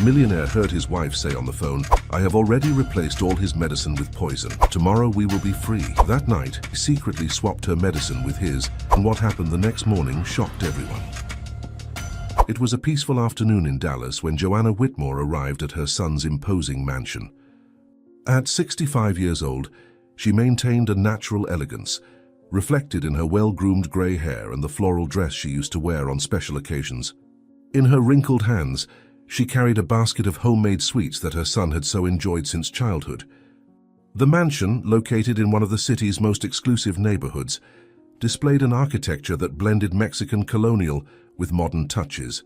Millionaire heard his wife say on the phone, "I have already replaced all his medicine with poison. Tomorrow we will be free." That night, he secretly swapped her medicine with his, and what happened the next morning shocked everyone. It was a peaceful afternoon in Dallas when Joanna Whitmore arrived at her son's imposing mansion. At 65 years old, she maintained a natural elegance, reflected in her well-groomed grey hair and the floral dress she used to wear on special occasions. In her wrinkled hands, she carried a basket of homemade sweets that her son had so enjoyed since childhood. The mansion, located in one of the city's most exclusive neighborhoods, displayed an architecture that blended Mexican colonial with modern touches.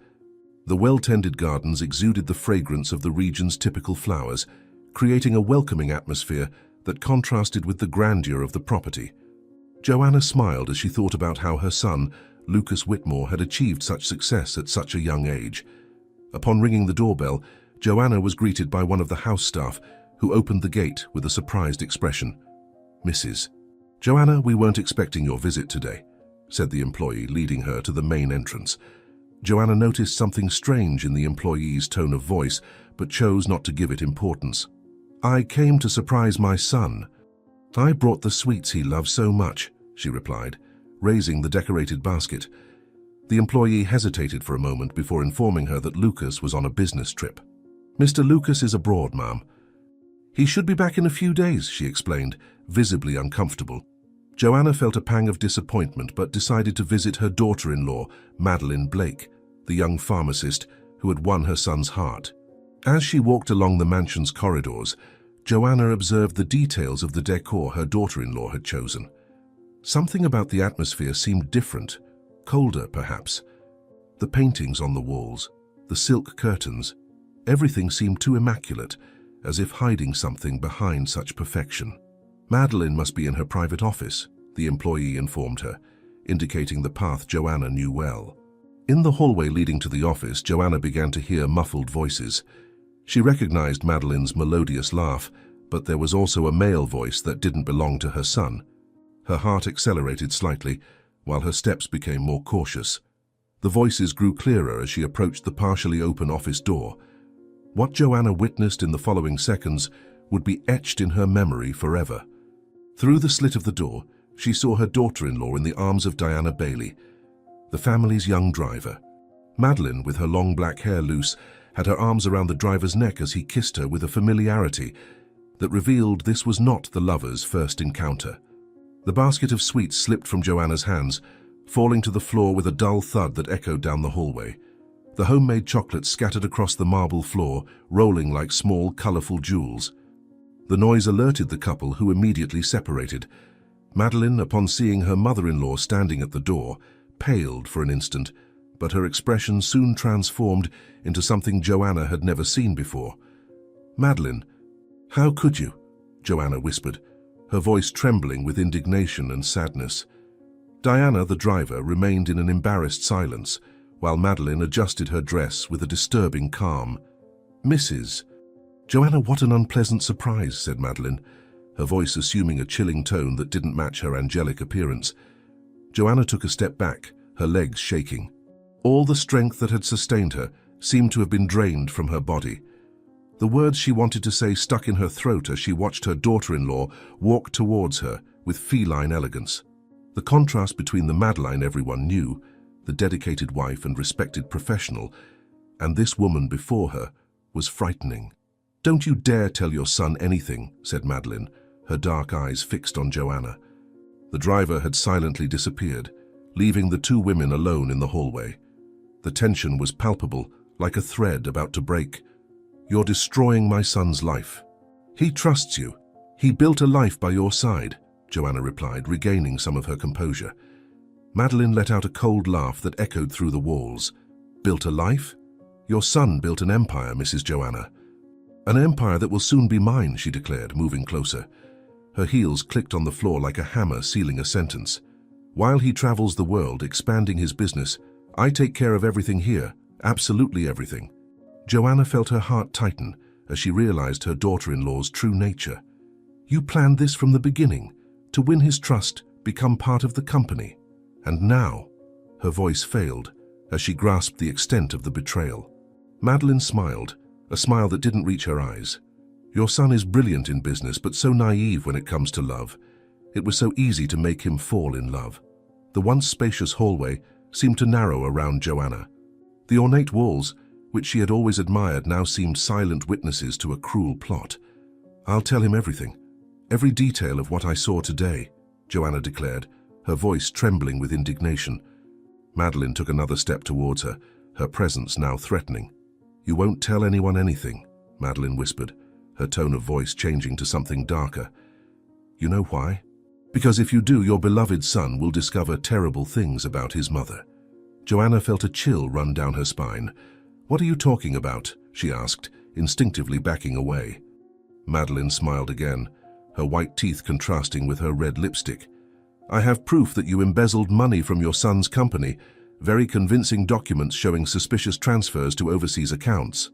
The well-tended gardens exuded the fragrance of the region's typical flowers, creating a welcoming atmosphere that contrasted with the grandeur of the property. Joanna smiled as she thought about how her son, Lucas Whitmore, had achieved such success at such a young age. Upon ringing the doorbell, Joanna was greeted by one of the house staff, who opened the gate with a surprised expression. "Mrs. Joanna, we weren't expecting your visit today," said the employee, leading her to the main entrance. Joanna noticed something strange in the employee's tone of voice, but chose not to give it importance. "I came to surprise my son. I brought the sweets he loves so much," she replied, raising the decorated basket. The employee hesitated for a moment before informing her that Lucas was on a business trip. "Mr. Lucas is abroad, ma'am. He should be back in a few days," she explained, visibly uncomfortable. Joanna felt a pang of disappointment but decided to visit her daughter-in-law, Madeline Blake, the young pharmacist who had won her son's heart. As she walked along the mansion's corridors, Joanna observed the details of the decor her daughter-in-law had chosen. Something about the atmosphere seemed different, colder perhaps. The paintings on the walls, the silk curtains, everything seemed too immaculate, as if hiding something behind such perfection. Madeline must be in her private office, the employee informed her, indicating the path Joanna knew well. In the hallway leading to the office, Joanna began to hear muffled voices. She recognized Madeline's melodious laugh, but there was also a male voice that didn't belong to her son. Her heart accelerated slightly, while her steps became more cautious. The voices grew clearer as she approached the partially open office door. What Joanna witnessed in the following seconds would be etched in her memory forever. Through the slit of the door, she saw her daughter-in-law in the arms of Diana Bailey, the family's young driver. Madeline, with her long black hair loose, had her arms around the driver's neck as he kissed her with a familiarity that revealed this was not the lovers' first encounter. The basket of sweets slipped from Joanna's hands, falling to the floor with a dull thud that echoed down the hallway. The homemade chocolates scattered across the marble floor, rolling like small, colorful jewels. The noise alerted the couple, who immediately separated. Madeline, upon seeing her mother-in-law standing at the door, paled for an instant, but her expression soon transformed into something Joanna had never seen before. "Madeline, how could you?" Joanna whispered, her voice trembling with indignation and sadness. Diana, the driver, remained in an embarrassed silence, while Madeline adjusted her dress with a disturbing calm. "Mrs. Joanna, what an unpleasant surprise," said Madeline, her voice assuming a chilling tone that didn't match her angelic appearance. Joanna took a step back, her legs shaking. All the strength that had sustained her seemed to have been drained from her body. The words she wanted to say stuck in her throat as she watched her daughter-in-law walk towards her with feline elegance. The contrast between the Madeline everyone knew, the dedicated wife and respected professional, and this woman before her, was frightening. "Don't you dare tell your son anything," said Madeline, her dark eyes fixed on Joanna. The driver had silently disappeared, leaving the two women alone in the hallway. The tension was palpable, like a thread about to break. "You're destroying my son's life. He trusts you. He built a life by your side," Joanna replied, regaining some of her composure. Madeline let out a cold laugh that echoed through the walls. "Built a life? Your son built an empire, Mrs. Joanna." "An empire that will soon be mine," she declared, moving closer. Her heels clicked on the floor like a hammer sealing a sentence. "While he travels the world, expanding his business, I take care of everything here, absolutely everything." Joanna felt her heart tighten as she realized her daughter-in-law's true nature. "You planned this from the beginning, to win his trust, become part of the company. And now," her voice failed as she grasped the extent of the betrayal. Madeline smiled, a smile that didn't reach her eyes. "Your son is brilliant in business, but so naive when it comes to love. It was so easy to make him fall in love." The once spacious hallway seemed to narrow around Joanna. The ornate walls, which she had always admired, now seemed silent witnesses to a cruel plot. "I'll tell him everything, every detail of what I saw today," Joanna declared, her voice trembling with indignation. Madeline took another step towards her, her presence now threatening. "You won't tell anyone anything," Madeline whispered, her tone of voice changing to something darker. "You know why? Because if you do, your beloved son will discover terrible things about his mother." Joanna felt a chill run down her spine. "What are you talking about?" she asked, instinctively backing away. Madeline smiled again, her white teeth contrasting with her red lipstick. "I have proof that you embezzled money from your son's company, very convincing documents showing suspicious transfers to overseas accounts."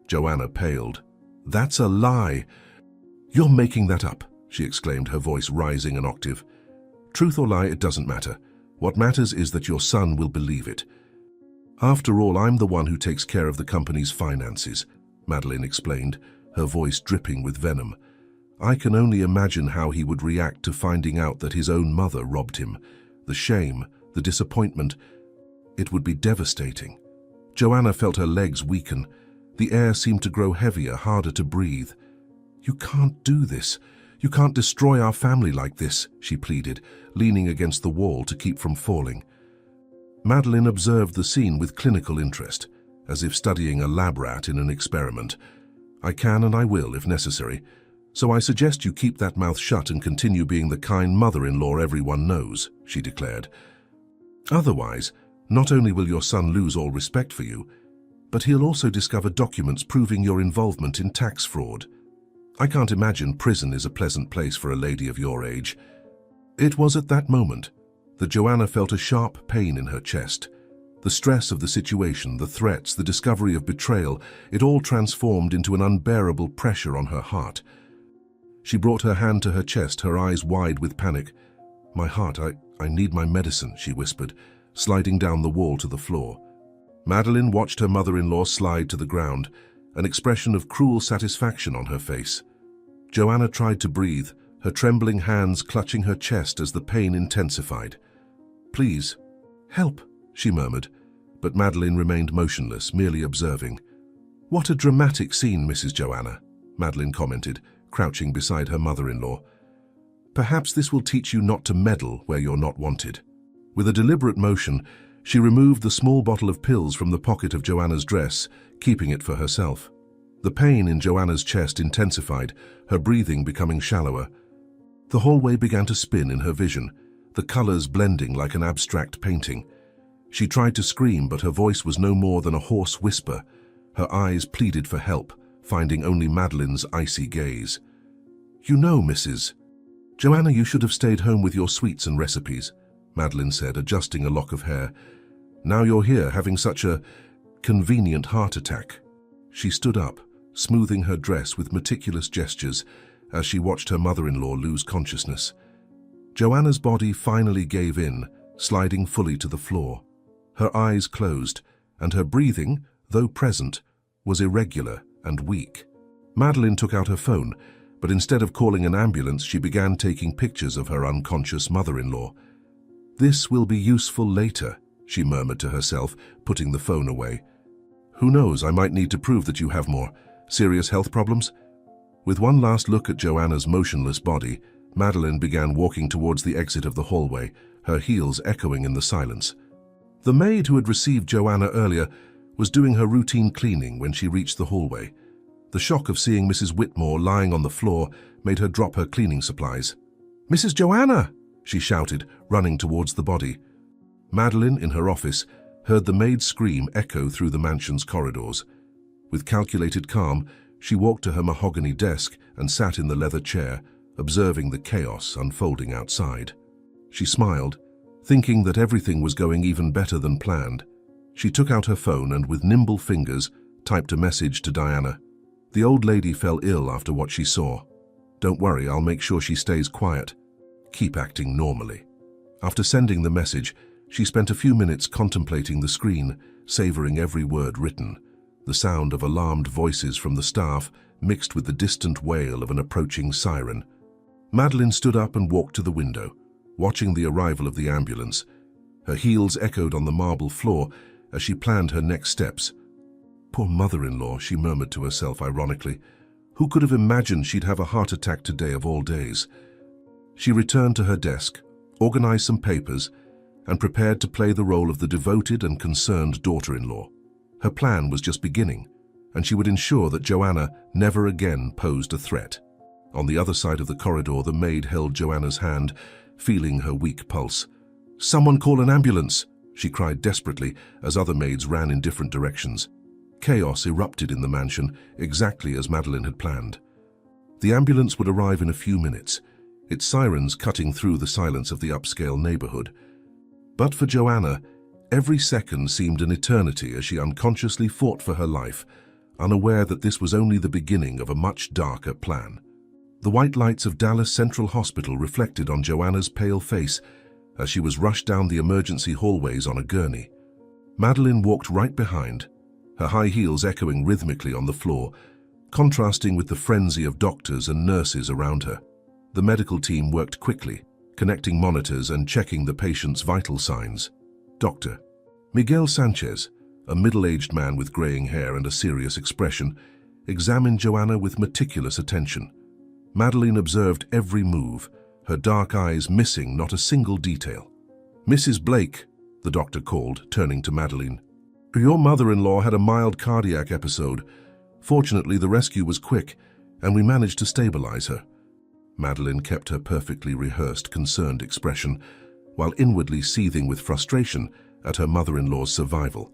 Joanna paled. "That's a lie." "You're making that up," she exclaimed, her voice rising an octave. "Truth or lie, it doesn't matter. What matters is that your son will believe it. After all, I'm the one who takes care of the company's finances," Madeline explained, her voice dripping with venom. "I can only imagine how he would react to finding out that his own mother robbed him. The shame, the disappointment, it would be devastating." Joanna felt her legs weaken. The air seemed to grow heavier, harder to breathe. "You can't do this. You can't destroy our family like this," she pleaded, leaning against the wall to keep from falling. Madeline observed the scene with clinical interest, as if studying a lab rat in an experiment. "I can and I will if necessary. So I suggest you keep that mouth shut and continue being the kind mother-in-law everyone knows," she declared. "Otherwise, not only will your son lose all respect for you, but he'll also discover documents proving your involvement in tax fraud. I can't imagine prison is a pleasant place for a lady of your age." It was at that moment that Joanna felt a sharp pain in her chest. The stress of the situation, the threats, the discovery of betrayal, it all transformed into an unbearable pressure on her heart. She brought her hand to her chest, her eyes wide with panic. "My heart, I need my medicine," she whispered, sliding down the wall to the floor. Madeline watched her mother-in-law slide to the ground, an expression of cruel satisfaction on her face. Joanna tried to breathe, her trembling hands clutching her chest as the pain intensified. "Please, help," she murmured, but Madeline remained motionless, merely observing. "What a dramatic scene, Mrs. Joanna," Madeline commented, crouching beside her mother-in-law. "Perhaps this will teach you not to meddle where you're not wanted." With a deliberate motion, she removed the small bottle of pills from the pocket of Joanna's dress, keeping it for herself. The pain in Joanna's chest intensified, her breathing becoming shallower. The hallway began to spin in her vision, the colors blending like an abstract painting. She tried to scream, but her voice was no more than a hoarse whisper. Her eyes pleaded for help, finding only Madeline's icy gaze. "You know, Mrs. Joanna, you should have stayed home with your sweets and recipes," Madeline said, adjusting a lock of hair. "Now you're here having such a convenient heart attack." She stood up, smoothing her dress with meticulous gestures as she watched her mother-in-law lose consciousness. Joanna's body finally gave in, sliding fully to the floor. Her eyes closed, and her breathing, though present, was irregular and weak. Madeline took out her phone, but instead of calling an ambulance, she began taking pictures of her unconscious mother-in-law. "This will be useful later," she murmured to herself, putting the phone away. "Who knows, I might need to prove that you have more serious health problems." With one last look at Joanna's motionless body, Madeline began walking towards the exit of the hallway, her heels echoing in the silence. The maid who had received Joanna earlier was doing her routine cleaning when she reached the hallway. The shock of seeing Mrs. Whitmore lying on the floor made her drop her cleaning supplies. "Mrs. Joanna!" she shouted, running towards the body. Madeline, in her office, heard the maid's scream echo through the mansion's corridors. With calculated calm, she walked to her mahogany desk and sat in the leather chair, observing the chaos unfolding outside. She smiled, thinking that everything was going even better than planned. She took out her phone and, with nimble fingers, typed a message to Diana. The old lady fell ill after what she saw. "Don't worry, I'll make sure she stays quiet. Keep acting normally." After sending the message, she spent a few minutes contemplating the screen, savoring every word written. the sound of alarmed voices from the staff mixed with the distant wail of an approaching siren. Madeline stood up and walked to the window, watching the arrival of the ambulance. Her heels echoed on the marble floor as she planned her next steps. Poor mother-in-law, she murmured to herself ironically. Who could have imagined she'd have a heart attack today of all days? She returned to her desk, organized some papers, and prepared to play the role of the devoted and concerned daughter-in-law. Her plan was just beginning, and she would ensure that Joanna never again posed a threat. On the other side of the corridor, the maid held Joanna's hand, feeling her weak pulse. "Someone call an ambulance!" she cried desperately as other maids ran in different directions. Chaos erupted in the mansion, exactly as Madeline had planned. The ambulance would arrive in a few minutes, its sirens cutting through the silence of the upscale neighborhood. But for Joanna, every second seemed an eternity as she unconsciously fought for her life, unaware that this was only the beginning of a much darker plan. The white lights of Dallas Central Hospital reflected on Joanna's pale face as she was rushed down the emergency hallways on a gurney. Madeline walked right behind, her high heels echoing rhythmically on the floor, contrasting with the frenzy of doctors and nurses around her. The medical team worked quickly, connecting monitors and checking the patient's vital signs. Dr. Miguel Sanchez, a middle-aged man with graying hair and a serious expression, examined Joanna with meticulous attention. Madeline observed every move, her dark eyes missing not a single detail. "Mrs. Blake," the doctor called, turning to Madeline. "Your mother-in-law had a mild cardiac episode. Fortunately, the rescue was quick, and we managed to stabilize her." Madeline kept her perfectly rehearsed, concerned expression, while inwardly seething with frustration at her mother-in-law's survival.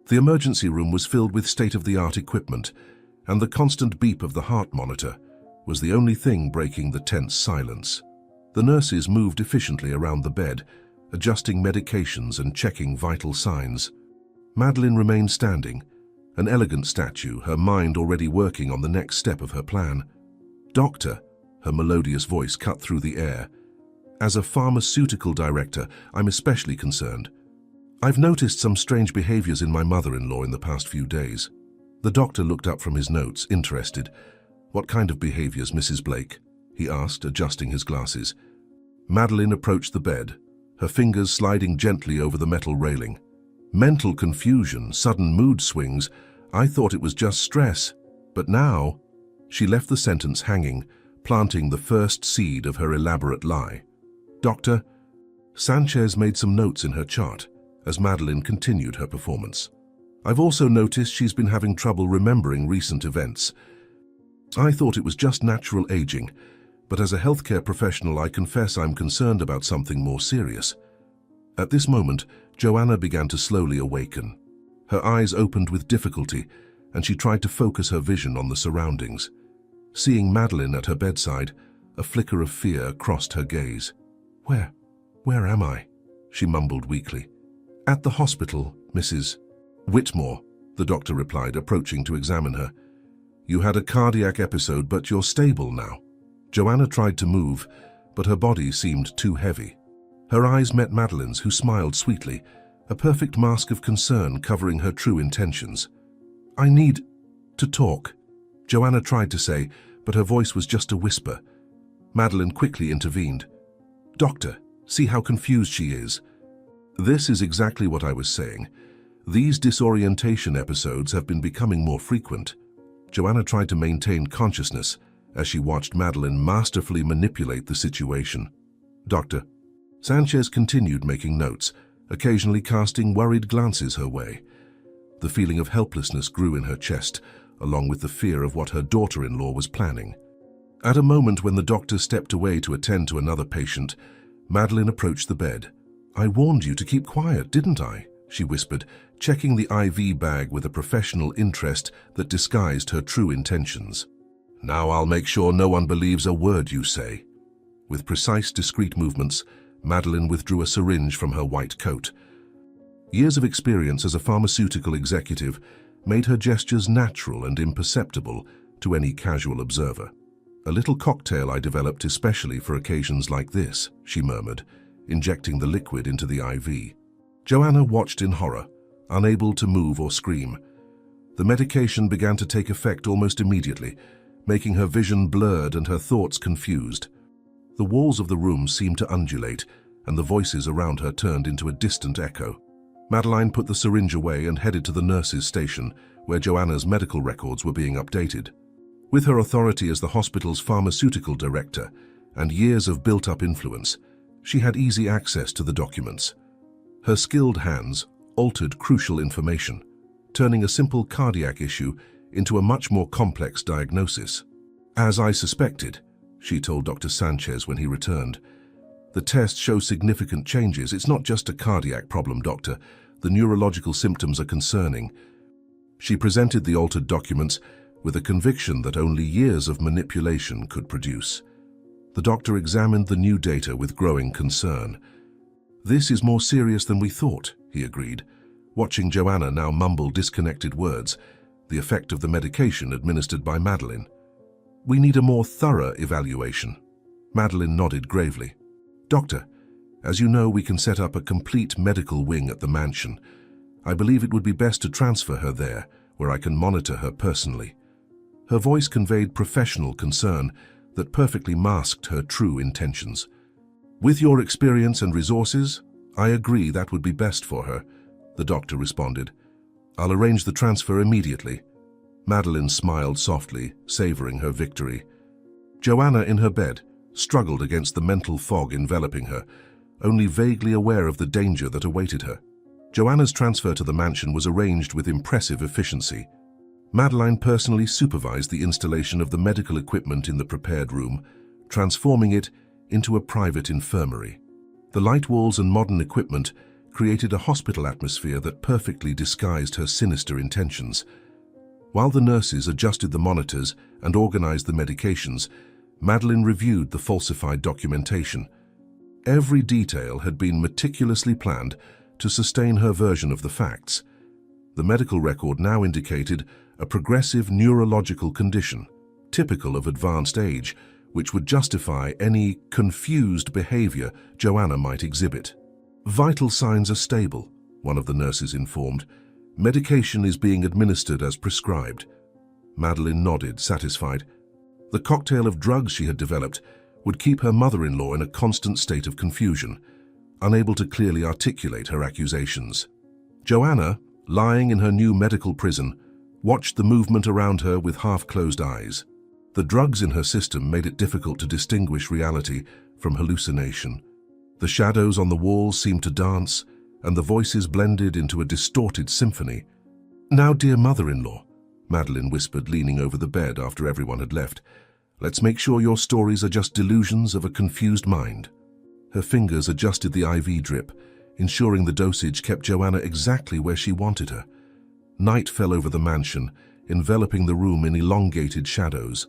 The emergency room was filled with state-of-the-art equipment, and the constant beep of the heart monitor was the only thing breaking the tense silence. The nurses moved efficiently around the bed, adjusting medications and checking vital signs. Madeline remained standing, an elegant statue, her mind already working on the next step of her plan. "Doctor," her melodious voice cut through the air, "as a pharmaceutical director, I'm especially concerned. I've noticed some strange behaviors in my mother-in-law in the past few days." The doctor looked up from his notes, interested. "What kind of behaviors, Mrs. Blake?" he asked, adjusting his glasses. Madeline approached the bed, her fingers sliding gently over the metal railing. "Mental confusion, sudden mood swings. I thought it was just stress. But now..." She left the sentence hanging, planting the first seed of her elaborate lie. "Doctor..." Sanchez made some notes in her chart as Madeline continued her performance. "I've also noticed she's been having trouble remembering recent events. I thought it was just natural aging, but as a healthcare professional, I confess I'm concerned about something more serious." At this moment, Joanna began to slowly awaken. Her eyes opened with difficulty, and she tried to focus her vision on the surroundings. Seeing Madeline at her bedside, a flicker of fear crossed her gaze. Where am I?" she mumbled weakly. "At the hospital, Mrs. Whitmore," the doctor replied, approaching to examine her. "You had a cardiac episode, but you're stable now." Joanna tried to move, but her body seemed too heavy. Her eyes met Madeline's, who smiled sweetly, a perfect mask of concern covering her true intentions. "I need to talk," Joanna tried to say, but her voice was just a whisper. Madeline quickly intervened. "Doctor, see how confused she is." "This is exactly what I was saying. These disorientation episodes have been becoming more frequent." Joanna tried to maintain consciousness as she watched Madeline masterfully manipulate the situation. "Doctor..." Sanchez continued making notes, occasionally casting worried glances her way. The feeling of helplessness grew in her chest, along with the fear of what her daughter-in-law was planning. At a moment when the doctor stepped away to attend to another patient, Madeline approached the bed. "I warned you to keep quiet, didn't I?" she whispered, checking the IV bag with a professional interest that disguised her true intentions. "Now I'll make sure no one believes a word you say." With precise, discreet movements, Madeline withdrew a syringe from her white coat. Years of experience as a pharmaceutical executive made her gestures natural and imperceptible to any casual observer. "A little cocktail I developed especially for occasions like this," she murmured, injecting the liquid into the IV. Joanna watched in horror, unable to move or scream. The medication began to take effect almost immediately, making her vision blurred and her thoughts confused. The walls of the room seemed to undulate, and the voices around her turned into a distant echo. Madeline put the syringe away and headed to the nurse's station, where Joanna's medical records were being updated. With her authority as the hospital's pharmaceutical director and years of built-up influence, she had easy access to the documents. Her skilled hands altered crucial information, turning a simple cardiac issue into a much more complex diagnosis. "As I suspected," she told Dr. Sanchez when he returned. "The test shows significant changes. It's not just a cardiac problem, doctor. The neurological symptoms are concerning." She presented the altered documents with a conviction that only years of manipulation could produce. The doctor examined the new data with growing concern. "This is more serious than we thought," he agreed, watching Joanna now mumble disconnected words, the effect of the medication administered by Madeline. "We need a more thorough evaluation." Madeline nodded gravely. "Doctor, as you know, we can set up a complete medical wing at the mansion. I believe it would be best to transfer her there, where I can monitor her personally." Her voice conveyed professional concern that perfectly masked her true intentions. "With your experience and resources, I agree that would be best for her," the doctor responded. "I'll arrange the transfer immediately." Madeline smiled softly, savoring her victory. Joanna, in her bed, struggled against the mental fog enveloping her, only vaguely aware of the danger that awaited her. Joanna's transfer to the mansion was arranged with impressive efficiency. Madeline personally supervised the installation of the medical equipment in the prepared room, transforming it into a private infirmary. The light walls and modern equipment created a hospital atmosphere that perfectly disguised her sinister intentions. While the nurses adjusted the monitors and organized the medications, Madeline reviewed the falsified documentation. Every detail had been meticulously planned to sustain her version of the facts. The medical record now indicated a progressive neurological condition, typical of advanced age, which would justify any confused behavior Joanna might exhibit. "Vital signs are stable," one of the nurses informed. "Medication is being administered as prescribed." Madeline nodded, satisfied. The cocktail of drugs she had developed would keep her mother-in-law in a constant state of confusion, unable to clearly articulate her accusations. Joanna, lying in her new medical prison, watched the movement around her with half-closed eyes. The drugs in her system made it difficult to distinguish reality from hallucination. The shadows on the walls seemed to dance, and the voices blended into a distorted symphony. "Now, dear mother-in-law," Madeline whispered, leaning over the bed after everyone had left, "let's make sure your stories are just delusions of a confused mind." Her fingers adjusted the IV drip, ensuring the dosage kept Joanna exactly where she wanted her. Night fell over the mansion, enveloping the room in elongated shadows.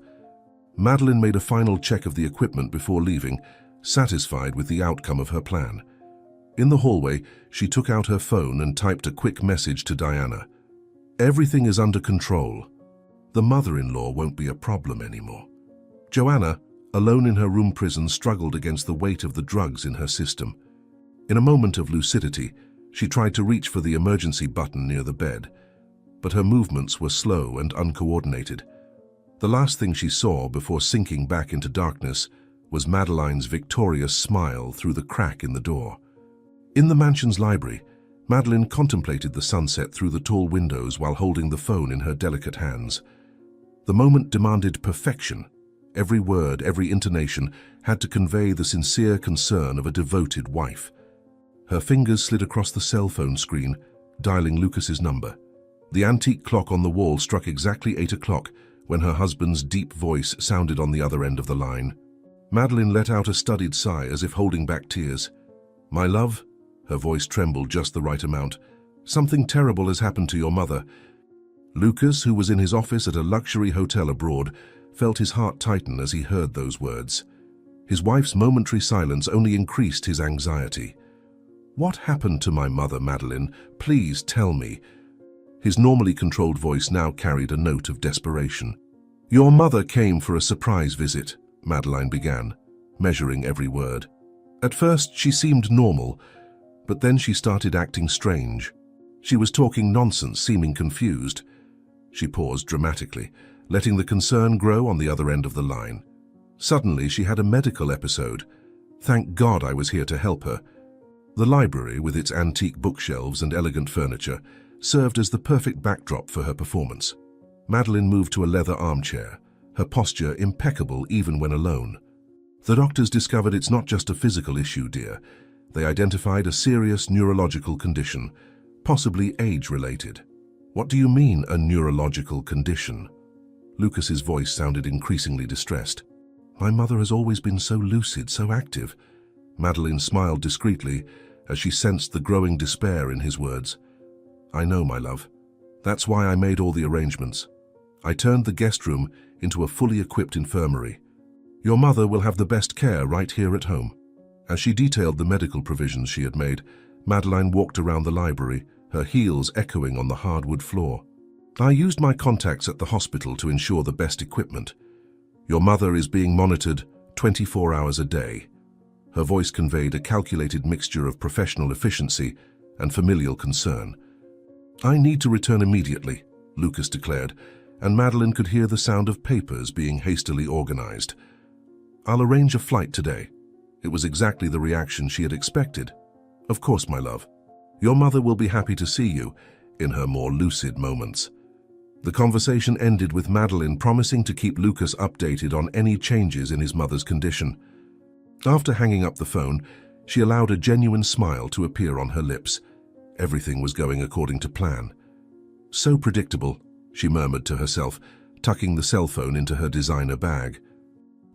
Madeline made a final check of the equipment before leaving, satisfied with the outcome of her plan. In the hallway, she took out her phone and typed a quick message to Diana. "Everything is under control. The mother-in-law won't be a problem anymore." Joanna, alone in her room prison, struggled against the weight of the drugs in her system. In a moment of lucidity, she tried to reach for the emergency button near the bed, but her movements were slow and uncoordinated. The last thing she saw before sinking back into darkness was Madeline's victorious smile through the crack in the door. In the mansion's library, Madeline contemplated the sunset through the tall windows while holding the phone in her delicate hands. The moment demanded perfection. Every word, every intonation had to convey the sincere concern of a devoted wife. Her fingers slid across the cell phone screen, dialing Lucas's number. The antique clock on the wall struck exactly 8 o'clock when her husband's deep voice sounded on the other end of the line. Madeline let out a studied sigh as if holding back tears. "My love," her voice trembled just the right amount, "something terrible has happened to your mother." Lucas, who was in his office at a luxury hotel abroad, felt his heart tighten as he heard those words. His wife's momentary silence only increased his anxiety. "What happened to my mother, Madeline? Please tell me." His normally controlled voice now carried a note of desperation. "Your mother came for a surprise visit," Madeline began, measuring every word. At first she seemed normal, but then she started acting strange. She was talking nonsense, seeming confused. She paused dramatically, letting the concern grow on the other end of the line. Suddenly, she had a medical episode. Thank God I was here to help her. The library, with its antique bookshelves and elegant furniture, served as the perfect backdrop for her performance. Madeline moved to a leather armchair, her posture impeccable even when alone. The doctors discovered it's not just a physical issue, dear. They identified a serious neurological condition, possibly age-related. What do you mean, a neurological condition? Lucas's voice sounded increasingly distressed. My mother has always been so lucid, so active. Madeline smiled discreetly as she sensed the growing despair in his words. I know, my love. That's why I made all the arrangements. I turned the guest room into a fully equipped infirmary. Your mother will have the best care right here at home. As she detailed the medical provisions she had made, Madeline walked around the library, her heels echoing on the hardwood floor. I used my contacts at the hospital to ensure the best equipment. Your mother is being monitored 24 hours a day. Her voice conveyed a calculated mixture of professional efficiency and familial concern. I need to return immediately, Lucas declared, and Madeline could hear the sound of papers being hastily organized. I'll arrange a flight today. It was exactly the reaction she had expected. Of course, my love. Your mother will be happy to see you in her more lucid moments. The conversation ended with Madeline promising to keep Lucas updated on any changes in his mother's condition. After hanging up the phone, she allowed a genuine smile to appear on her lips. Everything was going according to plan. So predictable, she murmured to herself, tucking the cell phone into her designer bag.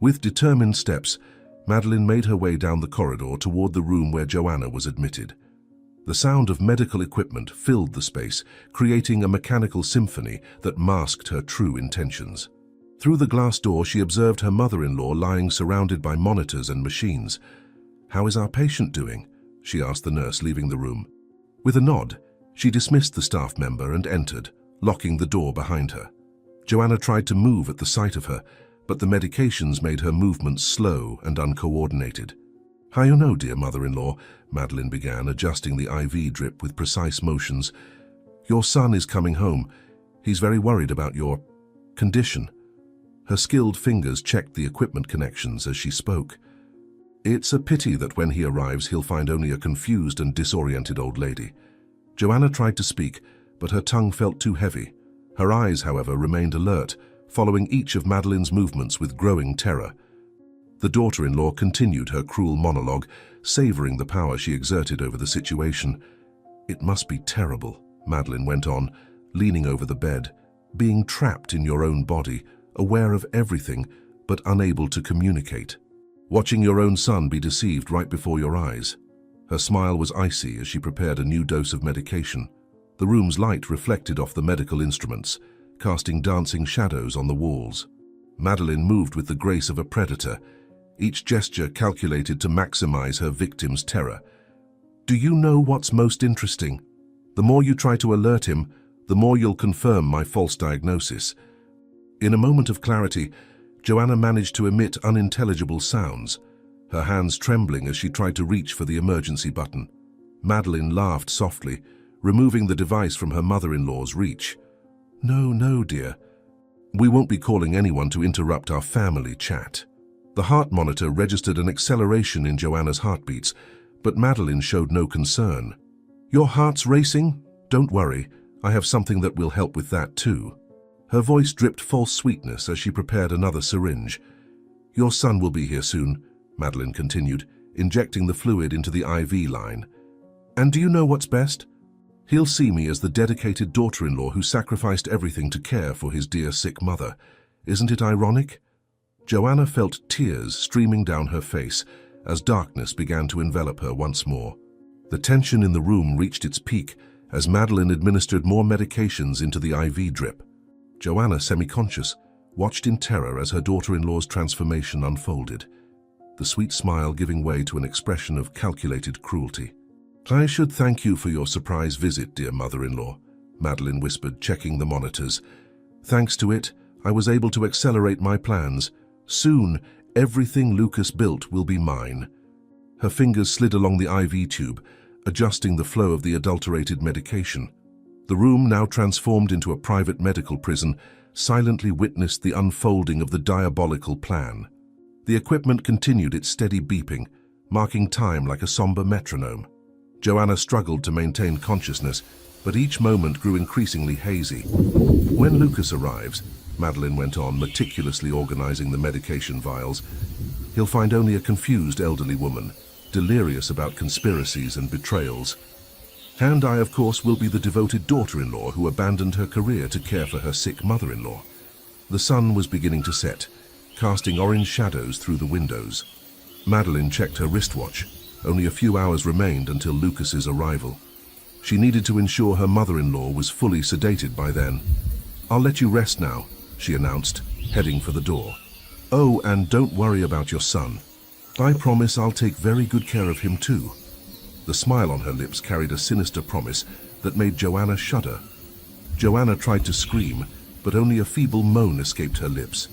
With determined steps, Madeline made her way down the corridor toward the room where Joanna was admitted. The sound of medical equipment filled the space, creating a mechanical symphony that masked her true intentions. Through the glass door, she observed her mother-in-law lying surrounded by monitors and machines. How is our patient doing? She asked the nurse, leaving the room. With a nod, she dismissed the staff member and entered, locking the door behind her. Joanna tried to move at the sight of her, but the medications made her movements slow and uncoordinated. How you know, dear mother-in-law, Madeline began, adjusting the IV drip with precise motions. Your son is coming home. He's very worried about your condition. Her skilled fingers checked the equipment connections as she spoke. It's a pity that when he arrives, he'll find only a confused and disoriented old lady. Joanna tried to speak, but her tongue felt too heavy. Her eyes, however, remained alert, following each of Madeline's movements with growing terror. The daughter-in-law continued her cruel monologue, savoring the power she exerted over the situation. It must be terrible, Madeline went on, leaning over the bed, being trapped in your own body, aware of everything, but unable to communicate. Watching your own son be deceived right before your eyes. Her smile was icy as she prepared a new dose of medication. The room's light reflected off the medical instruments, casting dancing shadows on the walls. Madeline moved with the grace of a predator, each gesture calculated to maximize her victim's terror. Do you know what's most interesting? The more you try to alert him, the more you'll confirm my false diagnosis. In a moment of clarity, Joanna managed to emit unintelligible sounds, her hands trembling as she tried to reach for the emergency button. Madeline laughed softly, removing the device from her mother-in-law's reach. No, dear. We won't be calling anyone to interrupt our family chat. The heart monitor registered an acceleration in Joanna's heartbeats, but Madeline showed no concern. Your heart's racing? Don't worry, I have something that will help with that too. Her voice dripped false sweetness as she prepared another syringe. Your son will be here soon, Madeline continued, injecting the fluid into the IV line. And do you know what's best? He'll see me as the dedicated daughter-in-law who sacrificed everything to care for his dear sick mother. Isn't it ironic? Joanna felt tears streaming down her face as darkness began to envelop her once more. The tension in the room reached its peak as Madeline administered more medications into the IV drip. Joanna, semi-conscious, watched in terror as her daughter-in-law's transformation unfolded, the sweet smile giving way to an expression of calculated cruelty. I should thank you for your surprise visit, dear mother-in-law, Madeline whispered, checking the monitors. Thanks to it, I was able to accelerate my plans. Soon, everything Lucas built will be mine. Her fingers slid along the IV tube, adjusting the flow of the adulterated medication. The room, now transformed into a private medical prison, silently witnessed the unfolding of the diabolical plan. The equipment continued its steady beeping, marking time like a somber metronome. Joanna struggled to maintain consciousness, but each moment grew increasingly hazy. When Lucas arrives, Madeline went on, meticulously organizing the medication vials, he'll find only a confused elderly woman, delirious about conspiracies and betrayals. And I, of course, will be the devoted daughter-in-law who abandoned her career to care for her sick mother-in-law. The sun was beginning to set, casting orange shadows through the windows. Madeline checked her wristwatch. Only a few hours remained until Lucas's arrival. She needed to ensure her mother-in-law was fully sedated by then. "I'll let you rest now," she announced, heading for the door. "Oh, and don't worry about your son. I promise I'll take very good care of him too." The smile on her lips carried a sinister promise that made Joanna shudder. Joanna tried to scream, but only a feeble moan escaped her lips.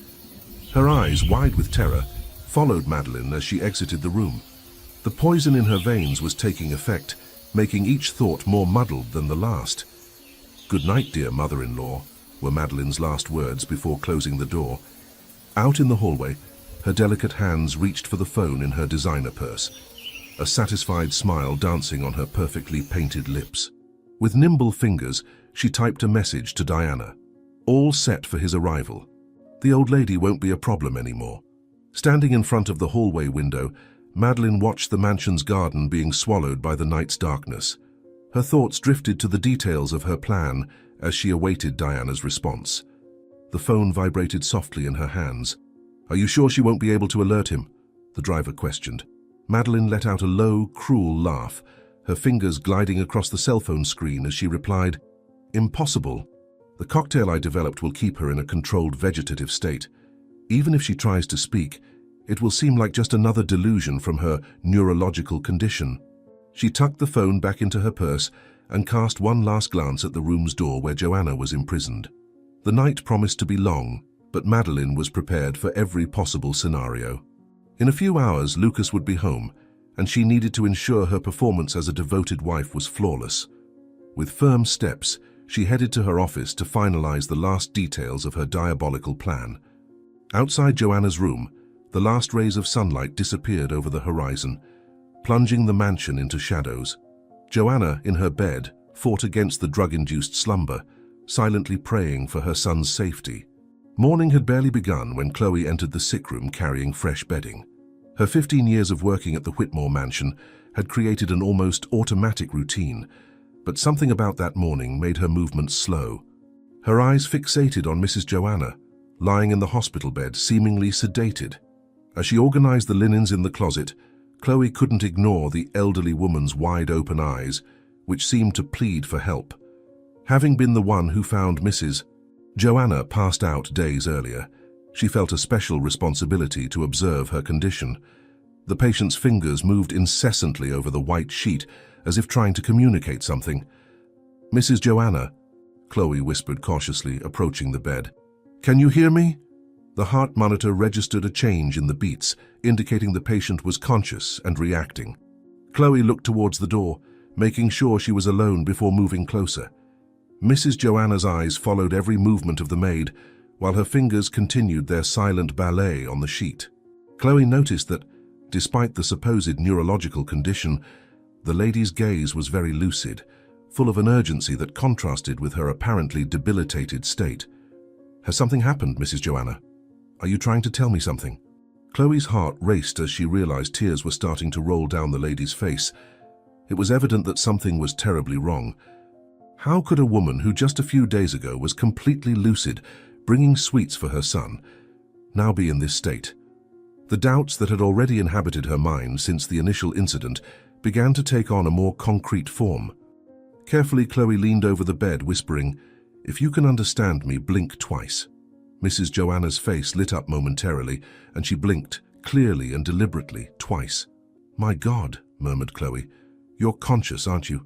Her eyes, wide with terror, followed Madeline as she exited the room. The poison in her veins was taking effect, making each thought more muddled than the last. "Good night, dear mother-in-law," were Madeline's last words before closing the door. Out in the hallway, her delicate hands reached for the phone in her designer purse, a satisfied smile dancing on her perfectly painted lips. With nimble fingers, she typed a message to Diana. All set for his arrival. The old lady won't be a problem anymore. Standing in front of the hallway window, Madeline watched the mansion's garden being swallowed by the night's darkness. Her thoughts drifted to the details of her plan as she awaited Diana's response. The phone vibrated softly in her hands. "Are you sure she won't be able to alert him?" the driver questioned. Madeline let out a low, cruel laugh, her fingers gliding across the cell phone screen as she replied, "Impossible. The cocktail I developed will keep her in a controlled vegetative state. Even if she tries to speak, it will seem like just another delusion from her neurological condition." She tucked the phone back into her purse and cast one last glance at the room's door where Joanna was imprisoned. The night promised to be long, but Madeline was prepared for every possible scenario. In a few hours, Lucas would be home, and she needed to ensure her performance as a devoted wife was flawless. With firm steps, she headed to her office to finalize the last details of her diabolical plan. Outside Joanna's room, the last rays of sunlight disappeared over the horizon, plunging the mansion into shadows. Joanna, in her bed, fought against the drug-induced slumber, silently praying for her son's safety. Morning had barely begun when Chloe entered the sick room carrying fresh bedding. Her 15 years of working at the Whitmore mansion had created an almost automatic routine, but something about that morning made her movements slow. Her eyes fixated on Mrs. Joanna, lying in the hospital bed, seemingly sedated. As she organized the linens in the closet, Chloe couldn't ignore the elderly woman's wide-open eyes, which seemed to plead for help. Having been the one who found Mrs. Joanna passed out days earlier, she felt a special responsibility to observe her condition. The patient's fingers moved incessantly over the white sheet, as if trying to communicate something. "Mrs. Joanna," Chloe whispered cautiously, approaching the bed. "Can you hear me?" The heart monitor registered a change in the beats, indicating the patient was conscious and reacting. Chloe looked towards the door, making sure she was alone before moving closer. Mrs. Joanna's eyes followed every movement of the maid, while her fingers continued their silent ballet on the sheet. Chloe noticed that, despite the supposed neurological condition, the lady's gaze was very lucid, full of an urgency that contrasted with her apparently debilitated state. "Has something happened, Mrs. Joanna? Are you trying to tell me something?" Chloe's heart raced as she realized tears were starting to roll down the lady's face. It was evident that something was terribly wrong. How could a woman who just a few days ago was completely lucid, bringing sweets for her son, now be in this state? The doubts that had already inhabited her mind since the initial incident began to take on a more concrete form. Carefully, Chloe leaned over the bed, whispering, "If you can understand me, blink twice." Mrs. Joanna's face lit up momentarily, and she blinked, clearly and deliberately, twice. "My God," murmured Chloe, "you're conscious, aren't you?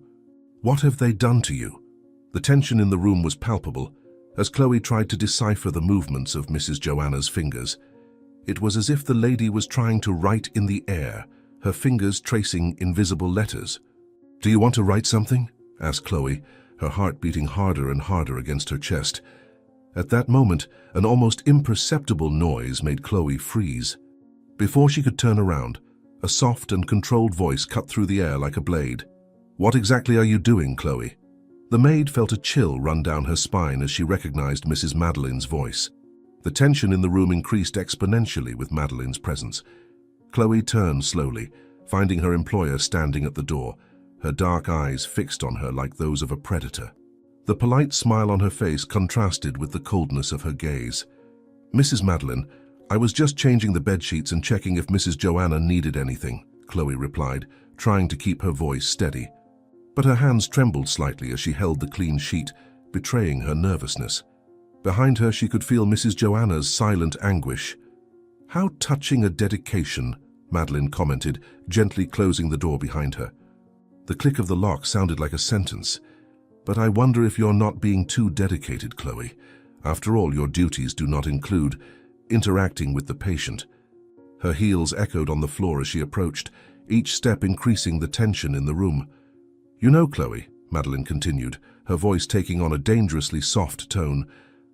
What have they done to you?" The tension in the room was palpable, as Chloe tried to decipher the movements of Mrs. Joanna's fingers. It was as if the lady was trying to write in the air, her fingers tracing invisible letters. "Do you want to write something?" asked Chloe, her heart beating harder and harder against her chest. At that moment, an almost imperceptible noise made Chloe freeze. Before she could turn around, a soft and controlled voice cut through the air like a blade. "What exactly are you doing, Chloe?" The maid felt a chill run down her spine as she recognized Mrs. Madeline's voice. The tension in the room increased exponentially with Madeline's presence. Chloe turned slowly, finding her employer standing at the door, her dark eyes fixed on her like those of a predator. The polite smile on her face contrasted with the coldness of her gaze. "Mrs. Madeline, I was just changing the bedsheets and checking if Mrs. Joanna needed anything," Chloe replied, trying to keep her voice steady. But her hands trembled slightly as she held the clean sheet, betraying her nervousness. Behind her she could feel Mrs. Joanna's silent anguish. "How touching a dedication," Madeline commented, gently closing the door behind her. The click of the lock sounded like a sentence. "But I wonder if you're not being too dedicated, Chloe. After all, your duties do not include interacting with the patient." Her heels echoed on the floor as she approached, each step increasing the tension in the room. "You know, Chloe," Madeline continued, her voice taking on a dangerously soft tone,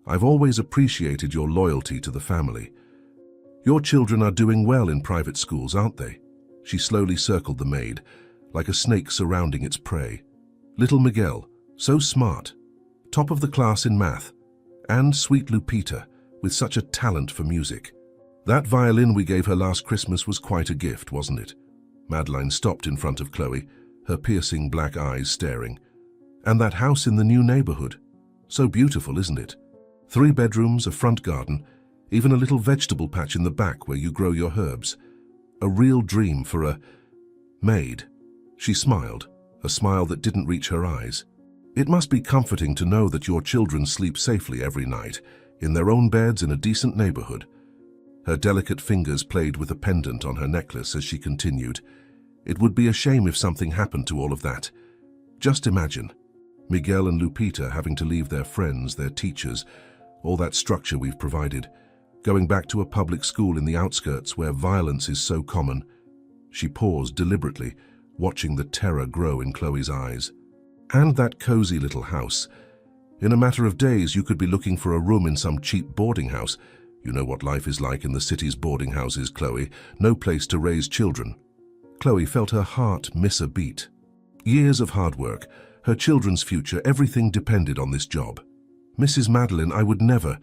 "I've always appreciated your loyalty to the family. Your children are doing well in private schools, aren't they?" She slowly circled the maid, like a snake surrounding its prey. "Little Miguel, so smart, top of the class in math, and sweet Lupita, with such a talent for music. That violin we gave her last Christmas was quite a gift, wasn't it?" Madeline stopped in front of Chloe, her piercing black eyes staring. "And that house in the new neighborhood. So beautiful, isn't it? 3 bedrooms, a front garden, even a little vegetable patch in the back where you grow your herbs. A real dream for a maid." She smiled, a smile that didn't reach her eyes. "It must be comforting to know that your children sleep safely every night, in their own beds in a decent neighborhood." Her delicate fingers played with a pendant on her necklace as she continued. "It would be a shame if something happened to all of that. Just imagine, Miguel and Lupita having to leave their friends, their teachers, all that structure we've provided, going back to a public school in the outskirts where violence is so common." She paused deliberately, watching the terror grow in Chloe's eyes. "And that cozy little house. In a matter of days, you could be looking for a room in some cheap boarding house. You know what life is like in the city's boarding houses, Chloe. No place to raise children." Chloe felt her heart miss a beat. Years of hard work, her children's future, everything depended on this job. "Mrs. Madeline, I would never,"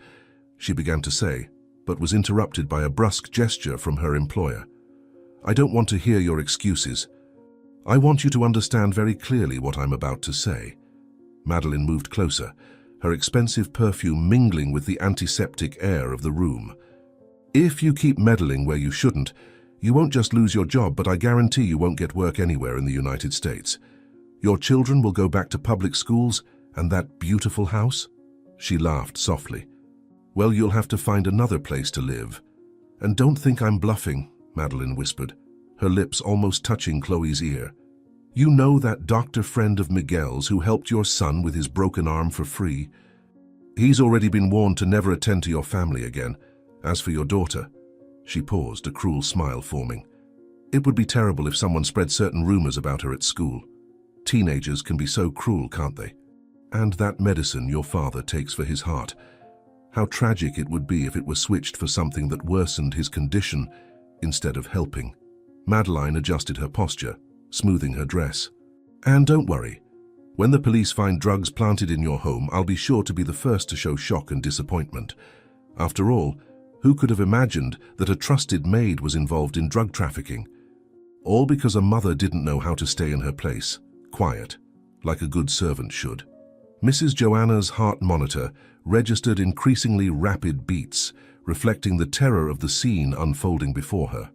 she began to say, but was interrupted by a brusque gesture from her employer. "I don't want to hear your excuses. I want you to understand very clearly what I'm about to say." Madeline moved closer, her expensive perfume mingling with the antiseptic air of the room. "If you keep meddling where you shouldn't, you won't just lose your job, but I guarantee you won't get work anywhere in the United States. Your children will go back to public schools and that beautiful house?" She laughed softly. "Well, you'll have to find another place to live." "And don't think I'm bluffing," Madeline whispered, her lips almost touching Chloe's ear. "You know that doctor friend of Miguel's who helped your son with his broken arm for free? He's already been warned to never attend to your family again. As for your daughter," she paused, a cruel smile forming, "it would be terrible if someone spread certain rumors about her at school. Teenagers can be so cruel, can't they? And that medicine your father takes for his heart. How tragic it would be if it were switched for something that worsened his condition instead of helping." Madeline adjusted her posture, smoothing her dress. "And don't worry. When the police find drugs planted in your home, I'll be sure to be the first to show shock and disappointment. After all, who could have imagined that a trusted maid was involved in drug trafficking? All because a mother didn't know how to stay in her place, quiet, like a good servant should." Mrs. Joanna's heart monitor registered increasingly rapid beats, reflecting the terror of the scene unfolding before her.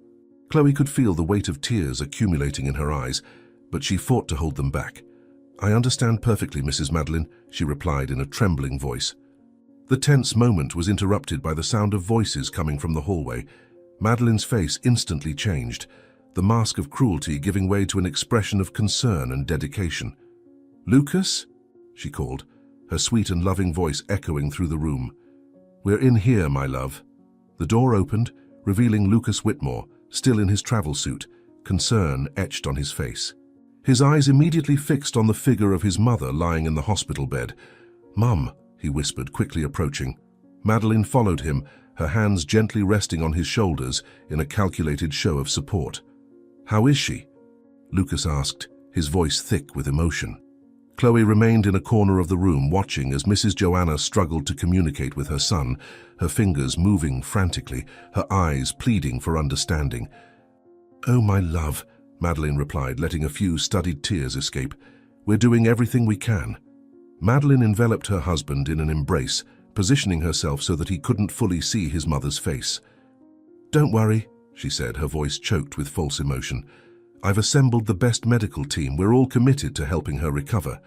Chloe could feel the weight of tears accumulating in her eyes, but she fought to hold them back. "I understand perfectly, Mrs. Madeline," she replied in a trembling voice. The tense moment was interrupted by the sound of voices coming from the hallway. Madeline's face instantly changed, the mask of cruelty giving way to an expression of concern and dedication. "Lucas?" she called, her sweet and loving voice echoing through the room. "We're in here, my love." The door opened, revealing Lucas Whitmore, still in his travel suit, concern etched on his face. His eyes immediately fixed on the figure of his mother lying in the hospital bed. "Mum," he whispered, quickly approaching. Madeline followed him, her hands gently resting on his shoulders in a calculated show of support. "How is she?" Lucas asked, his voice thick with emotion. Chloe remained in a corner of the room watching as Mrs. Joanna struggled to communicate with her son, her fingers moving frantically, her eyes pleading for understanding. "Oh, my love," Madeline replied, letting a few studied tears escape. "We're doing everything we can." Madeline enveloped her husband in an embrace, positioning herself so that he couldn't fully see his mother's face. "Don't worry," she said, her voice choked with false emotion. "I've assembled the best medical team. We're all committed to helping her recover."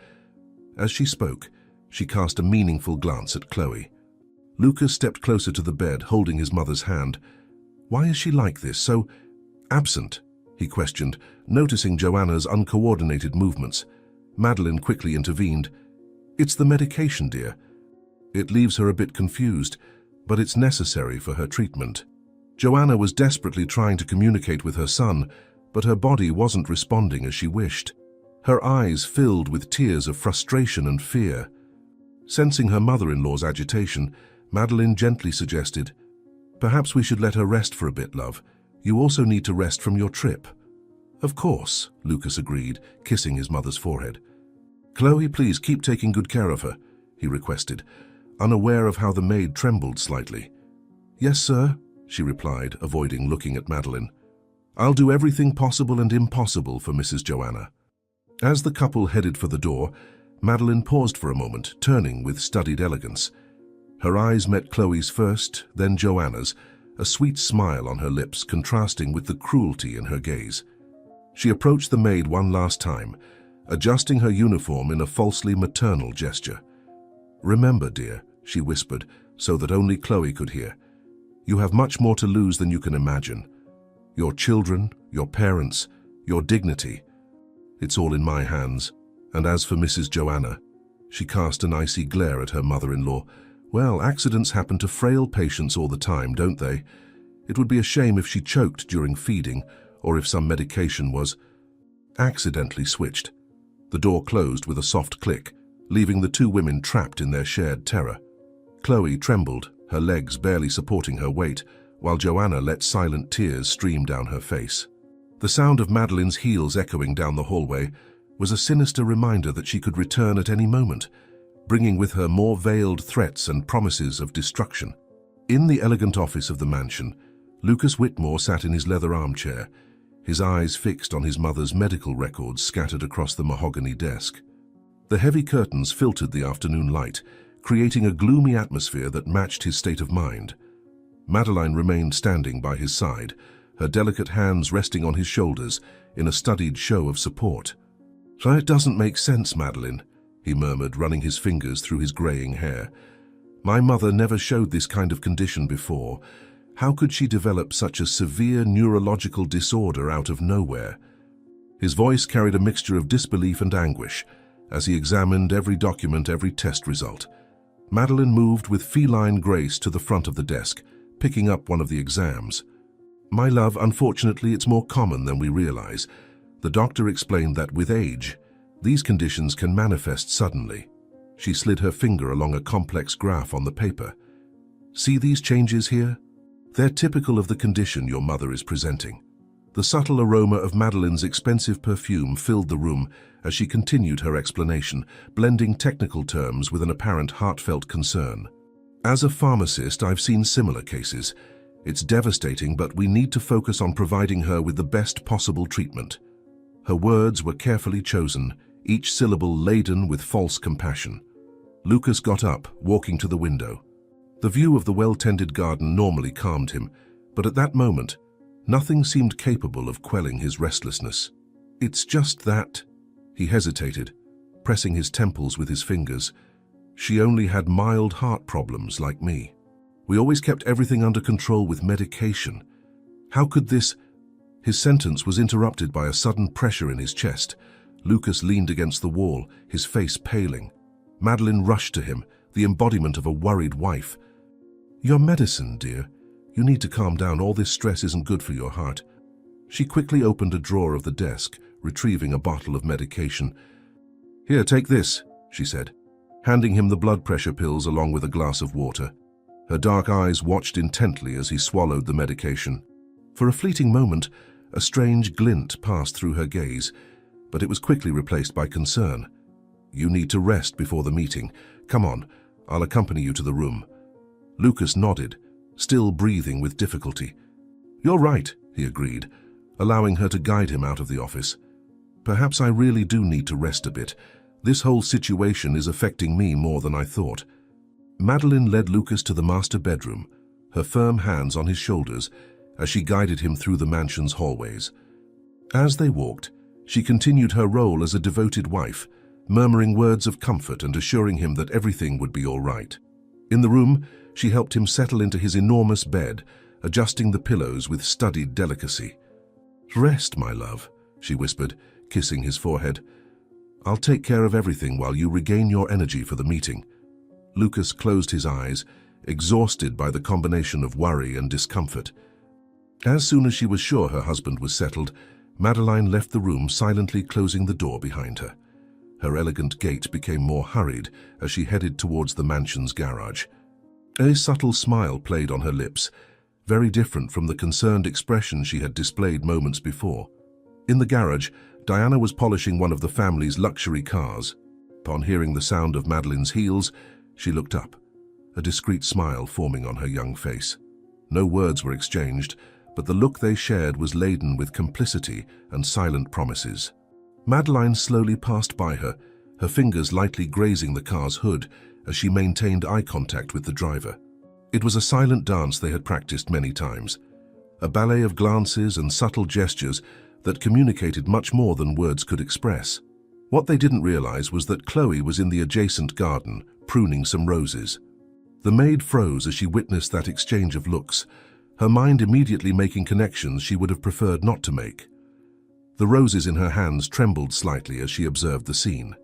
As she spoke, she cast a meaningful glance at Chloe. Lucas stepped closer to the bed, holding his mother's hand. "Why is she like this, so absent?" he questioned, noticing Joanna's uncoordinated movements. Madeline quickly intervened. "It's the medication, dear. It leaves her a bit confused, but it's necessary for her treatment." Joanna was desperately trying to communicate with her son, but her body wasn't responding as she wished. Her eyes filled with tears of frustration and fear. Sensing her mother-in-law's agitation, Madeline gently suggested, "Perhaps we should let her rest for a bit, love. You also need to rest from your trip." "Of course," Lucas agreed, kissing his mother's forehead. "Chloe, please keep taking good care of her," he requested, unaware of how the maid trembled slightly. "Yes, sir," she replied, avoiding looking at Madeline. "I'll do everything possible and impossible for Mrs. Joanna." As the couple headed for the door, Madeline paused for a moment, turning with studied elegance. Her eyes met Chloe's first, then Joanna's, a sweet smile on her lips contrasting with the cruelty in her gaze. She approached the maid one last time, adjusting her uniform in a falsely maternal gesture. "Remember, dear," she whispered, so that only Chloe could hear, "you have much more to lose than you can imagine. Your children, your parents, your dignity. It's all in my hands. And as for Mrs. Joanna," she cast an icy glare at her mother-in-law, "well, accidents happen to frail patients all the time, don't they? It would be a shame if she choked during feeding, or if some medication was accidentally switched." The door closed with a soft click, leaving the two women trapped in their shared terror. Chloe trembled, her legs barely supporting her weight, while Joanna let silent tears stream down her face. The sound of Madeline's heels echoing down the hallway was a sinister reminder that she could return at any moment, bringing with her more veiled threats and promises of destruction. In the elegant office of the mansion, Lucas Whitmore sat in his leather armchair, his eyes fixed on his mother's medical records scattered across the mahogany desk. The heavy curtains filtered the afternoon light, creating a gloomy atmosphere that matched his state of mind. Madeline remained standing by his side, her delicate hands resting on his shoulders in a studied show of support. "It doesn't make sense, Madeline," he murmured, running his fingers through his graying hair. "My mother never showed this kind of condition before. How could she develop such a severe neurological disorder out of nowhere?" His voice carried a mixture of disbelief and anguish as he examined every document, every test result. Madeline moved with feline grace to the front of the desk, picking up one of the exams. "My love, unfortunately, it's more common than we realize. The doctor explained that with age, these conditions can manifest suddenly." She slid her finger along a complex graph on the paper. "See these changes here? They're typical of the condition your mother is presenting." The subtle aroma of Madeline's expensive perfume filled the room as she continued her explanation, blending technical terms with an apparent heartfelt concern. "As a pharmacist, I've seen similar cases. It's devastating, but we need to focus on providing her with the best possible treatment." Her words were carefully chosen, each syllable laden with false compassion. Lucas got up, walking to the window. The view of the well-tended garden normally calmed him, but at that moment, nothing seemed capable of quelling his restlessness. "It's just that," he hesitated, pressing his temples with his fingers. "She only had mild heart problems like me. We always kept everything under control with medication. How could this—" His sentence was interrupted by a sudden pressure in his chest. Lucas leaned against the wall, his face paling. Madeline rushed to him, the embodiment of a worried wife. "Your medicine, dear. You need to calm down. All this stress isn't good for your heart." She quickly opened a drawer of the desk, retrieving a bottle of medication. "Here, take this," she said, handing him the blood pressure pills along with a glass of water. Her dark eyes watched intently as he swallowed the medication. For a fleeting moment, a strange glint passed through her gaze, but it was quickly replaced by concern. "You need to rest before the meeting. Come on, I'll accompany you to the room." Lucas nodded, still breathing with difficulty. "You're right," he agreed, allowing her to guide him out of the office. "Perhaps I really do need to rest a bit. This whole situation is affecting me more than I thought." Madeline led Lucas to the master bedroom, her firm hands on his shoulders as she guided him through the mansion's hallways. As they walked, she continued her role as a devoted wife, murmuring words of comfort and assuring him that everything would be all right. In the room, she helped him settle into his enormous bed, adjusting the pillows with studied delicacy. "Rest, my love," she whispered, kissing his forehead. "I'll take care of everything while you regain your energy for the meeting." Lucas closed his eyes, exhausted by the combination of worry and discomfort. As soon as she was sure her husband was settled, Madeline left the room, silently closing the door behind her. Her elegant gait became more hurried as she headed towards the mansion's garage. A subtle smile played on her lips, very different from the concerned expression she had displayed moments before. In the garage, Diana was polishing one of the family's luxury cars. Upon hearing the sound of Madeline's heels, she looked up, a discreet smile forming on her young face. No words were exchanged, but the look they shared was laden with complicity and silent promises. Madeline slowly passed by her, her fingers lightly grazing the car's hood as she maintained eye contact with the driver. It was a silent dance they had practiced many times, a ballet of glances and subtle gestures that communicated much more than words could express. What they didn't realize was that Chloe was in the adjacent garden, pruning some roses. The maid froze as she witnessed that exchange of looks, her mind immediately making connections she would have preferred not to make. The roses in her hands trembled slightly as she observed the scene.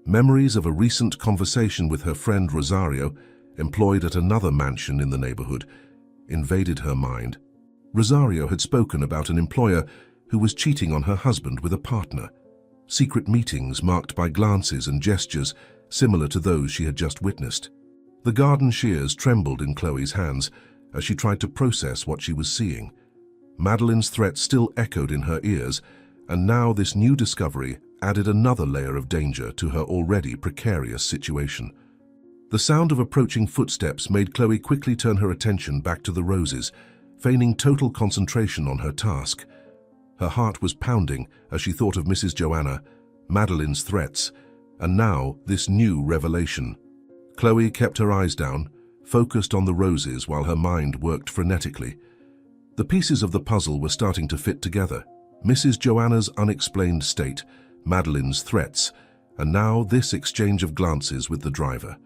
Memories of a recent conversation with her friend Rosario, employed at another mansion in the neighborhood, invaded her mind. Rosario had spoken about an employer who was cheating on her husband with a partner. Secret meetings marked by glances and gestures similar to those she had just witnessed. The garden shears trembled in Chloe's hands as she tried to process what she was seeing. Madeline's threat still echoed in her ears, and now this new discovery added another layer of danger to her already precarious situation. The sound of approaching footsteps made Chloe quickly turn her attention back to the roses, feigning total concentration on her task. Her heart was pounding as she thought of Mrs. Joanna, Madeline's threats, and now this new revelation. Chloe kept her eyes down, focused on the roses while her mind worked frenetically. The pieces of the puzzle were starting to fit together. Mrs. Joanna's unexplained state, Madeline's threats, and now this exchange of glances with the driver.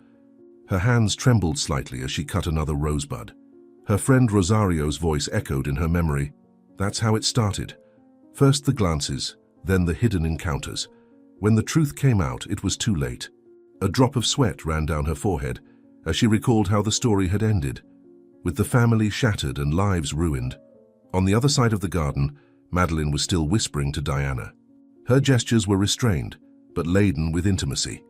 Her hands trembled slightly as she cut another rosebud. Her friend Rosario's voice echoed in her memory. That's how it started. First the glances, then the hidden encounters. When the truth came out, it was too late. A drop of sweat ran down her forehead as she recalled how the story had ended, with the family shattered and lives ruined. On the other side of the garden, Madeline was still whispering to Diana. Her gestures were restrained, but laden with intimacy.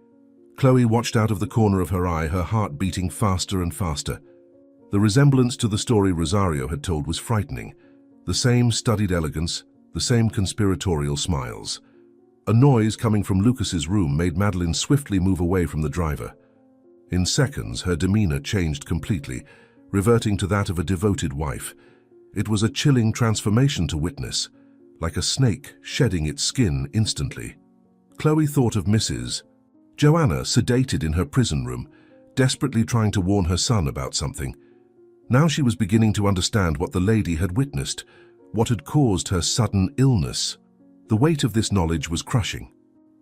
Chloe watched out of the corner of her eye, her heart beating faster and faster. The resemblance to the story Rosario had told was frightening. The same studied elegance, the same conspiratorial smiles. A noise coming from Lucas's room made Madeline swiftly move away from the driver. In seconds, her demeanor changed completely, reverting to that of a devoted wife. It was a chilling transformation to witness, like a snake shedding its skin instantly. Chloe thought of Mrs. Joanna, sedated in her prison room, desperately trying to warn her son about something. Now she was beginning to understand what the lady had witnessed, what had caused her sudden illness. The weight of this knowledge was crushing.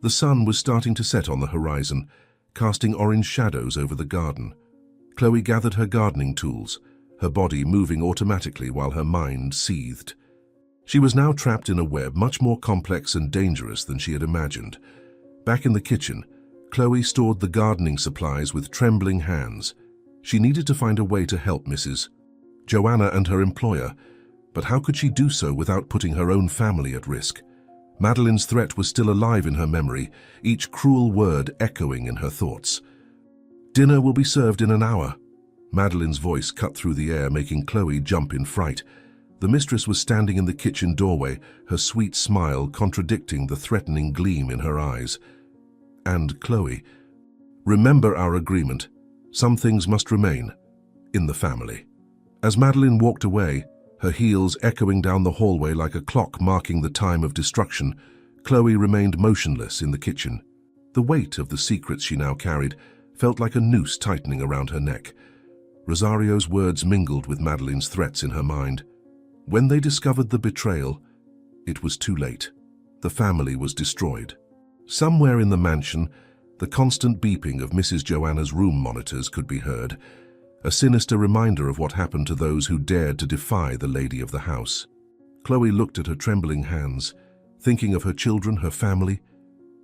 The sun was starting to set on the horizon, casting orange shadows over the garden. Chloe gathered her gardening tools, her body moving automatically while her mind seethed. She was now trapped in a web much more complex and dangerous than she had imagined. Back in the kitchen, Chloe stored the gardening supplies with trembling hands. She needed to find a way to help Mrs. Joanna and her employer, but how could she do so without putting her own family at risk? Madeline's threat was still alive in her memory, each cruel word echoing in her thoughts. "Dinner will be served in an hour." Madeline's voice cut through the air, making Chloe jump in fright. The mistress was standing in the kitchen doorway, her sweet smile contradicting the threatening gleam in her eyes. "And Chloe, remember our agreement. Some things must remain in the family." As Madeline walked away, her heels echoing down the hallway like a clock marking the time of destruction, Chloe remained motionless in the kitchen. The weight of the secrets she now carried felt like a noose tightening around her neck. Rosario's words mingled with Madeline's threats in her mind. When they discovered the betrayal, it was too late. The family was destroyed. Somewhere in the mansion, the constant beeping of Mrs. Joanna's room monitors could be heard, a sinister reminder of what happened to those who dared to defy the lady of the house. Chloe looked at her trembling hands, thinking of her children, her family,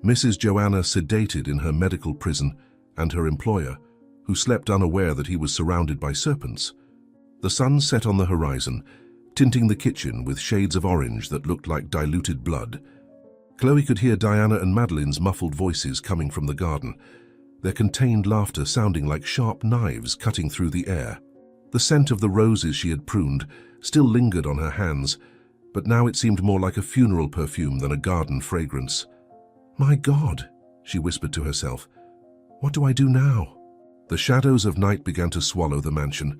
Mrs. Joanna sedated in her medical prison, and her employer, who slept unaware that he was surrounded by serpents. The sun set on the horizon, tinting the kitchen with shades of orange that looked like diluted blood. Chloe could hear Diana and Madeline's muffled voices coming from the garden, their contained laughter sounding like sharp knives cutting through the air. The scent of the roses she had pruned still lingered on her hands, but now it seemed more like a funeral perfume than a garden fragrance. "My God," she whispered to herself, "what do I do now?" The shadows of night began to swallow the mansion,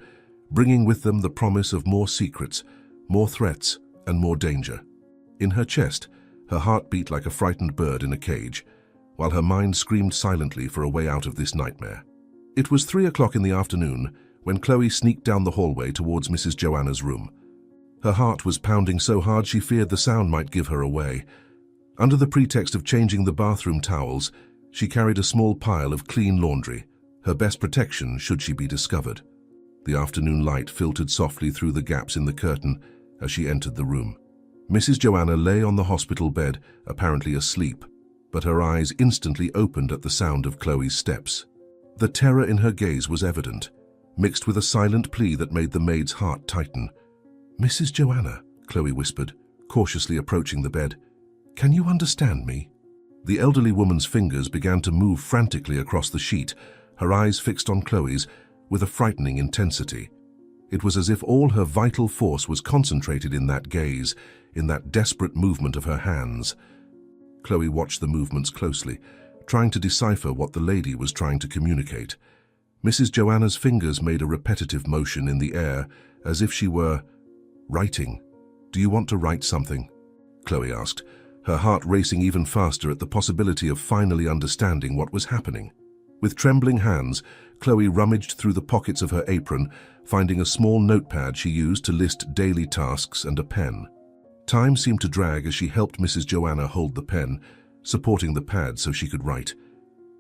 bringing with them the promise of more secrets, more threats, and more danger. In her chest, her heart beat like a frightened bird in a cage, while her mind screamed silently for a way out of this nightmare. It was 3 o'clock in the afternoon when Chloe sneaked down the hallway towards Mrs. Joanna's room. Her heart was pounding so hard she feared the sound might give her away. Under the pretext of changing the bathroom towels, she carried a small pile of clean laundry, her best protection should she be discovered. The afternoon light filtered softly through the gaps in the curtain as she entered the room. Mrs. Joanna lay on the hospital bed, apparently asleep, but her eyes instantly opened at the sound of Chloe's steps. The terror in her gaze was evident, mixed with a silent plea that made the maid's heart tighten. "Mrs. Joanna," Chloe whispered, cautiously approaching the bed, "can you understand me?" The elderly woman's fingers began to move frantically across the sheet, her eyes fixed on Chloe's with a frightening intensity. It was as if all her vital force was concentrated in that gaze, in that desperate movement of her hands. Chloe watched the movements closely, trying to decipher what the lady was trying to communicate. Mrs. Joanna's fingers made a repetitive motion in the air, as if she were writing. "Do you want to write something?" Chloe asked, her heart racing even faster at the possibility of finally understanding what was happening. With trembling hands, Chloe rummaged through the pockets of her apron, finding a small notepad she used to list daily tasks and a pen. Time seemed to drag as she helped Mrs. Joanna hold the pen, supporting the pad so she could write.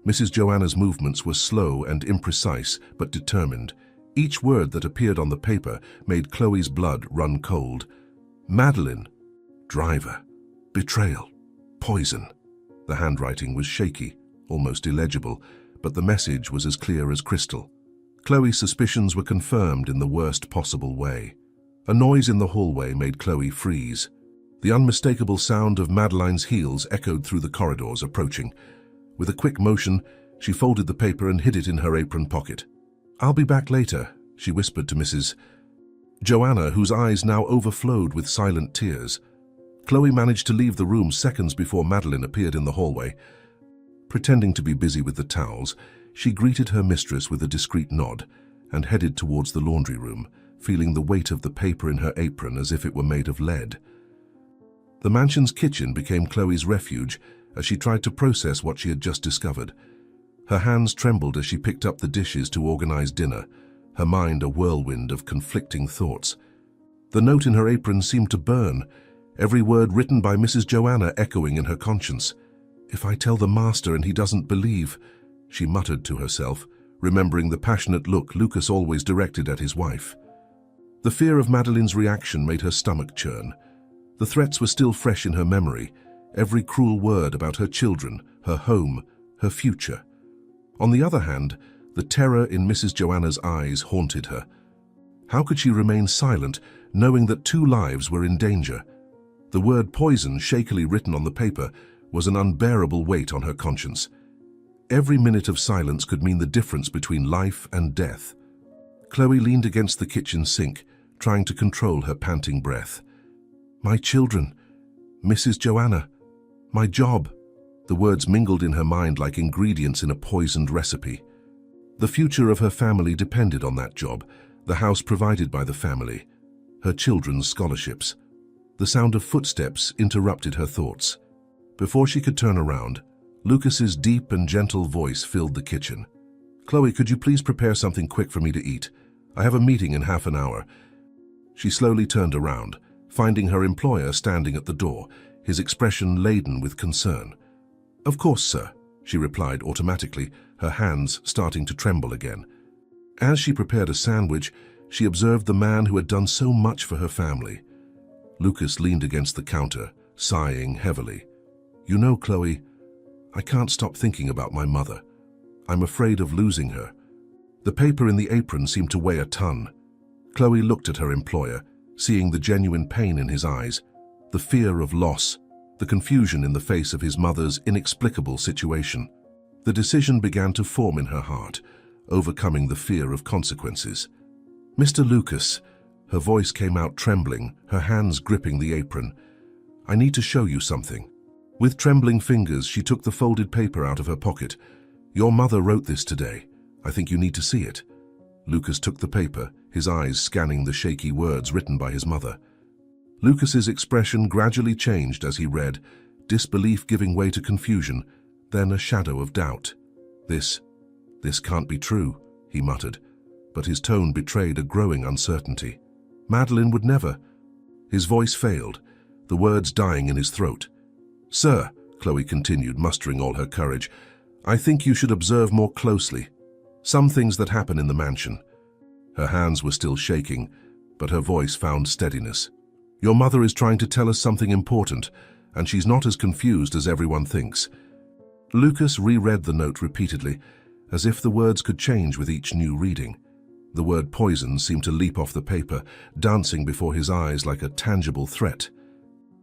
Mrs. Joanna's movements were slow and imprecise, but determined. Each word that appeared on the paper made Chloe's blood run cold. Madeline, driver, betrayal, poison. The handwriting was shaky, almost illegible, but the message was as clear as crystal. Chloe's suspicions were confirmed in the worst possible way. A noise in the hallway made Chloe freeze. The unmistakable sound of Madeline's heels echoed through the corridors, approaching. With a quick motion, she folded the paper and hid it in her apron pocket. "I'll be back later," she whispered to Mrs. Joanna, whose eyes now overflowed with silent tears. Chloe managed to leave the room seconds before Madeline appeared in the hallway. Pretending to be busy with the towels, she greeted her mistress with a discreet nod and headed towards the laundry room, feeling the weight of the paper in her apron as if it were made of lead. The mansion's kitchen became Chloe's refuge as she tried to process what she had just discovered. Her hands trembled as she picked up the dishes to organize dinner, her mind a whirlwind of conflicting thoughts. The note in her apron seemed to burn, every word written by Mrs. Joanna echoing in her conscience. "If I tell the master and he doesn't believe," she muttered to herself, remembering the passionate look Lucas always directed at his wife. The fear of Madeline's reaction made her stomach churn. The threats were still fresh in her memory, every cruel word about her children, her home, her future. On the other hand, the terror in Mrs. Joanna's eyes haunted her. How could she remain silent, knowing that 2 lives were in danger? The word poison, shakily written on the paper, was an unbearable weight on her conscience. Every minute of silence could mean the difference between life and death. Chloe leaned against the kitchen sink, trying to control her panting breath. My children, Mrs. Joanna, my job. The words mingled in her mind like ingredients in a poisoned recipe. The future of her family depended on that job, the house provided by the family, her children's scholarships. The sound of footsteps interrupted her thoughts. Before she could turn around, Lucas's deep and gentle voice filled the kitchen. Chloe, could you please prepare something quick for me to eat? I have a meeting in half an hour. She slowly turned around, finding her employer standing at the door, his expression laden with concern. Of course, sir, she replied automatically, her hands starting to tremble again. As she prepared a sandwich, she observed the man who had done so much for her family. Lucas leaned against the counter, sighing heavily. You know, Chloe, I can't stop thinking about my mother. I'm afraid of losing her. The paper in the apron seemed to weigh a ton. Chloe looked at her employer, seeing the genuine pain in his eyes, the fear of loss, the confusion in the face of his mother's inexplicable situation. The decision began to form in her heart, overcoming the fear of consequences. Mr. Lucas, her voice came out trembling, her hands gripping the apron. I need to show you something. With trembling fingers, she took the folded paper out of her pocket. Your mother wrote this today. I think you need to see it. Lucas took the paper, his eyes scanning the shaky words written by his mother. Lucas's expression gradually changed as he read, disbelief giving way to confusion, then a shadow of doubt. This can't be true, he muttered, but his tone betrayed a growing uncertainty. Madeline would never. His voice failed, the words dying in his throat. Sir, Chloe continued, mustering all her courage, I think you should observe more closely. Some things that happen in the mansion. Her hands were still shaking, but her voice found steadiness. Your mother is trying to tell us something important, and she's not as confused as everyone thinks. Lucas reread the note repeatedly, as if the words could change with each new reading. The word poison seemed to leap off the paper, dancing before his eyes like a tangible threat.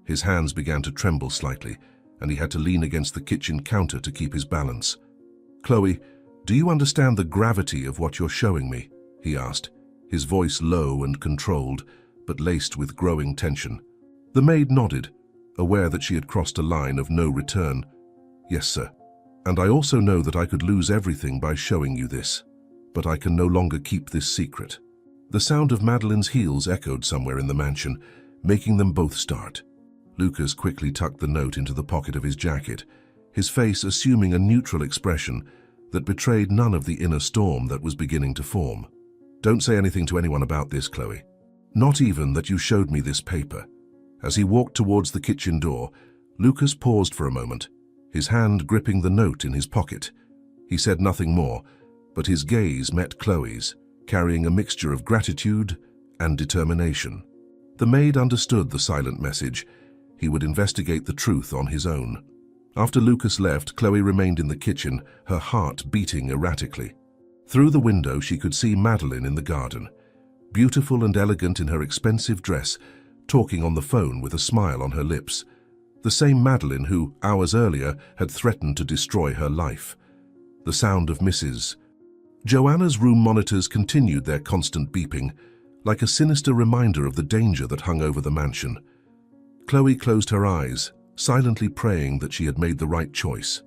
His hands began to tremble slightly, and he had to lean against the kitchen counter to keep his balance. Chloe, do you understand the gravity of what you're showing me? He asked, his voice low and controlled, but laced with growing tension. The maid nodded, aware that she had crossed a line of no return. Yes, sir. And I also know that I could lose everything by showing you this. But I can no longer keep this secret. The sound of Madeline's heels echoed somewhere in the mansion, making them both start. Lucas quickly tucked the note into the pocket of his jacket, his face assuming a neutral expression that betrayed none of the inner storm that was beginning to form. Don't say anything to anyone about this, Chloe. Not even that you showed me this paper. As he walked towards the kitchen door, Lucas paused for a moment, his hand gripping the note in his pocket. He said nothing more, but his gaze met Chloe's, carrying a mixture of gratitude and determination. The maid understood the silent message. He would investigate the truth on his own. After Lucas left, Chloe remained in the kitchen, her heart beating erratically. Through the window, she could see Madeline in the garden, beautiful and elegant in her expensive dress, talking on the phone with a smile on her lips. The same Madeline who, hours earlier, had threatened to destroy her life. The sound of Mrs. Joanna's room monitors continued their constant beeping, like a sinister reminder of the danger that hung over the mansion. Chloe closed her eyes, silently praying that she had made the right choice.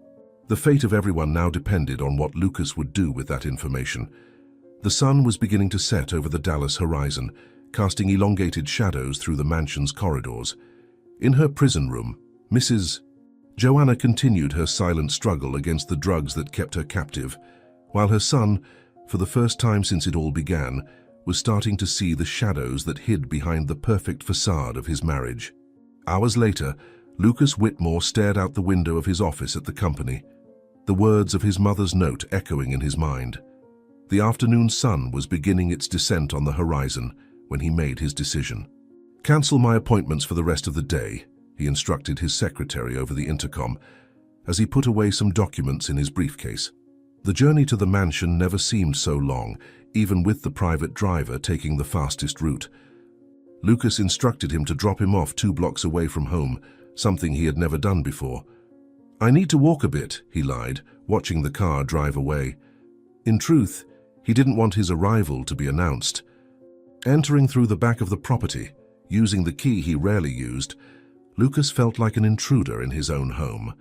The fate of everyone now depended on what Lucas would do with that information. The sun was beginning to set over the Dallas horizon, casting elongated shadows through the mansion's corridors. In her prison room, Mrs. Joanna continued her silent struggle against the drugs that kept her captive, while her son, for the first time since it all began, was starting to see the shadows that hid behind the perfect facade of his marriage. Hours later, Lucas Whitmore stared out the window of his office at the company, the words of his mother's note echoing in his mind. The afternoon sun was beginning its descent on the horizon when he made his decision. "Cancel my appointments for the rest of the day," he instructed his secretary over the intercom, as he put away some documents in his briefcase. The journey to the mansion never seemed so long, even with the private driver taking the fastest route. Lucas instructed him to drop him off 2 blocks away from home, something he had never done before. "I need to walk a bit," he lied, watching the car drive away. In truth, he didn't want his arrival to be announced. Entering through the back of the property, using the key he rarely used, Lucas felt like an intruder in his own home.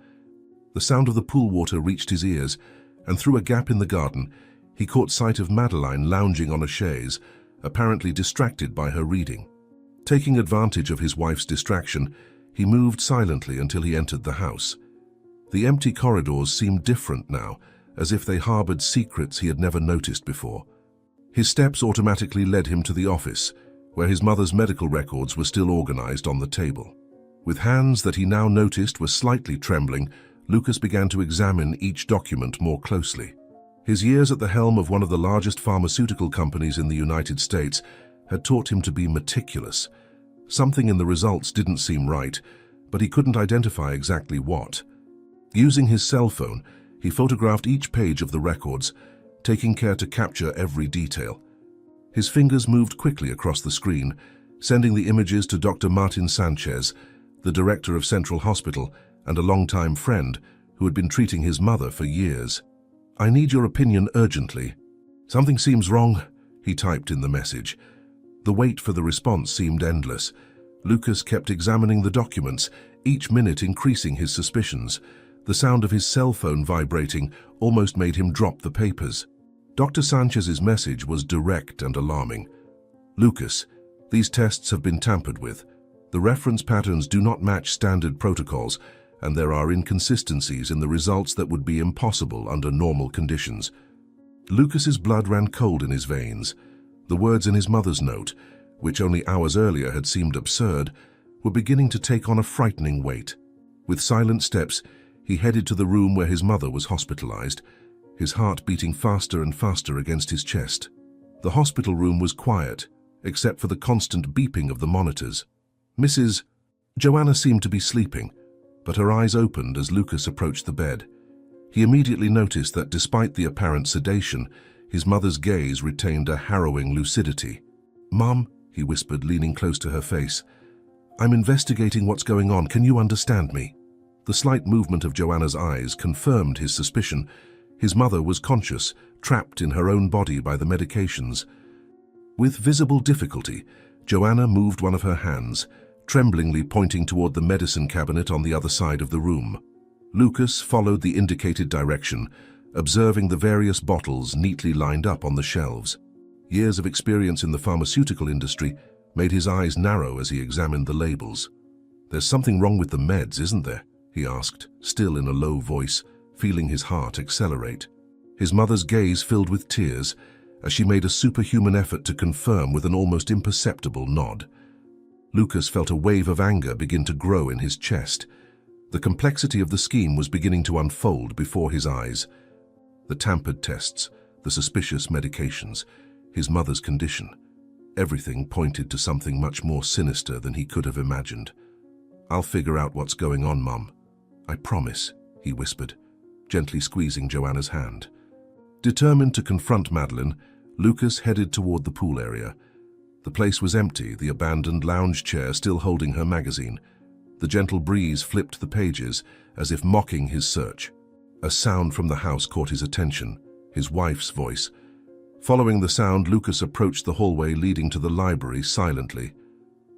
The sound of the pool water reached his ears, and through a gap in the garden, he caught sight of Madeline lounging on a chaise, apparently distracted by her reading. Taking advantage of his wife's distraction, he moved silently until he entered the house. The empty corridors seemed different now, as if they harbored secrets he had never noticed before. His steps automatically led him to the office, where his mother's medical records were still organized on the table. With hands that he now noticed were slightly trembling, Lucas began to examine each document more closely. His years at the helm of one of the largest pharmaceutical companies in the United States had taught him to be meticulous. Something in the results didn't seem right, but he couldn't identify exactly what. Using his cell phone, he photographed each page of the records, taking care to capture every detail. His fingers moved quickly across the screen, sending the images to Dr. Martin Sanchez, the director of Central Hospital and a longtime friend who had been treating his mother for years. "I need your opinion urgently. Something seems wrong," he typed in the message. The wait for the response seemed endless. Lucas kept examining the documents, each minute increasing his suspicions. The sound of his cell phone vibrating almost made him drop the papers. Dr. Sanchez's message was direct and alarming. "Lucas, these tests have been tampered with. The reference patterns do not match standard protocols, and there are inconsistencies in the results that would be impossible under normal conditions." Lucas's blood ran cold in his veins. The words in his mother's note, which only hours earlier had seemed absurd, were beginning to take on a frightening weight. With silent steps, he headed to the room where his mother was hospitalized, his heart beating faster and faster against his chest. The hospital room was quiet, except for the constant beeping of the monitors. Mrs. Joanna seemed to be sleeping, but her eyes opened as Lucas approached the bed. He immediately noticed that despite the apparent sedation, his mother's gaze retained a harrowing lucidity. "Mom," he whispered, leaning close to her face, "I'm investigating what's going on. Can you understand me?" The slight movement of Joanna's eyes confirmed his suspicion. His mother was conscious, trapped in her own body by the medications. With visible difficulty, Joanna moved one of her hands, tremblingly pointing toward the medicine cabinet on the other side of the room. Lucas followed the indicated direction, observing the various bottles neatly lined up on the shelves. Years of experience in the pharmaceutical industry made his eyes narrow as he examined the labels. "There's something wrong with the meds, isn't there?" he asked, still in a low voice, feeling his heart accelerate. His mother's gaze filled with tears as she made a superhuman effort to confirm with an almost imperceptible nod. Lucas felt a wave of anger begin to grow in his chest. The complexity of the scheme was beginning to unfold before his eyes. The tampered tests, the suspicious medications, his mother's condition. Everything pointed to something much more sinister than he could have imagined. "I'll figure out what's going on, Mum. I promise," he whispered, gently squeezing Joanna's hand. Determined to confront Madeline, Lucas headed toward the pool area. The place was empty, the abandoned lounge chair still holding her magazine. The gentle breeze flipped the pages, as if mocking his search. A sound from the house caught his attention, his wife's voice. Following the sound, Lucas approached the hallway leading to the library silently.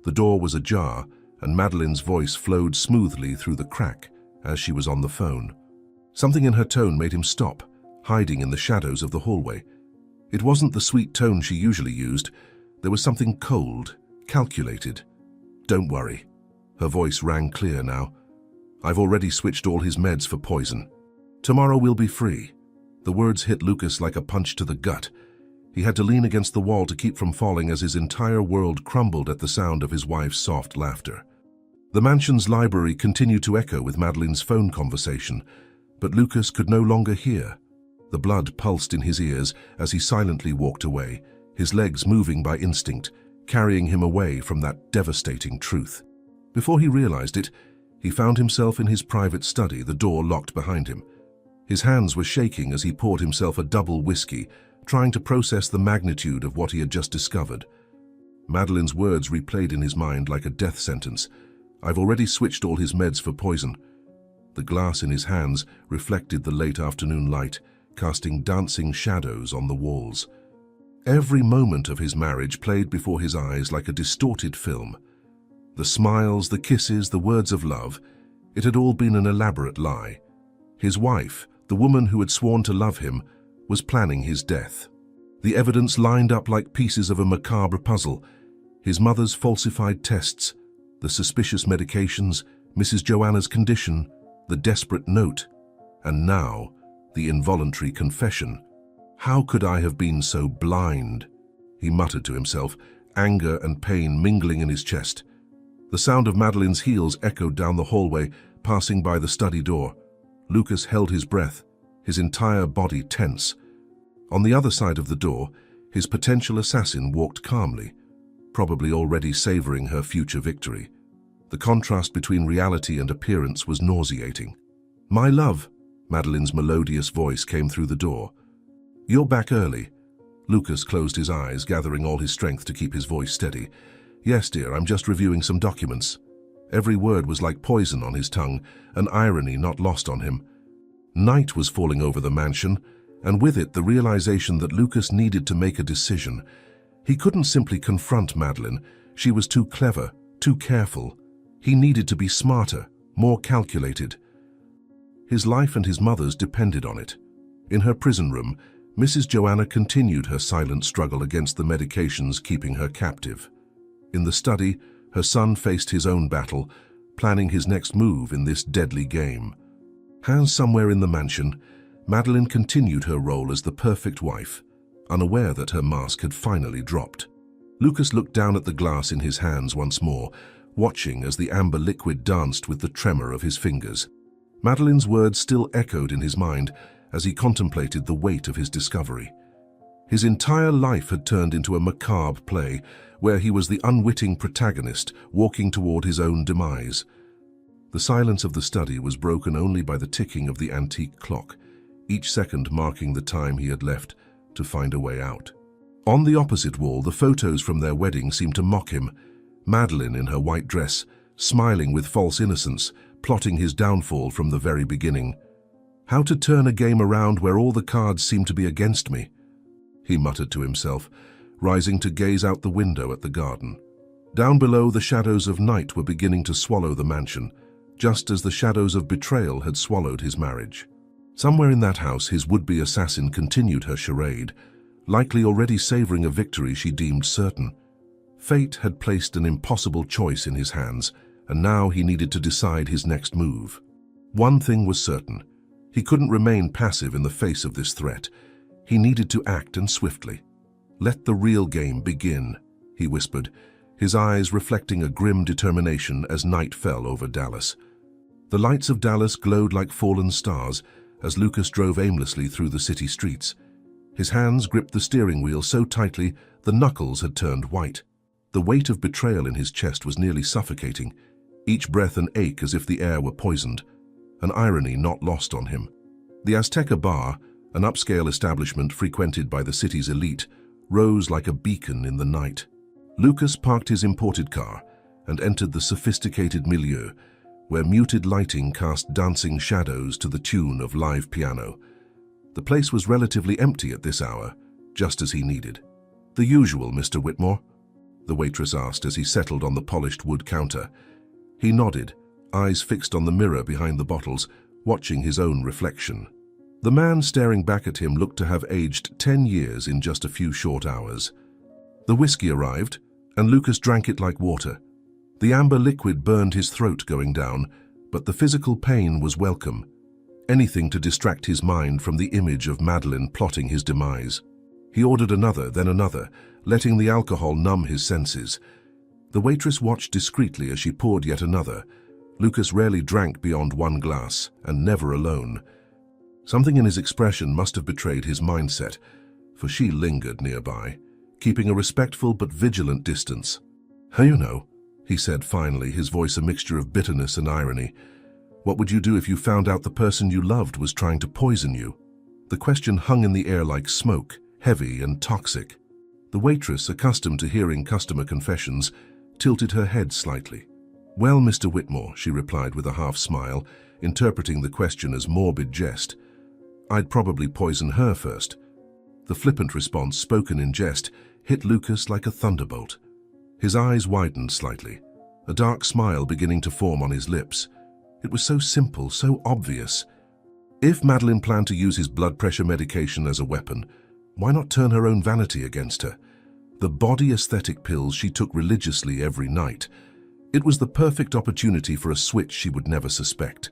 The door was ajar, and Madeline's voice flowed smoothly through the crack as she was on the phone. Something in her tone made him stop, hiding in the shadows of the hallway. It wasn't the sweet tone she usually used. There was something cold, calculated. "Don't worry." Her voice rang clear now. "I've already switched all his meds for poison. Tomorrow we'll be free." The words hit Lucas like a punch to the gut. He had to lean against the wall to keep from falling as his entire world crumbled at the sound of his wife's soft laughter. The mansion's library continued to echo with Madeline's phone conversation, but Lucas could no longer hear. The blood pulsed in his ears as he silently walked away, his legs moving by instinct, carrying him away from that devastating truth. Before he realized it, he found himself in his private study, the door locked behind him. His hands were shaking as he poured himself a double whiskey, trying to process the magnitude of what he had just discovered. Madeline's words replayed in his mind like a death sentence. I've already switched all his meds for poison. The glass in his hands reflected the late afternoon light, casting dancing shadows on the walls. Every moment of his marriage played before his eyes like a distorted film. The smiles, the kisses, the words of love, it had all been an elaborate lie. His wife, the woman who had sworn to love him, was planning his death. The evidence lined up like pieces of a macabre puzzle. His mother's falsified tests, the suspicious medications, Mrs. Joanna's condition, the desperate note, and now the involuntary confession. How could I have been so blind? He muttered to himself, anger and pain mingling in his chest. The sound of Madeline's heels echoed down the hallway, passing by the study door. Lucas held his breath, his entire body tense. On the other side of the door, his potential assassin walked calmly, probably already savoring her future victory. The contrast between reality and appearance was nauseating. "My love," Madeline's melodious voice came through the door. "You're back early." Lucas closed his eyes, gathering all his strength to keep his voice steady. "Yes, dear, I'm just reviewing some documents." Every word was like poison on his tongue, an irony not lost on him. Night was falling over the mansion, and with it the realization that Lucas needed to make a decision. He couldn't simply confront Madeline. She was too clever, too careful. He needed to be smarter, more calculated. His life and his mother's depended on it. In her prison room, Mrs. Joanna continued her silent struggle against the medications keeping her captive. In the study, her son faced his own battle, planning his next move in this deadly game. Hands somewhere in the mansion, Madeline continued her role as the perfect wife, unaware that her mask had finally dropped. Lucas looked down at the glass in his hands once more, watching as the amber liquid danced with the tremor of his fingers. Madeline's words still echoed in his mind as he contemplated the weight of his discovery. His entire life had turned into a macabre play where he was the unwitting protagonist walking toward his own demise. The silence of the study was broken only by the ticking of the antique clock, each second marking the time he had left to find a way out. On the opposite wall, the photos from their wedding seemed to mock him. Madeline in her white dress, smiling with false innocence, plotting his downfall from the very beginning. How to turn a game around where all the cards seemed to be against me? He muttered to himself, rising to gaze out the window at the garden. Down below, the shadows of night were beginning to swallow the mansion, just as the shadows of betrayal had swallowed his marriage. Somewhere in that house, his would-be assassin continued her charade, likely already savoring a victory she deemed certain. Fate had placed an impossible choice in his hands, and now he needed to decide his next move. One thing was certain. He couldn't remain passive in the face of this threat. He needed to act, and swiftly. "Let the real game begin," he whispered, his eyes reflecting a grim determination as night fell over Dallas. The lights of Dallas glowed like fallen stars as Lucas drove aimlessly through the city streets. His hands gripped the steering wheel so tightly the knuckles had turned white. The weight of betrayal in his chest was nearly suffocating, each breath an ache as if the air were poisoned, an irony not lost on him. The Azteca Bar, an upscale establishment frequented by the city's elite, rose like a beacon in the night. Lucas parked his imported car and entered the sophisticated milieu, where muted lighting cast dancing shadows to the tune of live piano. The place was relatively empty at this hour, just as he needed. "The usual, Mr. Whitmore?" the waitress asked as he settled on the polished wood counter. He nodded, eyes fixed on the mirror behind the bottles, watching his own reflection. The man staring back at him looked to have aged 10 years in just a few short hours. The whiskey arrived, and Lucas drank it like water. The amber liquid burned his throat going down, but the physical pain was welcome. Anything to distract his mind from the image of Madeline plotting his demise. He ordered another, then another, letting the alcohol numb his senses. The waitress watched discreetly as she poured yet another. Lucas rarely drank beyond one glass, and never alone. Something in his expression must have betrayed his mindset, for she lingered nearby, keeping a respectful but vigilant distance. "You know," he said finally, his voice a mixture of bitterness and irony, "what would you do if you found out the person you loved was trying to poison you?" The question hung in the air like smoke, heavy and toxic. The waitress, accustomed to hearing customer confessions, tilted her head slightly. "Well, Mr. Whitmore," she replied with a half-smile, interpreting the question as morbid jest, "I'd probably poison her first." The flippant response, spoken in jest, hit Lucas like a thunderbolt. His eyes widened slightly, a dark smile beginning to form on his lips. It was so simple, so obvious. If Madeline planned to use his blood pressure medication as a weapon, why not turn her own vanity against her? The body aesthetic pills she took religiously every night. It was the perfect opportunity for a switch she would never suspect.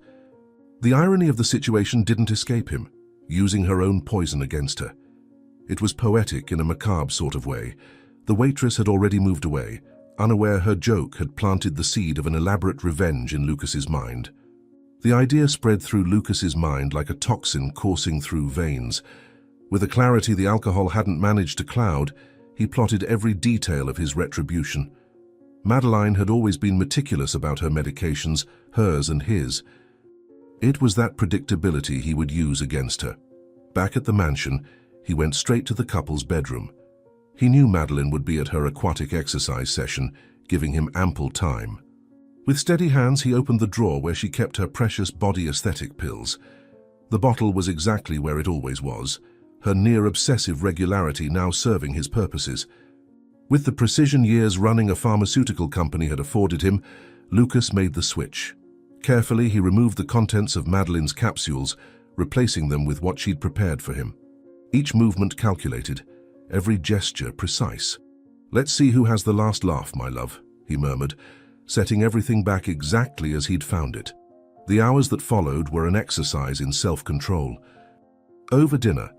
The irony of the situation didn't escape him, using her own poison against her. It was poetic in a macabre sort of way. The waitress had already moved away, unaware her joke had planted the seed of an elaborate revenge in Lucas's mind. The idea spread through Lucas's mind like a toxin coursing through veins. With a clarity the alcohol hadn't managed to cloud, he plotted every detail of his retribution. Madeline had always been meticulous about her medications, hers and his. It was that predictability he would use against her. Back at the mansion, he went straight to the couple's bedroom. He knew Madeline would be at her aquatic exercise session, giving him ample time. With steady hands, he opened the drawer where she kept her precious body aesthetic pills. The bottle was exactly where it always was, her near-obsessive regularity now serving his purposes. With the precision years running a pharmaceutical company had afforded him, Lucas made the switch. Carefully, he removed the contents of Madeline's capsules, replacing them with what she'd prepared for him. Each movement calculated, every gesture precise. "Let's see who has the last laugh, my love," he murmured, setting everything back exactly as he'd found it. The hours that followed were an exercise in self-control. Over dinner,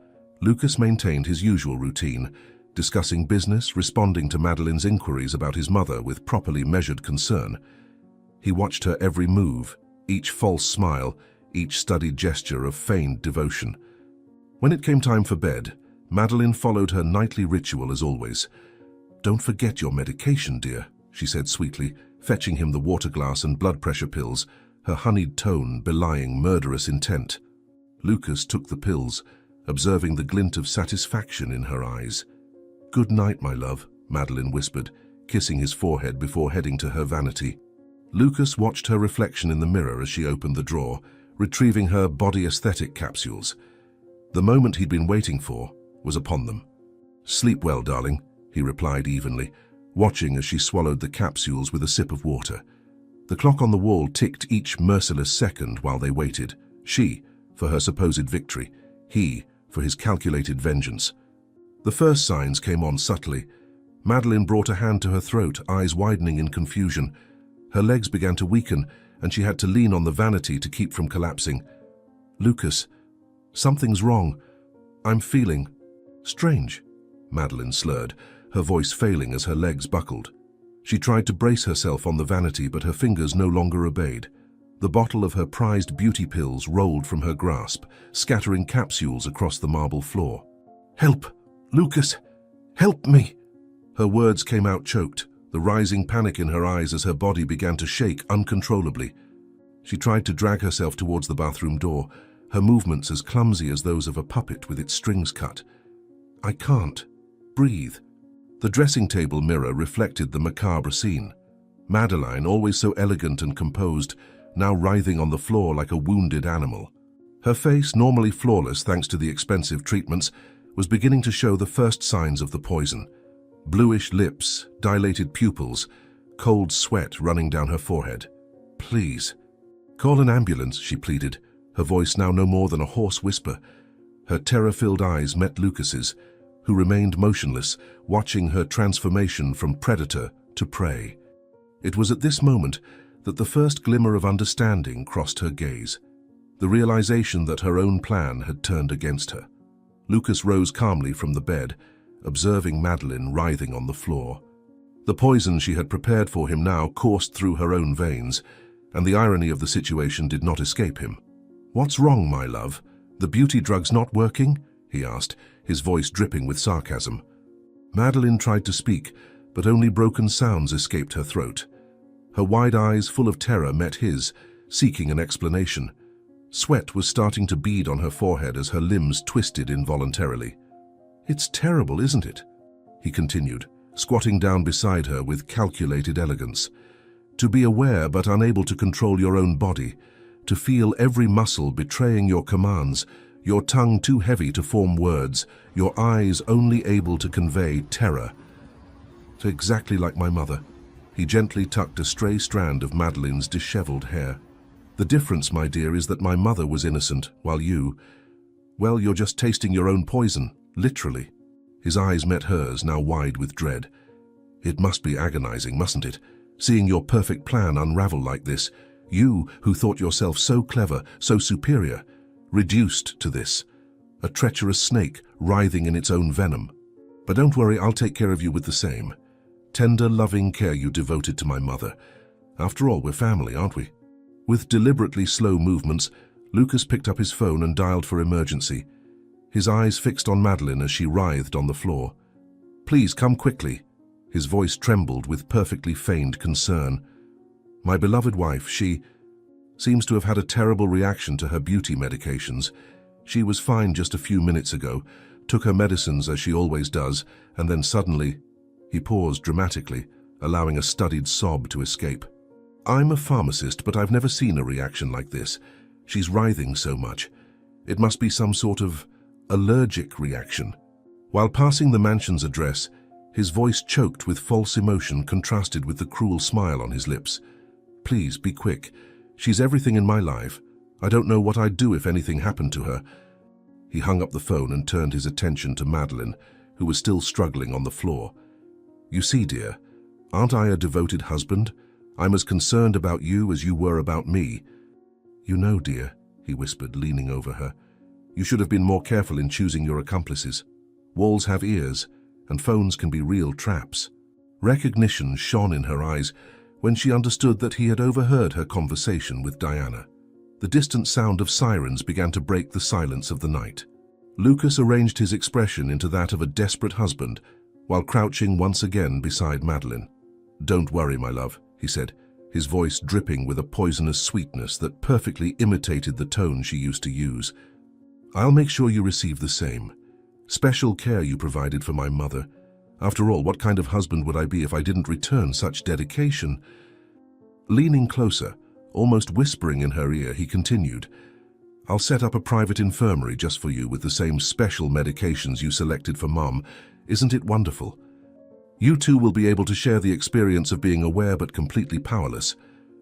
Lucas maintained his usual routine, discussing business, responding to Madeline's inquiries about his mother with properly measured concern. He watched her every move, each false smile, each studied gesture of feigned devotion. When it came time for bed, Madeline followed her nightly ritual as always. "Don't forget your medication, dear," she said sweetly, fetching him the water glass and blood pressure pills, her honeyed tone belying murderous intent. Lucas took the pills, observing the glint of satisfaction in her eyes. "Good night, my love," Madeline whispered, kissing his forehead before heading to her vanity. Lucas watched her reflection in the mirror as she opened the drawer, retrieving her body aesthetic capsules. The moment he'd been waiting for was upon them. "Sleep well, darling," he replied evenly, watching as she swallowed the capsules with a sip of water. The clock on the wall ticked each merciless second while they waited, she for her supposed victory, he for his calculated vengeance. The first signs came on subtly. Madeline brought a hand to her throat, eyes widening in confusion. Her legs began to weaken, and she had to lean on the vanity to keep from collapsing. "Lucas, something's wrong. I'm feeling strange," Madeline slurred, her voice failing as her legs buckled. She tried to brace herself on the vanity, but her fingers no longer obeyed. The bottle of her prized beauty pills rolled from her grasp, scattering capsules across the marble floor. "Help! Lucas! Help me!" Her words came out choked, the rising panic in her eyes as her body began to shake uncontrollably. She tried to drag herself towards the bathroom door, her movements as clumsy as those of a puppet with its strings cut. "I can't breathe." The dressing table mirror reflected the macabre scene. Madeline, always so elegant and composed, now writhing on the floor like a wounded animal. Her face, normally flawless thanks to the expensive treatments, was beginning to show the first signs of the poison. Bluish lips, dilated pupils, cold sweat running down her forehead. "Please, call an ambulance," she pleaded, her voice now no more than a hoarse whisper. Her terror-filled eyes met Lucas's, who remained motionless, watching her transformation from predator to prey. It was at this moment that the first glimmer of understanding crossed her gaze, the realization that her own plan had turned against her. Lucas rose calmly from the bed, observing Madeline writhing on the floor. The poison she had prepared for him now coursed through her own veins, and the irony of the situation did not escape him. "What's wrong, my love? The beauty drug's not working?" he asked, his voice dripping with sarcasm. Madeline tried to speak, but only broken sounds escaped her throat. Her wide eyes, full of terror, met his, seeking an explanation. Sweat was starting to bead on her forehead as her limbs twisted involuntarily. "It's terrible, isn't it?" he continued, squatting down beside her with calculated elegance. To be aware but unable to control your own body, to feel every muscle betraying your commands, your tongue too heavy to form words, your eyes only able to convey terror. Exactly like my mother. He gently tucked a stray strand of Madeline's disheveled hair. The difference, my dear, is that my mother was innocent, while you, well, you're just tasting your own poison, literally. His eyes met hers, now wide with dread. It must be agonizing, mustn't it? Seeing your perfect plan unravel like this. You, who thought yourself so clever, so superior, reduced to this. A treacherous snake, writhing in its own venom. But don't worry, I'll take care of you with the same. Tender, loving care you devoted to my mother. After all, we're family, aren't we? With deliberately slow movements, Lucas picked up his phone and dialed for emergency. His eyes fixed on Madeline as she writhed on the floor. Please, come quickly. His voice trembled with perfectly feigned concern. My beloved wife, she seems to have had a terrible reaction to her beauty medications. She was fine just a few minutes ago, took her medicines as she always does, and then suddenly... He paused dramatically, allowing a studied sob to escape. I'm a pharmacist, but I've never seen a reaction like this. She's writhing so much. It must be some sort of allergic reaction. While passing the mansion's address, his voice choked with false emotion contrasted with the cruel smile on his lips. Please, be quick. She's everything in my life. I don't know what I'd do if anything happened to her. He hung up the phone and turned his attention to Madeline, who was still struggling on the floor. You see, dear, aren't I a devoted husband? I'm as concerned about you as you were about me. You know, dear, he whispered, leaning over her, you should have been more careful in choosing your accomplices. Walls have ears, and phones can be real traps. Recognition shone in her eyes when she understood that he had overheard her conversation with Diana. The distant sound of sirens began to break the silence of the night. Lucas arranged his expression into that of a desperate husband while crouching once again beside Madeline. Don't worry, my love, he said, his voice dripping with a poisonous sweetness that perfectly imitated the tone she used to use. I'll make sure you receive the same. Special care you provided for my mother. After all, what kind of husband would I be if I didn't return such dedication? Leaning closer, almost whispering in her ear, he continued, I'll set up a private infirmary just for you with the same special medications you selected for Mom. Isn't it wonderful? You two will be able to share the experience of being aware but completely powerless.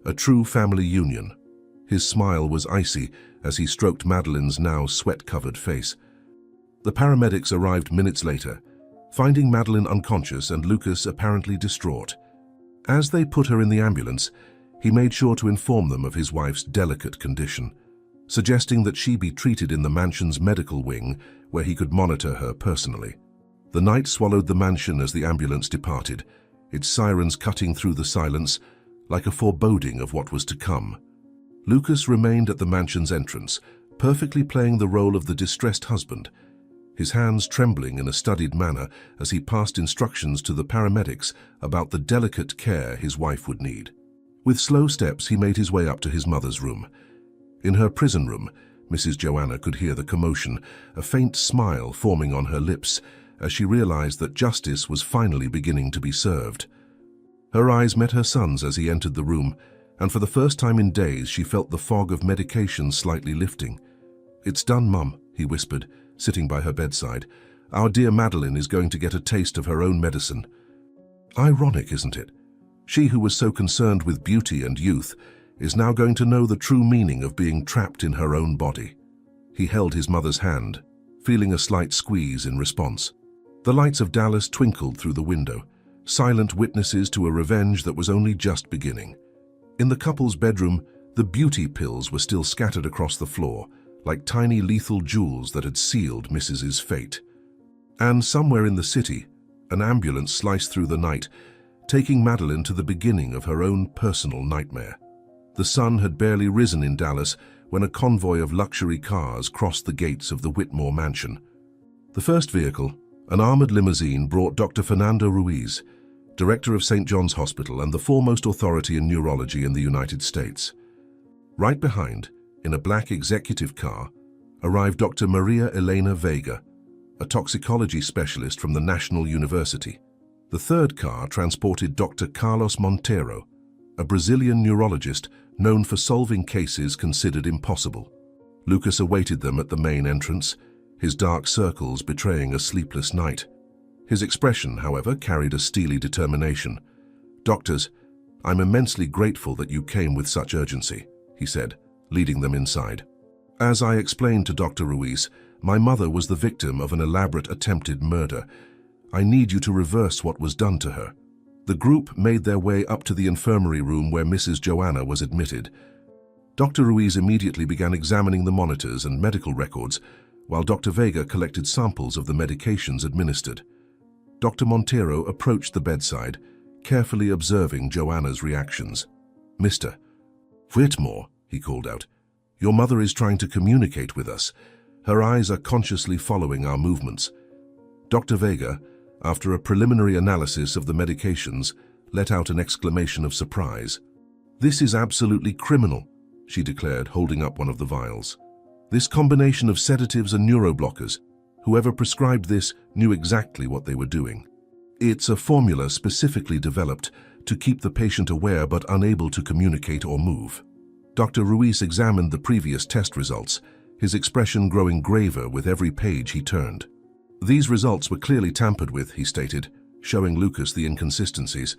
A true family union. His smile was icy as he stroked Madeline's now sweat-covered face. The paramedics arrived minutes later, finding Madeline unconscious and Lucas apparently distraught. As they put her in the ambulance, he made sure to inform them of his wife's delicate condition, suggesting that she be treated in the mansion's medical wing where he could monitor her personally. The night swallowed the mansion as the ambulance departed, its sirens cutting through the silence like a foreboding of what was to come. Lucas remained at the mansion's entrance, perfectly playing the role of the distressed husband, his hands trembling in a studied manner as he passed instructions to the paramedics about the delicate care his wife would need. With slow steps, he made his way up to his mother's room. In her prison room, Mrs. Joanna could hear the commotion, a faint smile forming on her lips as she realized that justice was finally beginning to be served. Her eyes met her son's as he entered the room, and for the first time in days she felt the fog of medication slightly lifting. It's done, Mum, he whispered, sitting by her bedside. Our dear Madeline is going to get a taste of her own medicine. Ironic, isn't it? She who was so concerned with beauty and youth is now going to know the true meaning of being trapped in her own body. He held his mother's hand, feeling a slight squeeze in response. The lights of Dallas twinkled through the window, silent witnesses to a revenge that was only just beginning. In the couple's bedroom, the beauty pills were still scattered across the floor, like tiny lethal jewels that had sealed Mrs.'s fate. And somewhere in the city, an ambulance sliced through the night, taking Madeline to the beginning of her own personal nightmare. The sun had barely risen in Dallas when a convoy of luxury cars crossed the gates of the Whitmore mansion. The first vehicle, an armored limousine, brought Dr. Fernando Ruiz, director of St. John's Hospital and the foremost authority in neurology in the United States. Right behind, in a black executive car, arrived Dr. Maria Elena Vega, a toxicology specialist from the National University. The third car transported Dr. Carlos Monteiro, a Brazilian neurologist known for solving cases considered impossible. Lucas awaited them at the main entrance, his dark circles betraying a sleepless night. His expression, however, carried a steely determination. "Doctors, I'm immensely grateful that you came with such urgency," he said, leading them inside. "As I explained to Dr. Ruiz, my mother was the victim of an elaborate attempted murder. I need you to reverse what was done to her." The group made their way up to the infirmary room where Mrs. Joanna was admitted. Dr. Ruiz immediately began examining the monitors and medical records, while Dr. Vega collected samples of the medications administered. Dr. Monteiro approached the bedside, carefully observing Joanna's reactions. "Mr. Whitmore," he called out, "your mother is trying to communicate with us. Her eyes are consciously following our movements." Dr. Vega, after a preliminary analysis of the medications, let out an exclamation of surprise. "This is absolutely criminal," she declared, holding up one of the vials. "This combination of sedatives and neuroblockers, whoever prescribed this knew exactly what they were doing. It's a formula specifically developed to keep the patient aware but unable to communicate or move." Dr. Ruiz examined the previous test results, his expression growing graver with every page he turned. "These results were clearly tampered with," he stated, showing Lucas the inconsistencies.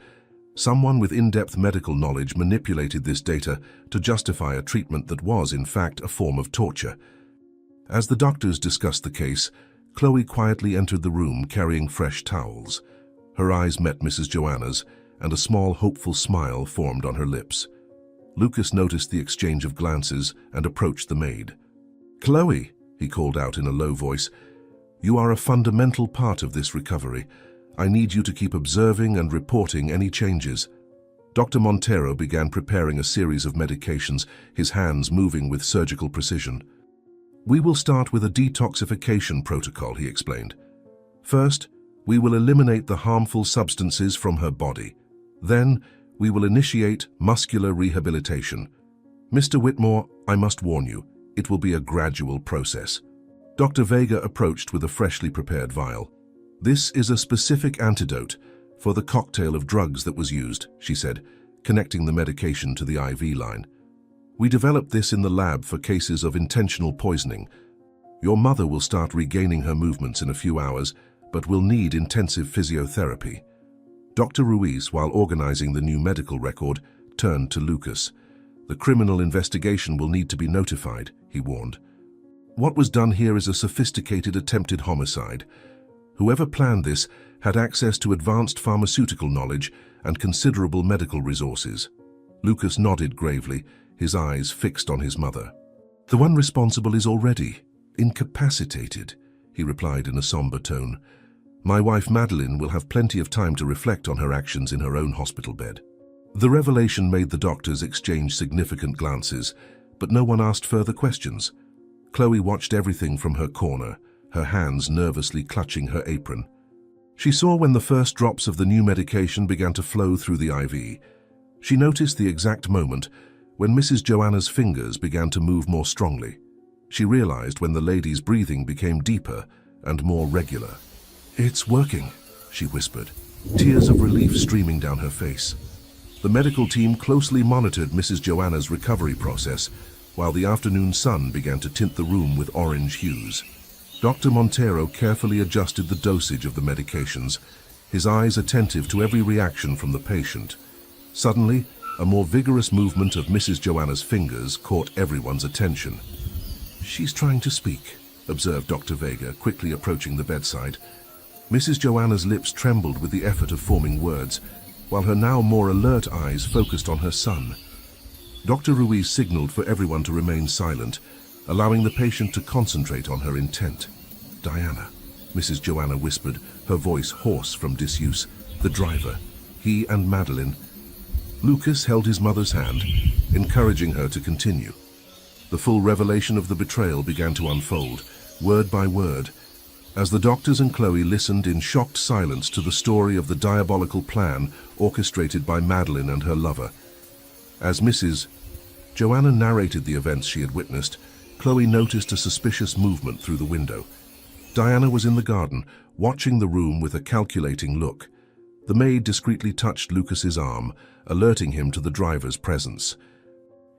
"Someone with in-depth medical knowledge manipulated this data to justify a treatment that was, in fact, a form of torture." As the doctors discussed the case, Chloe quietly entered the room carrying fresh towels. Her eyes met Mrs. Joanna's, and a small, hopeful smile formed on her lips. Lucas noticed the exchange of glances and approached the maid. "Chloe," he called out in a low voice, "you are a fundamental part of this recovery. I need you to keep observing and reporting any changes." Dr. Monteiro began preparing a series of medications, his hands moving with surgical precision. "We will start with a detoxification protocol," he explained. "First, we will eliminate the harmful substances from her body. Then, we will initiate muscular rehabilitation. Mr. Whitmore, I must warn you, it will be a gradual process." Dr. Vega approached with a freshly prepared vial. "This is a specific antidote for the cocktail of drugs that was used," she said, connecting the medication to the IV line. "We developed this in the lab for cases of intentional poisoning. Your mother will start regaining her movements in a few hours, but will need intensive physiotherapy." Dr. Ruiz, while organizing the new medical record, turned to Lucas. "The criminal investigation will need to be notified," he warned. "What was done here is a sophisticated attempted homicide. Whoever planned this had access to advanced pharmaceutical knowledge and considerable medical resources." Lucas nodded gravely, his eyes fixed on his mother. "The one responsible is already incapacitated," he replied in a somber tone. "My wife Madeline will have plenty of time to reflect on her actions in her own hospital bed." The revelation made the doctors exchange significant glances, but no one asked further questions. Chloe watched everything from her corner, her hands nervously clutching her apron. She saw when the first drops of the new medication began to flow through the IV. She noticed the exact moment when Mrs. Joanna's fingers began to move more strongly. She realized when the lady's breathing became deeper and more regular. "It's working," she whispered, tears of relief streaming down her face. The medical team closely monitored Mrs. Joanna's recovery process, while the afternoon sun began to tint the room with orange hues. Dr. Monteiro carefully adjusted the dosage of the medications, his eyes attentive to every reaction from the patient. Suddenly, a more vigorous movement of Mrs. Joanna's fingers caught everyone's attention. "She's trying to speak," observed Dr. Vega, quickly approaching the bedside. Mrs. Joanna's lips trembled with the effort of forming words, while her now more alert eyes focused on her son. Dr. Ruiz signaled for everyone to remain silent, allowing the patient to concentrate on her intent. "Diana," Mrs. Joanna whispered, her voice hoarse from disuse. "The driver. He and Madeline." Lucas held his mother's hand, encouraging her to continue. The full revelation of the betrayal began to unfold, word by word, as the doctors and Chloe listened in shocked silence to the story of the diabolical plan orchestrated by Madeline and her lover. As Mrs. Joanna narrated the events she had witnessed, Chloe noticed a suspicious movement through the window. Diana was in the garden, watching the room with a calculating look. The maid discreetly touched Lucas's arm, alerting him to the driver's presence.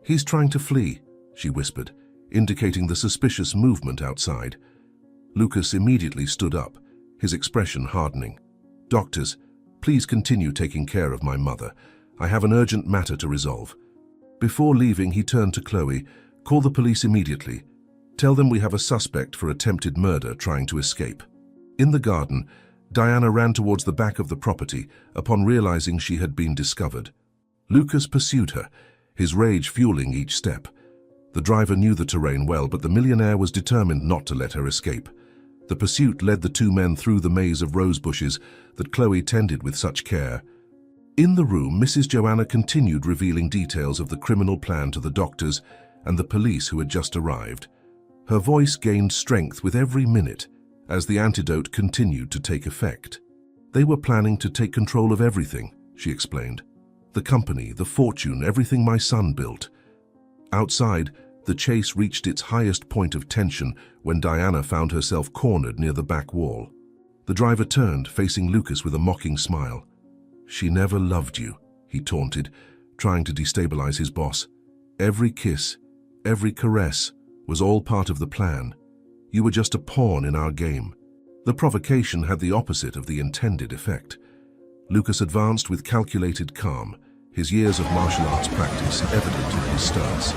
"He's trying to flee," she whispered, indicating the suspicious movement outside. Lucas immediately stood up, his expression hardening. "Doctors, please continue taking care of my mother. I have an urgent matter to resolve." Before leaving, he turned to Chloe. "Call the police immediately. Tell them we have a suspect for attempted murder trying to escape." In the garden, Diana ran towards the back of the property upon realizing she had been discovered. Lucas pursued her, his rage fueling each step. The driver knew the terrain well, but the millionaire was determined not to let her escape. The pursuit led the two men through the maze of rose bushes that Chloe tended with such care. In the room, Mrs. Joanna continued revealing details of the criminal plan to the doctors and the police who had just arrived. Her voice gained strength with every minute as the antidote continued to take effect. "They were planning to take control of everything," she explained. "The company, the fortune, everything my son built." Outside, the chase reached its highest point of tension when Diana found herself cornered near the back wall. The driver turned, facing Lucas with a mocking smile. "She never loved you," he taunted, trying to destabilize his boss. "Every kiss, every caress was all part of the plan. You were just a pawn in our game." The provocation had the opposite of the intended effect. Lucas advanced with calculated calm, his years of martial arts practice evident in his stance.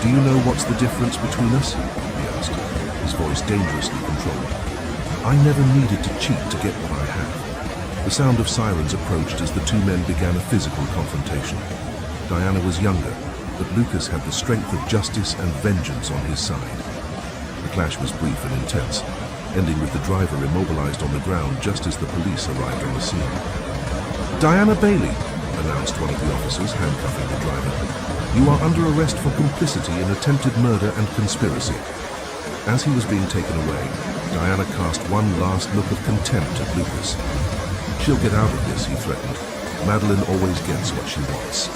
"Do you know what's the difference between us?" he asked, his voice dangerously controlled. "I never needed to cheat to get what I had." The sound of sirens approached as the two men began a physical confrontation. Diana was younger, but Lucas had the strength of justice and vengeance on his side. The clash was brief and intense, ending with the driver immobilized on the ground just as the police arrived on the scene. "Diana Bailey," announced one of the officers, handcuffing the driver. "You are under arrest for complicity in attempted murder and conspiracy." As he was being taken away, Diana cast one last look of contempt at Lucas. "She'll get out of this," he threatened. "Madeline always gets what she wants."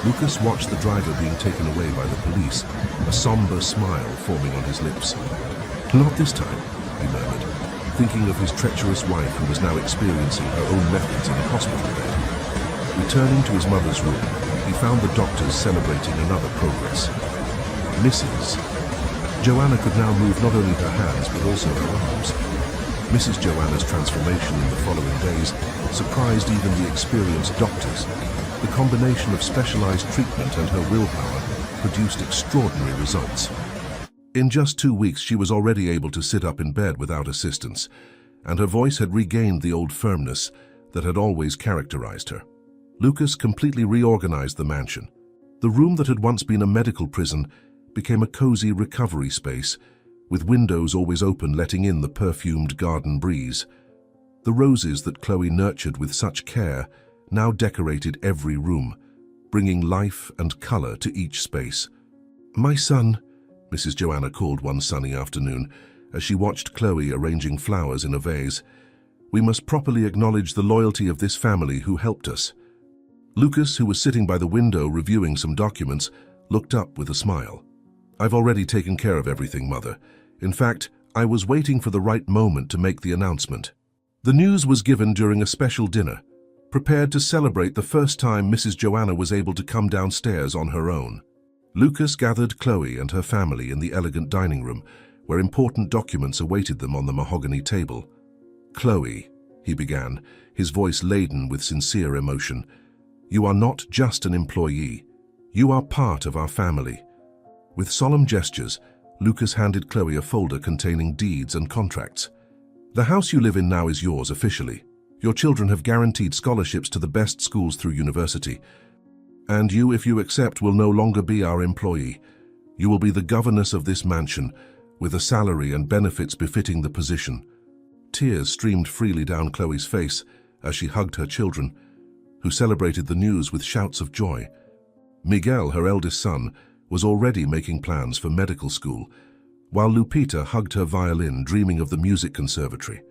Lucas watched the driver being taken away by the police, a somber smile forming on his lips. "Not this time," he murmured, thinking of his treacherous wife who was now experiencing her own methods in a hospital bed. Returning to his mother's room, he found the doctors celebrating another progress. Mrs. Joanna could now move not only her hands but also her arms. Mrs. Joanna's transformation in the following days surprised even the experienced doctors. The combination of specialized treatment and her willpower produced extraordinary results. In just 2 weeks, she was already able to sit up in bed without assistance, and her voice had regained the old firmness that had always characterized her. Lucas completely reorganized the mansion. The room that had once been a medical prison became a cozy recovery space, with windows always open letting in the perfumed garden breeze. The roses that Chloe nurtured with such care now decorated every room, bringing life and color to each space. "My son," Mrs. Joanna called one sunny afternoon as she watched Chloe arranging flowers in a vase. "We must properly acknowledge the loyalty of this family who helped us." Lucas, who was sitting by the window reviewing some documents, looked up with a smile. "I've already taken care of everything, Mother. In fact, I was waiting for the right moment to make the announcement." The news was given during a special dinner, prepared to celebrate the first time Mrs. Joanna was able to come downstairs on her own. Lucas gathered Chloe and her family in the elegant dining room, where important documents awaited them on the mahogany table. "Chloe," he began, his voice laden with sincere emotion, "you are not just an employee. You are part of our family." With solemn gestures, Lucas handed Chloe a folder containing deeds and contracts. "The house you live in now is yours officially. Your children have guaranteed scholarships to the best schools through university. And you, if you accept, will no longer be our employee. You will be the governess of this mansion, with a salary and benefits befitting the position." Tears streamed freely down Chloe's face as she hugged her children, who celebrated the news with shouts of joy. Miguel, her eldest son, was already making plans for medical school, while Lupita hugged her violin, dreaming of the music conservatory.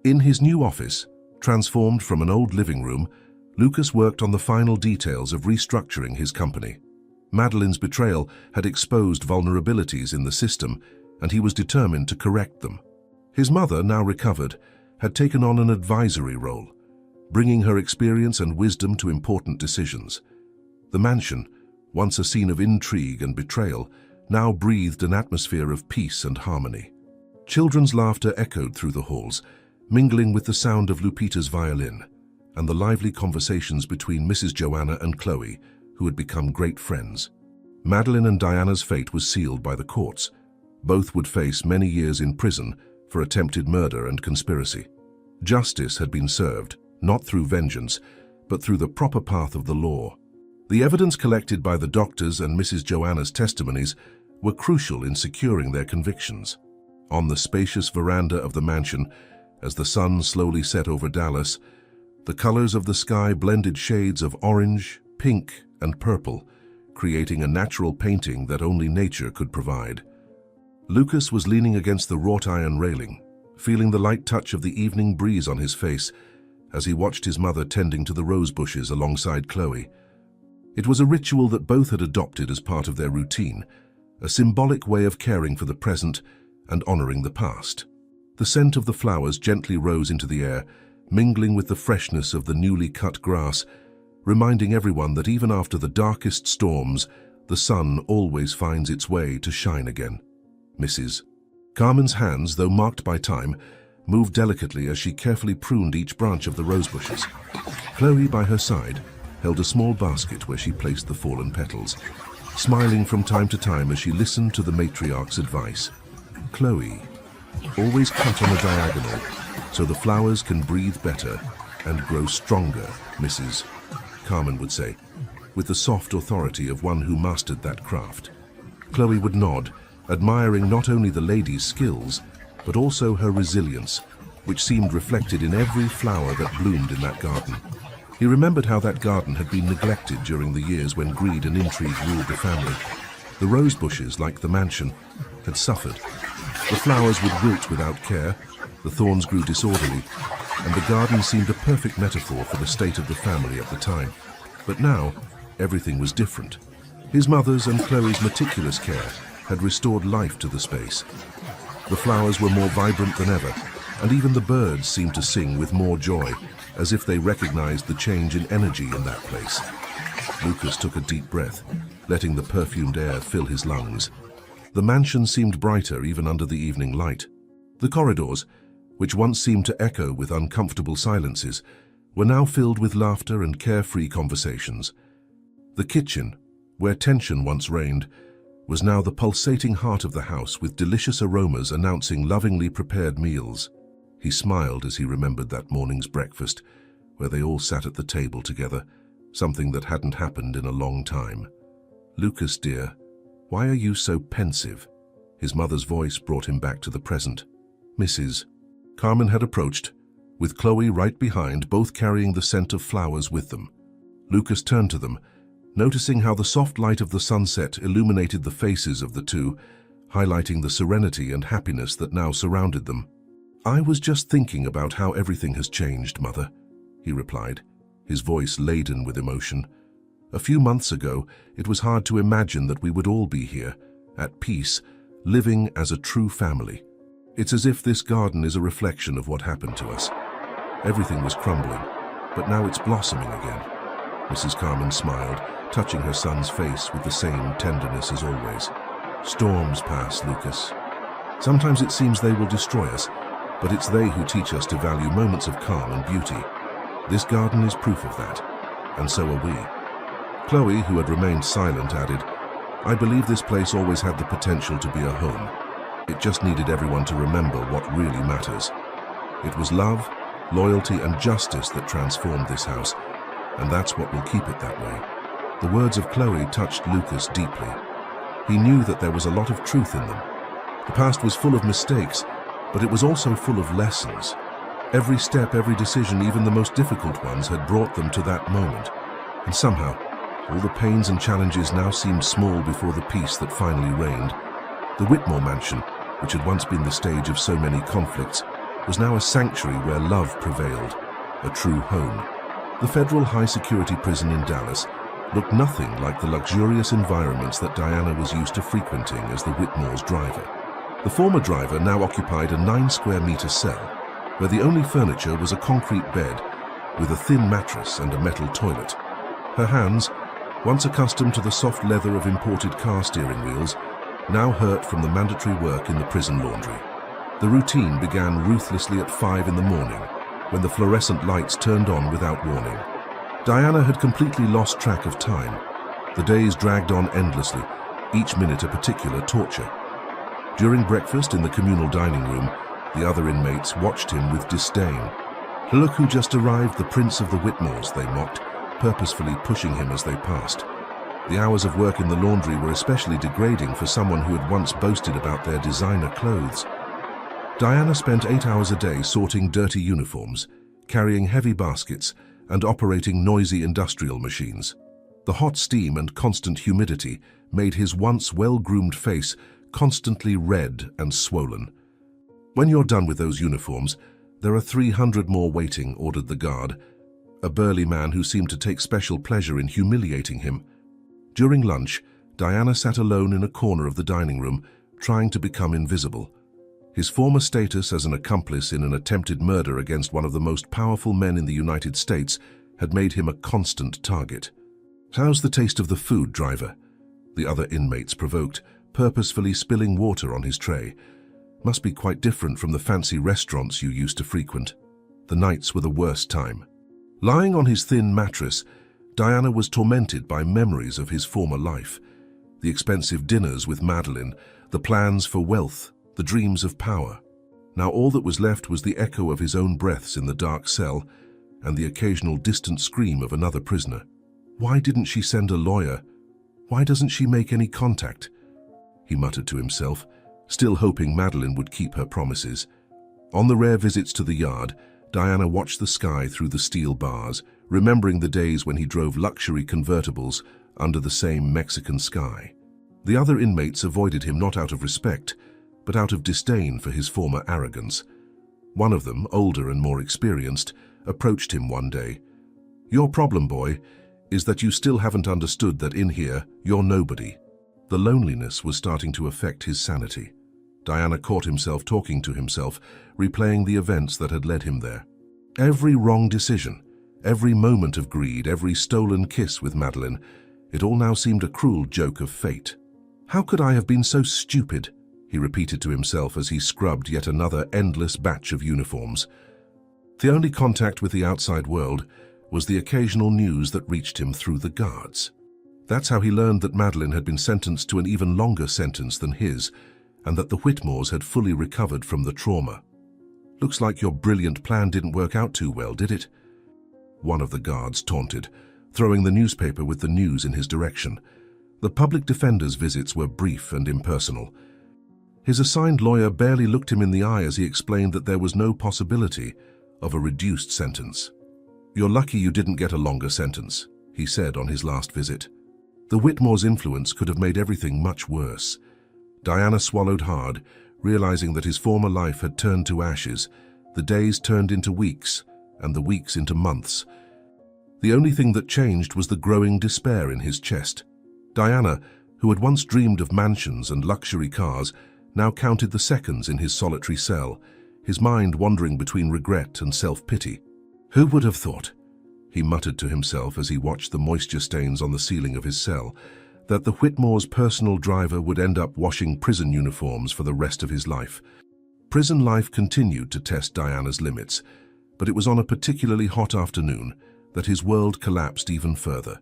In his new office, transformed from an old living room, Lucas worked on the final details of restructuring his company. Madeline's betrayal had exposed vulnerabilities in the system, and he was determined to correct them. His mother, now recovered, had taken on an advisory role, bringing her experience and wisdom to important decisions. The mansion, once a scene of intrigue and betrayal, now breathed an atmosphere of peace and harmony. Children's laughter echoed through the halls, mingling with the sound of Lupita's violin, and the lively conversations between Mrs. Joanna and Chloe, who had become great friends. Madeline and Diana's fate was sealed by the courts. Both would face many years in prison for attempted murder and conspiracy. Justice had been served, not through vengeance, but through the proper path of the law. The evidence collected by the doctors and Mrs. Joanna's testimonies were crucial in securing their convictions. On the spacious veranda of the mansion, as the sun slowly set over Dallas, the colors of the sky blended shades of orange, pink, and purple, creating a natural painting that only nature could provide. Lucas was leaning against the wrought iron railing, feeling the light touch of the evening breeze on his face as he watched his mother tending to the rose bushes alongside Chloe. It was a ritual that both had adopted as part of their routine, a symbolic way of caring for the present and honoring the past. The scent of the flowers gently rose into the air, mingling with the freshness of the newly cut grass, reminding everyone that even after the darkest storms, the sun always finds its way to shine again. Mrs. Carmen's hands, though marked by time, moved delicately as she carefully pruned each branch of the rose bushes. Chloe, by her side, held a small basket where she placed the fallen petals, smiling from time to time as she listened to the matriarch's advice. Chloe, always cut on a diagonal so the flowers can breathe better and grow stronger, Mrs. Carmen would say, with the soft authority of one who mastered that craft. Chloe would nod, admiring not only the lady's skills, but also her resilience, which seemed reflected in every flower that bloomed in that garden. He remembered how that garden had been neglected during the years when greed and intrigue ruled the family. The rose bushes, like the mansion, had suffered. The flowers would wilt without care, the thorns grew disorderly, and the garden seemed a perfect metaphor for the state of the family at the time. But now, everything was different. His mother's and Chloe's meticulous care had restored life to the space. The flowers were more vibrant than ever, and even the birds seemed to sing with more joy, as if they recognized the change in energy in that place. Lucas took a deep breath, letting the perfumed air fill his lungs. The mansion seemed brighter even under the evening light. The corridors, which once seemed to echo with uncomfortable silences, were now filled with laughter and carefree conversations. The kitchen, where tension once reigned, was now the pulsating heart of the house, with delicious aromas announcing lovingly prepared meals. He smiled as he remembered that morning's breakfast, where they all sat at the table together, something that hadn't happened in a long time. "Lucas, dear, why are you so pensive?" His mother's voice brought him back to the present. Mrs. Carmen had approached, with Chloe right behind, both carrying the scent of flowers with them. Lucas turned to them, noticing how the soft light of the sunset illuminated the faces of the two, highlighting the serenity and happiness that now surrounded them. "I was just thinking about how everything has changed, Mother," he replied, his voice laden with emotion. "A few months ago, it was hard to imagine that we would all be here, at peace, living as a true family. It's as if this garden is a reflection of what happened to us. Everything was crumbling, but now it's blossoming again." Mrs. Carmen smiled, touching her son's face with the same tenderness as always. "Storms pass, Lucas. Sometimes it seems they will destroy us, but it's they who teach us to value moments of calm and beauty. This garden is proof of that, and so are we." Chloe, who had remained silent, added, "I believe this place always had the potential to be a home. It just needed everyone to remember what really matters. It was love, loyalty, and justice that transformed this house, and that's what will keep it that way." The words of Chloe touched Lucas deeply. He knew that there was a lot of truth in them. The past was full of mistakes, but it was also full of lessons. Every step, every decision, even the most difficult ones, had brought them to that moment. And somehow, all the pains and challenges now seemed small before the peace that finally reigned. The Whitmore mansion, which had once been the stage of so many conflicts, was now a sanctuary where love prevailed, a true home. The federal high-security prison in Dallas looked nothing like the luxurious environments that Diana was used to frequenting as the Whitmore's driver. The former driver now occupied a 9-square-meter cell, where the only furniture was a concrete bed with a thin mattress and a metal toilet. Her hands, once accustomed to the soft leather of imported car steering wheels, now hurt from the mandatory work in the prison laundry. The routine began ruthlessly at 5 in the morning, when the fluorescent lights turned on without warning. Diana had completely lost track of time. The days dragged on endlessly, each minute a particular torture. During breakfast in the communal dining room, the other inmates watched him with disdain. "Look who just arrived, the Prince of the Whitmores," they mocked, purposefully pushing him as they passed. The hours of work in the laundry were especially degrading for someone who had once boasted about their designer clothes. Diana spent 8 hours a day sorting dirty uniforms, carrying heavy baskets, and operating noisy industrial machines. The hot steam and constant humidity made his once well-groomed face constantly red and swollen. "When you're done with those uniforms, there are 300 more waiting," ordered the guard, a burly man who seemed to take special pleasure in humiliating him. During lunch, Diana sat alone in a corner of the dining room, trying to become invisible. His former status as an accomplice in an attempted murder against one of the most powerful men in the United States had made him a constant target. "How's the taste of the food, driver?" the other inmates provoked, purposefully spilling water on his tray. "Must be quite different from the fancy restaurants you used to frequent." The nights were the worst time. Lying on his thin mattress, Diana was tormented by memories of his former life. The expensive dinners with Madeline, the plans for wealth, the dreams of power. Now all that was left was the echo of his own breaths in the dark cell and the occasional distant scream of another prisoner. "Why didn't she send a lawyer? Why doesn't she make any contact?" he muttered to himself, still hoping Madeline would keep her promises. On the rare visits to the yard, Diana watched the sky through the steel bars, remembering the days when he drove luxury convertibles under the same Mexican sky. The other inmates avoided him not out of respect, but out of disdain for his former arrogance. One of them, older and more experienced, approached him one day. "Your problem, boy, is that you still haven't understood that in here, you're nobody." The loneliness was starting to affect his sanity. Diana caught himself talking to himself, replaying the events that had led him there. Every wrong decision, every moment of greed, every stolen kiss with Madeline, it all now seemed a cruel joke of fate. "How could I have been so stupid?" he repeated to himself as he scrubbed yet another endless batch of uniforms. The only contact with the outside world was the occasional news that reached him through the guards. That's how he learned that Madeline had been sentenced to an even longer sentence than his, and that the Whitmores had fully recovered from the trauma. "Looks like your brilliant plan didn't work out too well, did it?" one of the guards taunted, throwing the newspaper with the news in his direction. The public defender's visits were brief and impersonal. His assigned lawyer barely looked him in the eye as he explained that there was no possibility of a reduced sentence. "You're lucky you didn't get a longer sentence," he said on his last visit. The Whitmore's influence could have made everything much worse. Diana swallowed hard, realizing that his former life had turned to ashes. The days turned into weeks, and the weeks into months. The only thing that changed was the growing despair in his chest. Diana, who had once dreamed of mansions and luxury cars, now counted the seconds in his solitary cell, his mind wandering between regret and self-pity. "Who would have thought," he muttered to himself as he watched the moisture stains on the ceiling of his cell, "that the Whitmore's personal driver would end up washing prison uniforms for the rest of his life." Prison life continued to test Diana's limits, but it was on a particularly hot afternoon that his world collapsed even further.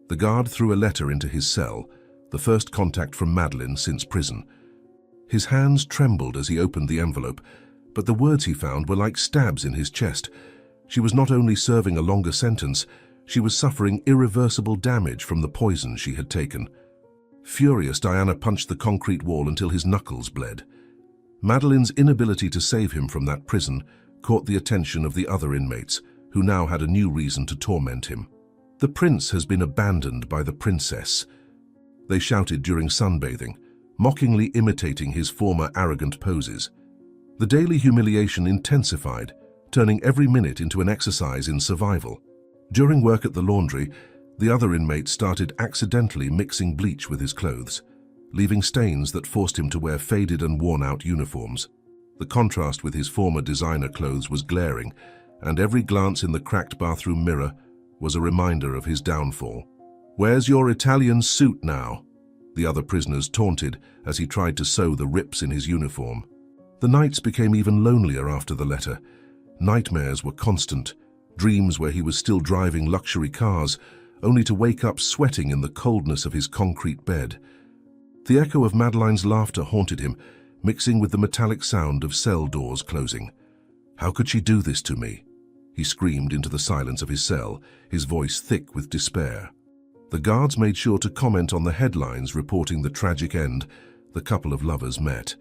The guard threw a letter into his cell, the first contact from Madeline since prison. His hands trembled as he opened the envelope, but the words he found were like stabs in his chest. She was not only serving a longer sentence, she was suffering irreversible damage from the poison she had taken. Furious, Diana punched the concrete wall until his knuckles bled. Madeline's inability to save him from that prison caught the attention of the other inmates, who now had a new reason to torment him. "The prince has been abandoned by the princess," they shouted during sunbathing, mockingly imitating his former arrogant poses. The daily humiliation intensified, turning every minute into an exercise in survival. During work at the laundry, the other inmate started accidentally mixing bleach with his clothes. leaving stains that forced him to wear faded and worn-out uniforms. The contrast with his former designer clothes was glaring, and every glance in the cracked bathroom mirror was a reminder of his downfall. "Where's your Italian suit now?" the other prisoners taunted as he tried to sew the rips in his uniform. The nights became even lonelier after the letter. Nightmares were constant, dreams where he was still driving luxury cars, only to wake up sweating in the coldness of his concrete bed. The echo of Madeline's laughter haunted him, mixing with the metallic sound of cell doors closing. "How could she do this to me?" he screamed into the silence of his cell, his voice thick with despair. The guards made sure to comment on the headlines reporting the tragic end the couple of lovers met.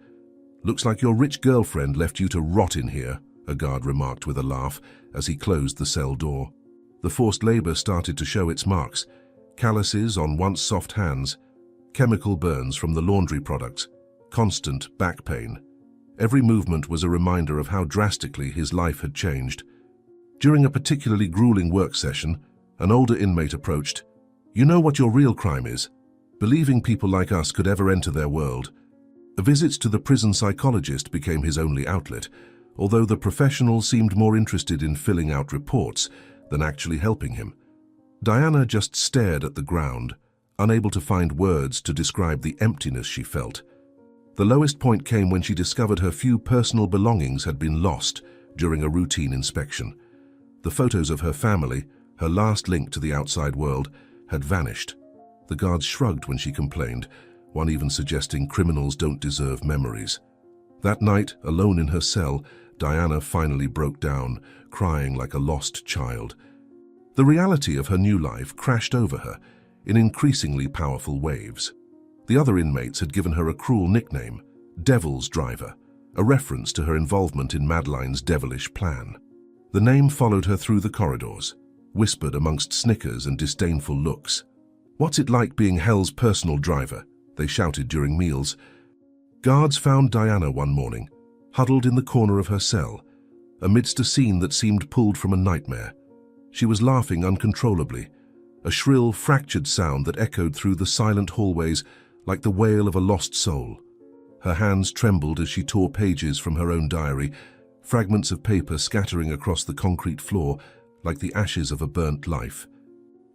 "Looks like your rich girlfriend left you to rot in here," a guard remarked with a laugh as he closed the cell door. The forced labor started to show its marks: calluses on once soft hands, chemical burns from the laundry products, constant back pain. Every movement was a reminder of how drastically his life had changed. During a particularly grueling work session, an older inmate approached. "You know what your real crime is? Believing people like us could ever enter their world." Visits to the prison psychologist became his only outlet, although the professional seemed more interested in filling out reports than actually helping him. Diana just stared at the ground, unable to find words to describe the emptiness she felt. The lowest point came when she discovered her few personal belongings had been lost during a routine inspection. The photos of her family, her last link to the outside world, had vanished. The guards shrugged when she complained, one even suggesting criminals don't deserve memories. That night, alone in her cell, Diana finally broke down, crying like a lost child. The reality of her new life crashed over her in increasingly powerful waves. The other inmates had given her a cruel nickname, Devil's Driver, a reference to her involvement in Madeline's devilish plan. The name followed her through the corridors, whispered amongst snickers and disdainful looks. "What's it like being Hell's personal driver?" they shouted during meals. Guards found Diana one morning, huddled in the corner of her cell, amidst a scene that seemed pulled from a nightmare. She was laughing uncontrollably, a shrill, fractured sound that echoed through the silent hallways like the wail of a lost soul. Her hands trembled as she tore pages from her own diary, fragments of paper scattering across the concrete floor like the ashes of a burnt life.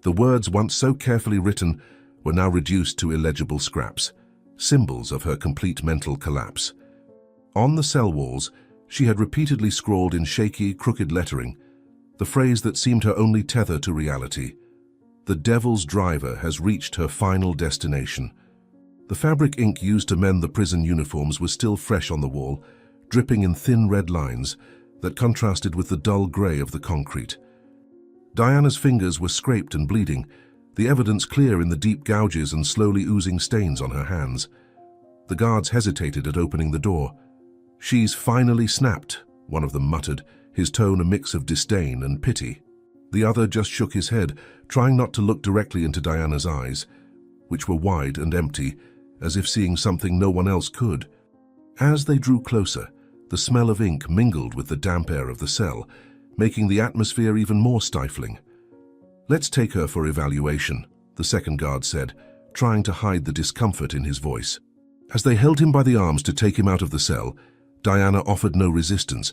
The words once so carefully written were now reduced to illegible scraps, symbols of her complete mental collapse. On the cell walls, she had repeatedly scrawled in shaky, crooked lettering the phrase that seemed her only tether to reality: "The Devil's Driver has reached her final destination." The fabric ink used to mend the prison uniforms was still fresh on the wall, dripping in thin red lines that contrasted with the dull grey of the concrete. Diana's fingers were scraped and bleeding, the evidence clear in the deep gouges and slowly oozing stains on her hands. The guards hesitated at opening the door. "She's finally snapped," one of them muttered, his tone a mix of disdain and pity. The other just shook his head, trying not to look directly into Diana's eyes, which were wide and empty, as if seeing something no one else could. As they drew closer, the smell of ink mingled with the damp air of the cell, making the atmosphere even more stifling. "Let's take her for evaluation," the second guard said, trying to hide the discomfort in his voice. As they held him by the arms to take him out of the cell, Diana offered no resistance.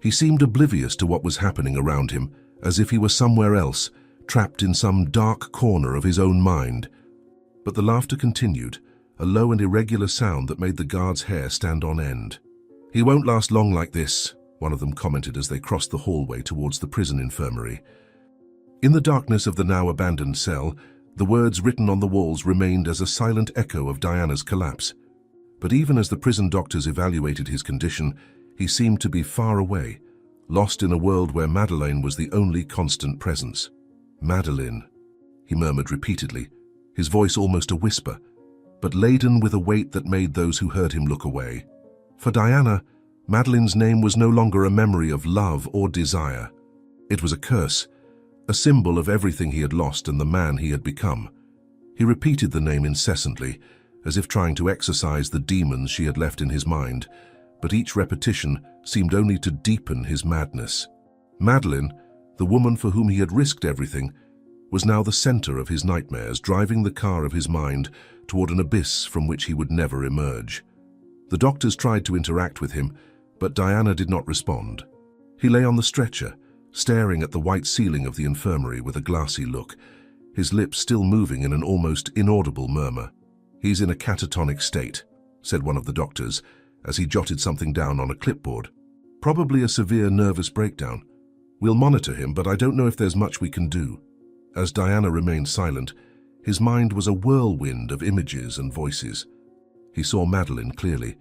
He seemed oblivious to what was happening around him, as if he were somewhere else, trapped in some dark corner of his own mind. But the laughter continued, a low and irregular sound that made the guard's hair stand on end. "He won't last long like this," one of them commented as they crossed the hallway towards the prison infirmary. In the darkness of the now abandoned cell, the words written on the walls remained as a silent echo of Diana's collapse. But even as the prison doctors evaluated his condition, he seemed to be far away, lost in a world where Madeleine was the only constant presence. "Madeleine," he murmured repeatedly, his voice almost a whisper, but laden with a weight that made those who heard him look away. For Diana, Madeleine's name was no longer a memory of love or desire. It was a curse, a symbol of everything he had lost and the man he had become. He repeated the name incessantly, as if trying to exorcise the demons she had left in his mind, but each repetition seemed only to deepen his madness. Madeleine, the woman for whom he had risked everything, was now the center of his nightmares, driving the car of his mind toward an abyss from which he would never emerge. The doctors tried to interact with him, but Diana did not respond. He lay on the stretcher, staring at the white ceiling of the infirmary with a glassy look, his lips still moving in an almost inaudible murmur. "He's in a catatonic state," said one of the doctors, as he jotted something down on a clipboard. "Probably a severe nervous breakdown. We'll monitor him, but I don't know if there's much we can do." As Diana remained silent, his mind was a whirlwind of images and voices. He saw Madeline clearly,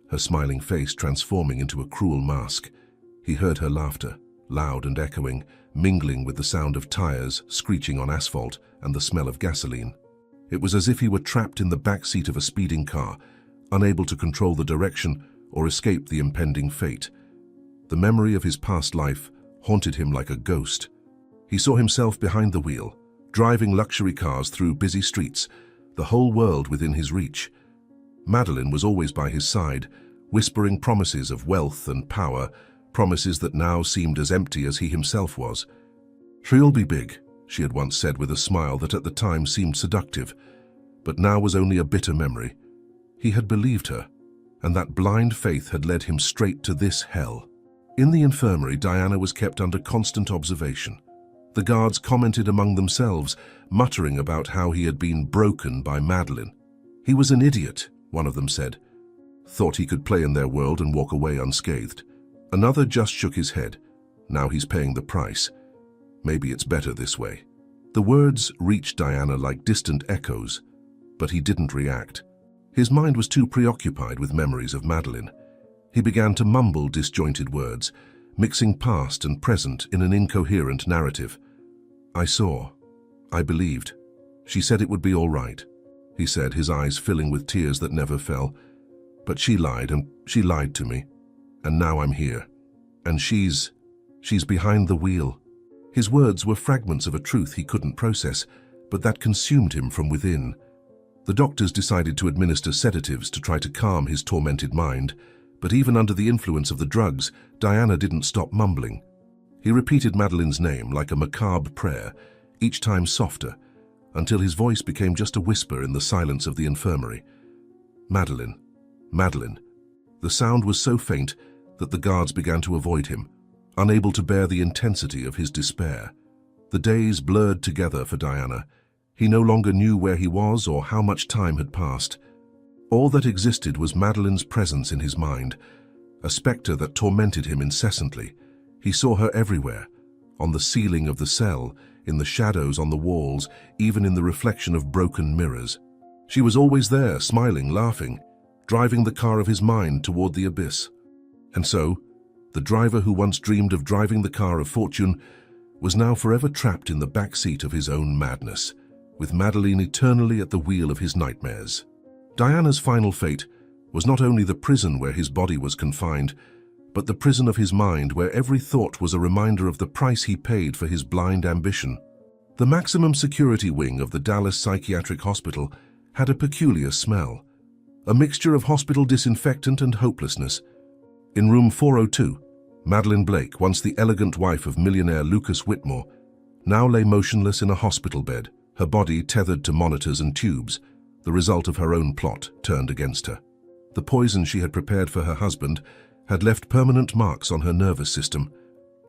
her smiling face transforming into a cruel mask. He heard her laughter, loud and echoing, mingling with the sound of tires screeching on asphalt and the smell of gasoline. It was as if he were trapped in the back seat of a speeding car, unable to control the direction or escape the impending fate. The memory of his past life haunted him like a ghost. He saw himself behind the wheel, driving luxury cars through busy streets, the whole world within his reach. Madeline was always by his side, whispering promises of wealth and power, promises that now seemed as empty as he himself was. "She'll be big," she had once said with a smile that at the time seemed seductive, but now was only a bitter memory. He had believed her, and that blind faith had led him straight to this hell. In the infirmary, Diana was kept under constant observation. The guards commented among themselves, muttering about how he had been broken by Madeline. "He was an idiot," one of them said. "Thought he could play in their world and walk away unscathed." Another just shook his head. "Now he's paying the price. Maybe it's better this way." The words reached Diana like distant echoes, but he didn't react. His mind was too preoccupied with memories of Madeline. He began to mumble disjointed words, mixing past and present in an incoherent narrative. "I saw. I believed. She said it would be all right," he said, his eyes filling with tears that never fell. "But she lied, and she lied to me. And now I'm here. And she's behind the wheel." His words were fragments of a truth he couldn't process, but that consumed him from within. The doctors decided to administer sedatives to try to calm his tormented mind, but even under the influence of the drugs, Diana didn't stop mumbling. He repeated Madeline's name like a macabre prayer, each time softer, until his voice became just a whisper in the silence of the infirmary. "Madeline, Madeline." The sound was so faint that the guards began to avoid him, unable to bear the intensity of his despair. The days blurred together for Diana. He no longer knew where he was or how much time had passed. All that existed was Madeline's presence in his mind, a spectre that tormented him incessantly. He saw her everywhere, on the ceiling of the cell, in the shadows on the walls, even in the reflection of broken mirrors. She was always there, smiling, laughing, driving the car of his mind toward the abyss. And so, the driver who once dreamed of driving the car of fortune was now forever trapped in the back seat of his own madness, with Madeline eternally at the wheel of his nightmares. Diana's final fate was not only the prison where his body was confined, but the prison of his mind where every thought was a reminder of the price he paid for his blind ambition. The maximum security wing of the Dallas Psychiatric Hospital had a peculiar smell, a mixture of hospital disinfectant and hopelessness. In room 402, Madeline Blake, once the elegant wife of millionaire Lucas Whitmore, now lay motionless in a hospital bed, her body tethered to monitors and tubes, the result of her own plot turned against her. The poison she had prepared for her husband had left permanent marks on her nervous system,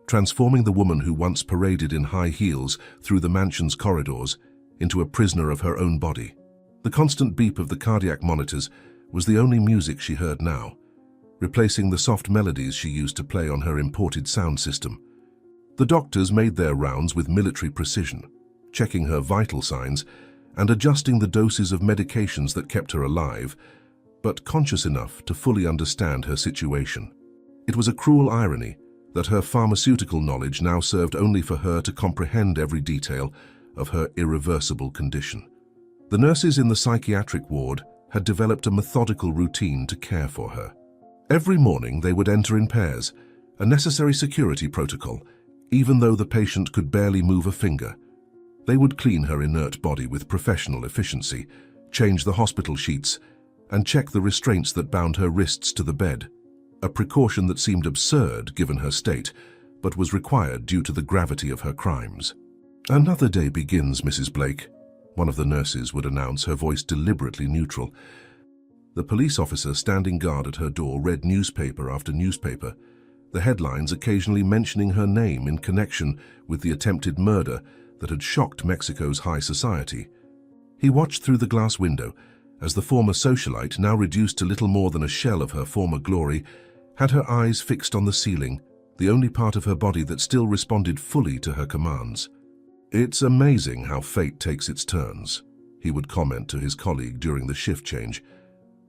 transforming the woman who once paraded in high heels through the mansion's corridors into a prisoner of her own body. The constant beep of the cardiac monitors was the only music she heard now, replacing the soft melodies she used to play on her imported sound system. The doctors made their rounds with military precision, checking her vital signs and adjusting the doses of medications that kept her alive, but conscious enough to fully understand her situation. It was a cruel irony that her pharmaceutical knowledge now served only for her to comprehend every detail of her irreversible condition. The nurses in the psychiatric ward had developed a methodical routine to care for her. Every morning they would enter in pairs, a necessary security protocol, even though the patient could barely move a finger. They would clean her inert body with professional efficiency, change the hospital sheets, and check the restraints that bound her wrists to the bed, a precaution that seemed absurd given her state, but was required due to the gravity of her crimes. "Another day begins, Mrs. Blake," one of the nurses would announce, her voice deliberately neutral. The police officer standing guard at her door read newspaper after newspaper, the headlines occasionally mentioning her name in connection with the attempted murder that had shocked Mexico's high society. He watched through the glass window as the former socialite, now reduced to little more than a shell of her former glory, had her eyes fixed on the ceiling, the only part of her body that still responded fully to her commands. "It's amazing how fate takes its turns," he would comment to his colleague during the shift change.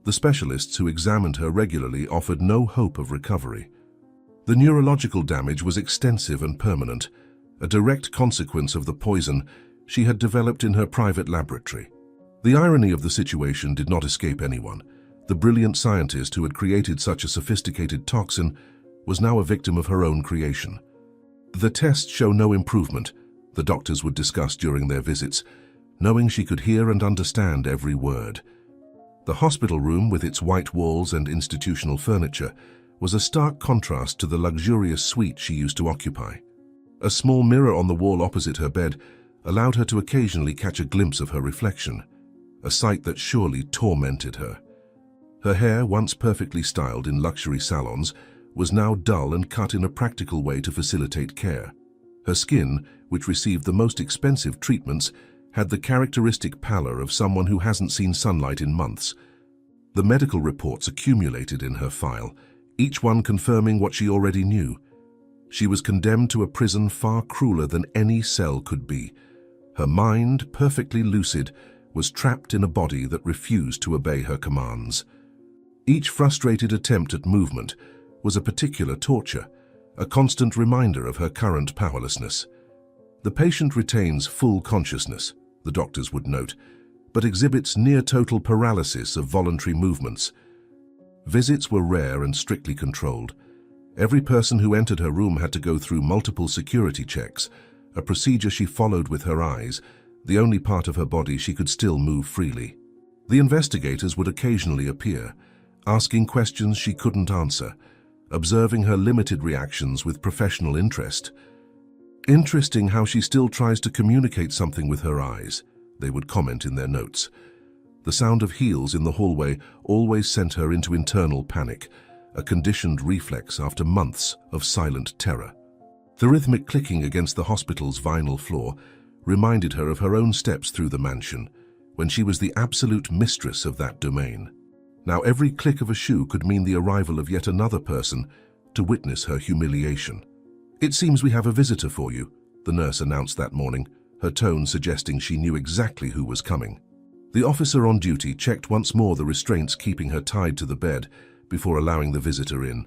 The specialists who examined her regularly offered no hope of recovery. The neurological damage was extensive and permanent, a direct consequence of the poison she had developed in her private laboratory. The irony of the situation did not escape anyone. The brilliant scientist who had created such a sophisticated toxin was now a victim of her own creation. "The tests show no improvement," the doctors would discuss during their visits, knowing she could hear and understand every word. The hospital room, with its white walls and institutional furniture, was a stark contrast to the luxurious suite she used to occupy. A small mirror on the wall opposite her bed allowed her to occasionally catch a glimpse of her reflection, a sight that surely tormented her. Her hair, once perfectly styled in luxury salons, was now dull and cut in a practical way to facilitate care. Her skin, which received the most expensive treatments, had the characteristic pallor of someone who hasn't seen sunlight in months. The medical reports accumulated in her file, each one confirming what she already knew. She was condemned to a prison far crueler than any cell could be. Her mind, perfectly lucid, was trapped in a body that refused to obey her commands. Each frustrated attempt at movement was a particular torture, a constant reminder of her current powerlessness. The patient retains full consciousness, the doctors would note, but exhibits near-total paralysis of voluntary movements. Visits were rare and strictly controlled. Every person who entered her room had to go through multiple security checks, a procedure she followed with her eyes, the only part of her body she could still move freely. The investigators would occasionally appear, asking questions she couldn't answer, observing her limited reactions with professional interest. "Interesting how she still tries to communicate something with her eyes," they would comment in their notes. The sound of heels in the hallway always sent her into internal panic, a conditioned reflex after months of silent terror. The rhythmic clicking against the hospital's vinyl floor reminded her of her own steps through the mansion, when she was the absolute mistress of that domain. Now every click of a shoe could mean the arrival of yet another person to witness her humiliation. "It seems we have a visitor for you," the nurse announced that morning, her tone suggesting she knew exactly who was coming. The officer on duty checked once more the restraints keeping her tied to the bed before allowing the visitor in.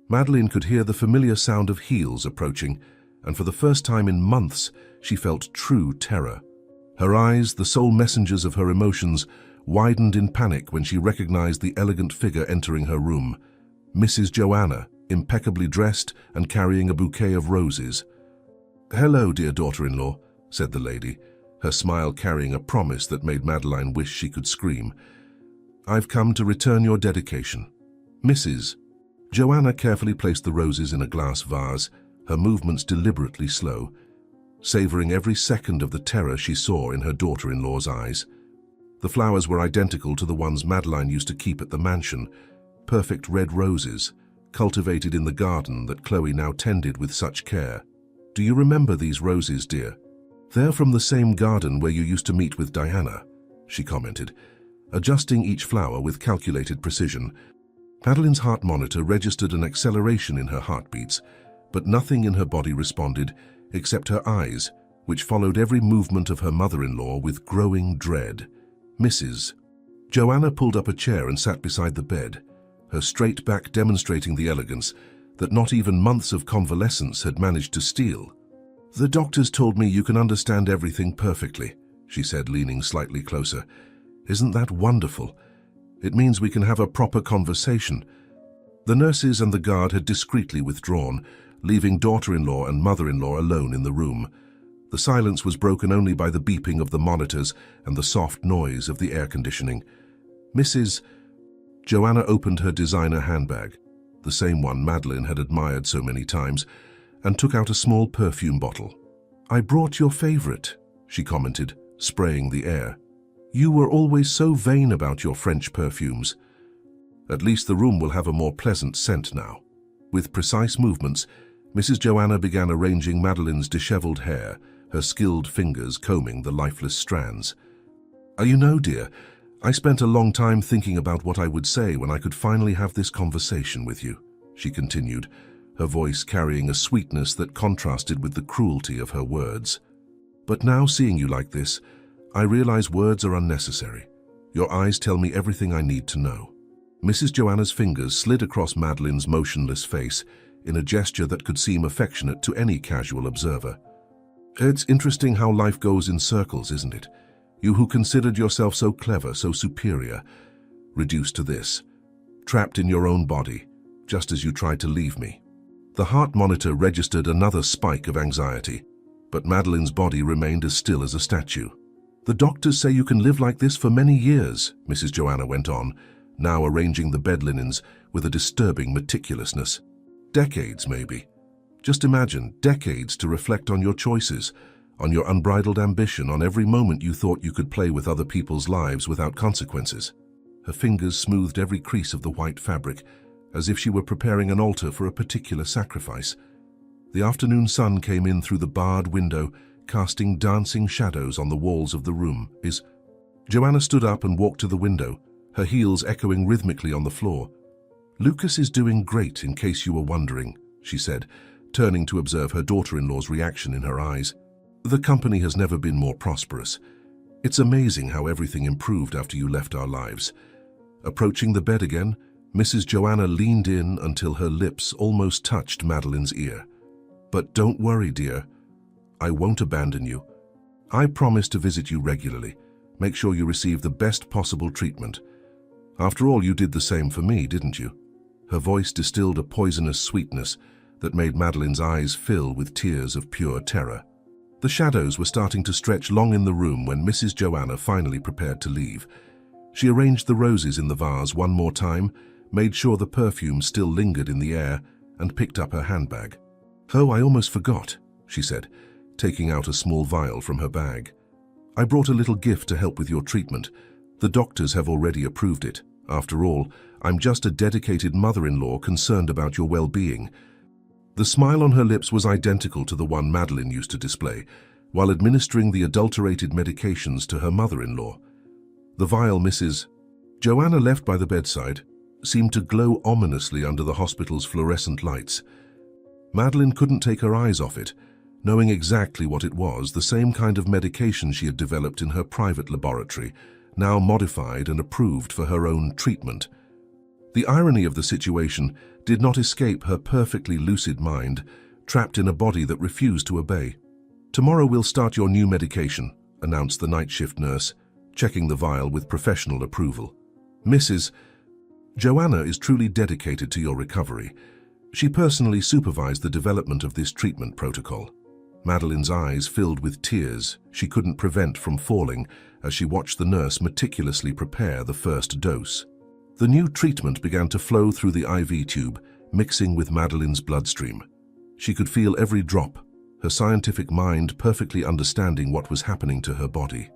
Madeline could hear the familiar sound of heels approaching, and for the first time in months, she felt true terror. Her eyes, the sole messengers of her emotions, widened in panic when she recognized the elegant figure entering her room. Mrs. Joanna, impeccably dressed and carrying a bouquet of roses. "Hello, dear daughter-in-law," said the lady, her smile carrying a promise that made Madeline wish she could scream. "I've come to return your dedication. Mrs." Joanna carefully placed the roses in a glass vase, her movements deliberately slow, savoring every second of the terror she saw in her daughter-in-law's eyes. The flowers were identical to the ones Madeline used to keep at the mansion, perfect red roses, cultivated in the garden that Chloe now tended with such care. "Do you remember these roses, dear? They're from the same garden where you used to meet with Diana," she commented, adjusting each flower with calculated precision. Madeline's heart monitor registered an acceleration in her heartbeats, but nothing in her body responded except her eyes, which followed every movement of her mother-in-law with growing dread. "Mrs." Joanna pulled up a chair and sat beside the bed, her straight back demonstrating the elegance that not even months of convalescence had managed to steal. "The doctors told me you can understand everything perfectly," she said, leaning slightly closer. "Isn't that wonderful? It means we can have a proper conversation." The nurses and the guard had discreetly withdrawn, leaving daughter-in-law and mother-in-law alone in the room. The silence was broken only by the beeping of the monitors and the soft noise of the air conditioning. "Mrs." Joanna opened her designer handbag, the same one Madeline had admired so many times, and took out a small perfume bottle. "I brought your favorite," she commented, spraying the air. "You were always so vain about your French perfumes. At least the room will have a more pleasant scent now." With precise movements, Mrs. Joanna began arranging Madeline's disheveled hair, her skilled fingers combing the lifeless strands. You know, dear, I spent a long time thinking about what I would say when I could finally have this conversation with you," she continued, her voice carrying a sweetness that contrasted with the cruelty of her words. "But now, seeing you like this, I realize words are unnecessary. Your eyes tell me everything I need to know." Mrs. Joanna's fingers slid across Madeline's motionless face in a gesture that could seem affectionate to any casual observer. "It's interesting how life goes in circles, isn't it? You who considered yourself so clever, so superior, reduced to this, trapped in your own body, just as you tried to leave me." The heart monitor registered another spike of anxiety, but Madeline's body remained as still as a statue. "The doctors say you can live like this for many years," Mrs. Joanna went on, now arranging the bed linens with a disturbing meticulousness. "Decades, maybe. Just imagine, decades to reflect on your choices, on your unbridled ambition, on every moment you thought you could play with other people's lives without consequences." Her fingers smoothed every crease of the white fabric, as if she were preparing an altar for a particular sacrifice. The afternoon sun came in through the barred window, casting dancing shadows on the walls of the room. Joanna stood up and walked to the window, her heels echoing rhythmically on the floor. "Lucas is doing great, in case you were wondering," she said, turning to observe her daughter-in-law's reaction in her eyes. "The company has never been more prosperous. It's amazing how everything improved after you left our lives." Approaching the bed again, Mrs. Joanna leaned in until her lips almost touched Madeline's ear. "But don't worry, dear. I won't abandon you. I promise to visit you regularly, make sure you receive the best possible treatment. After all, you did the same for me, didn't you?" Her voice distilled a poisonous sweetness that made Madeline's eyes fill with tears of pure terror. The shadows were starting to stretch long in the room when Mrs. Joanna finally prepared to leave. She arranged the roses in the vase one more time, made sure the perfume still lingered in the air, and picked up her handbag. "Oh, I almost forgot," she said, taking out a small vial from her bag. "I brought a little gift to help with your treatment. The doctors have already approved it. After all, I'm just a dedicated mother-in-law concerned about your well-being." The smile on her lips was identical to the one Madeline used to display, while administering the adulterated medications to her mother-in-law. The vial Mrs. Joanna left by the bedside seemed to glow ominously under the hospital's fluorescent lights. Madeline couldn't take her eyes off it, knowing exactly what it was, the same kind of medication she had developed in her private laboratory, now modified and approved for her own treatment. The irony of the situation did not escape her perfectly lucid mind, trapped in a body that refused to obey. "Tomorrow we'll start your new medication," announced the night shift nurse, checking the vial with professional approval. "Mrs. Joanna is truly dedicated to your recovery. She personally supervised the development of this treatment protocol." Madeline's eyes filled with tears she couldn't prevent from falling as she watched the nurse meticulously prepare the first dose. The new treatment began to flow through the IV tube, mixing with Madeline's bloodstream. She could feel every drop, her scientific mind perfectly understanding what was happening to her body.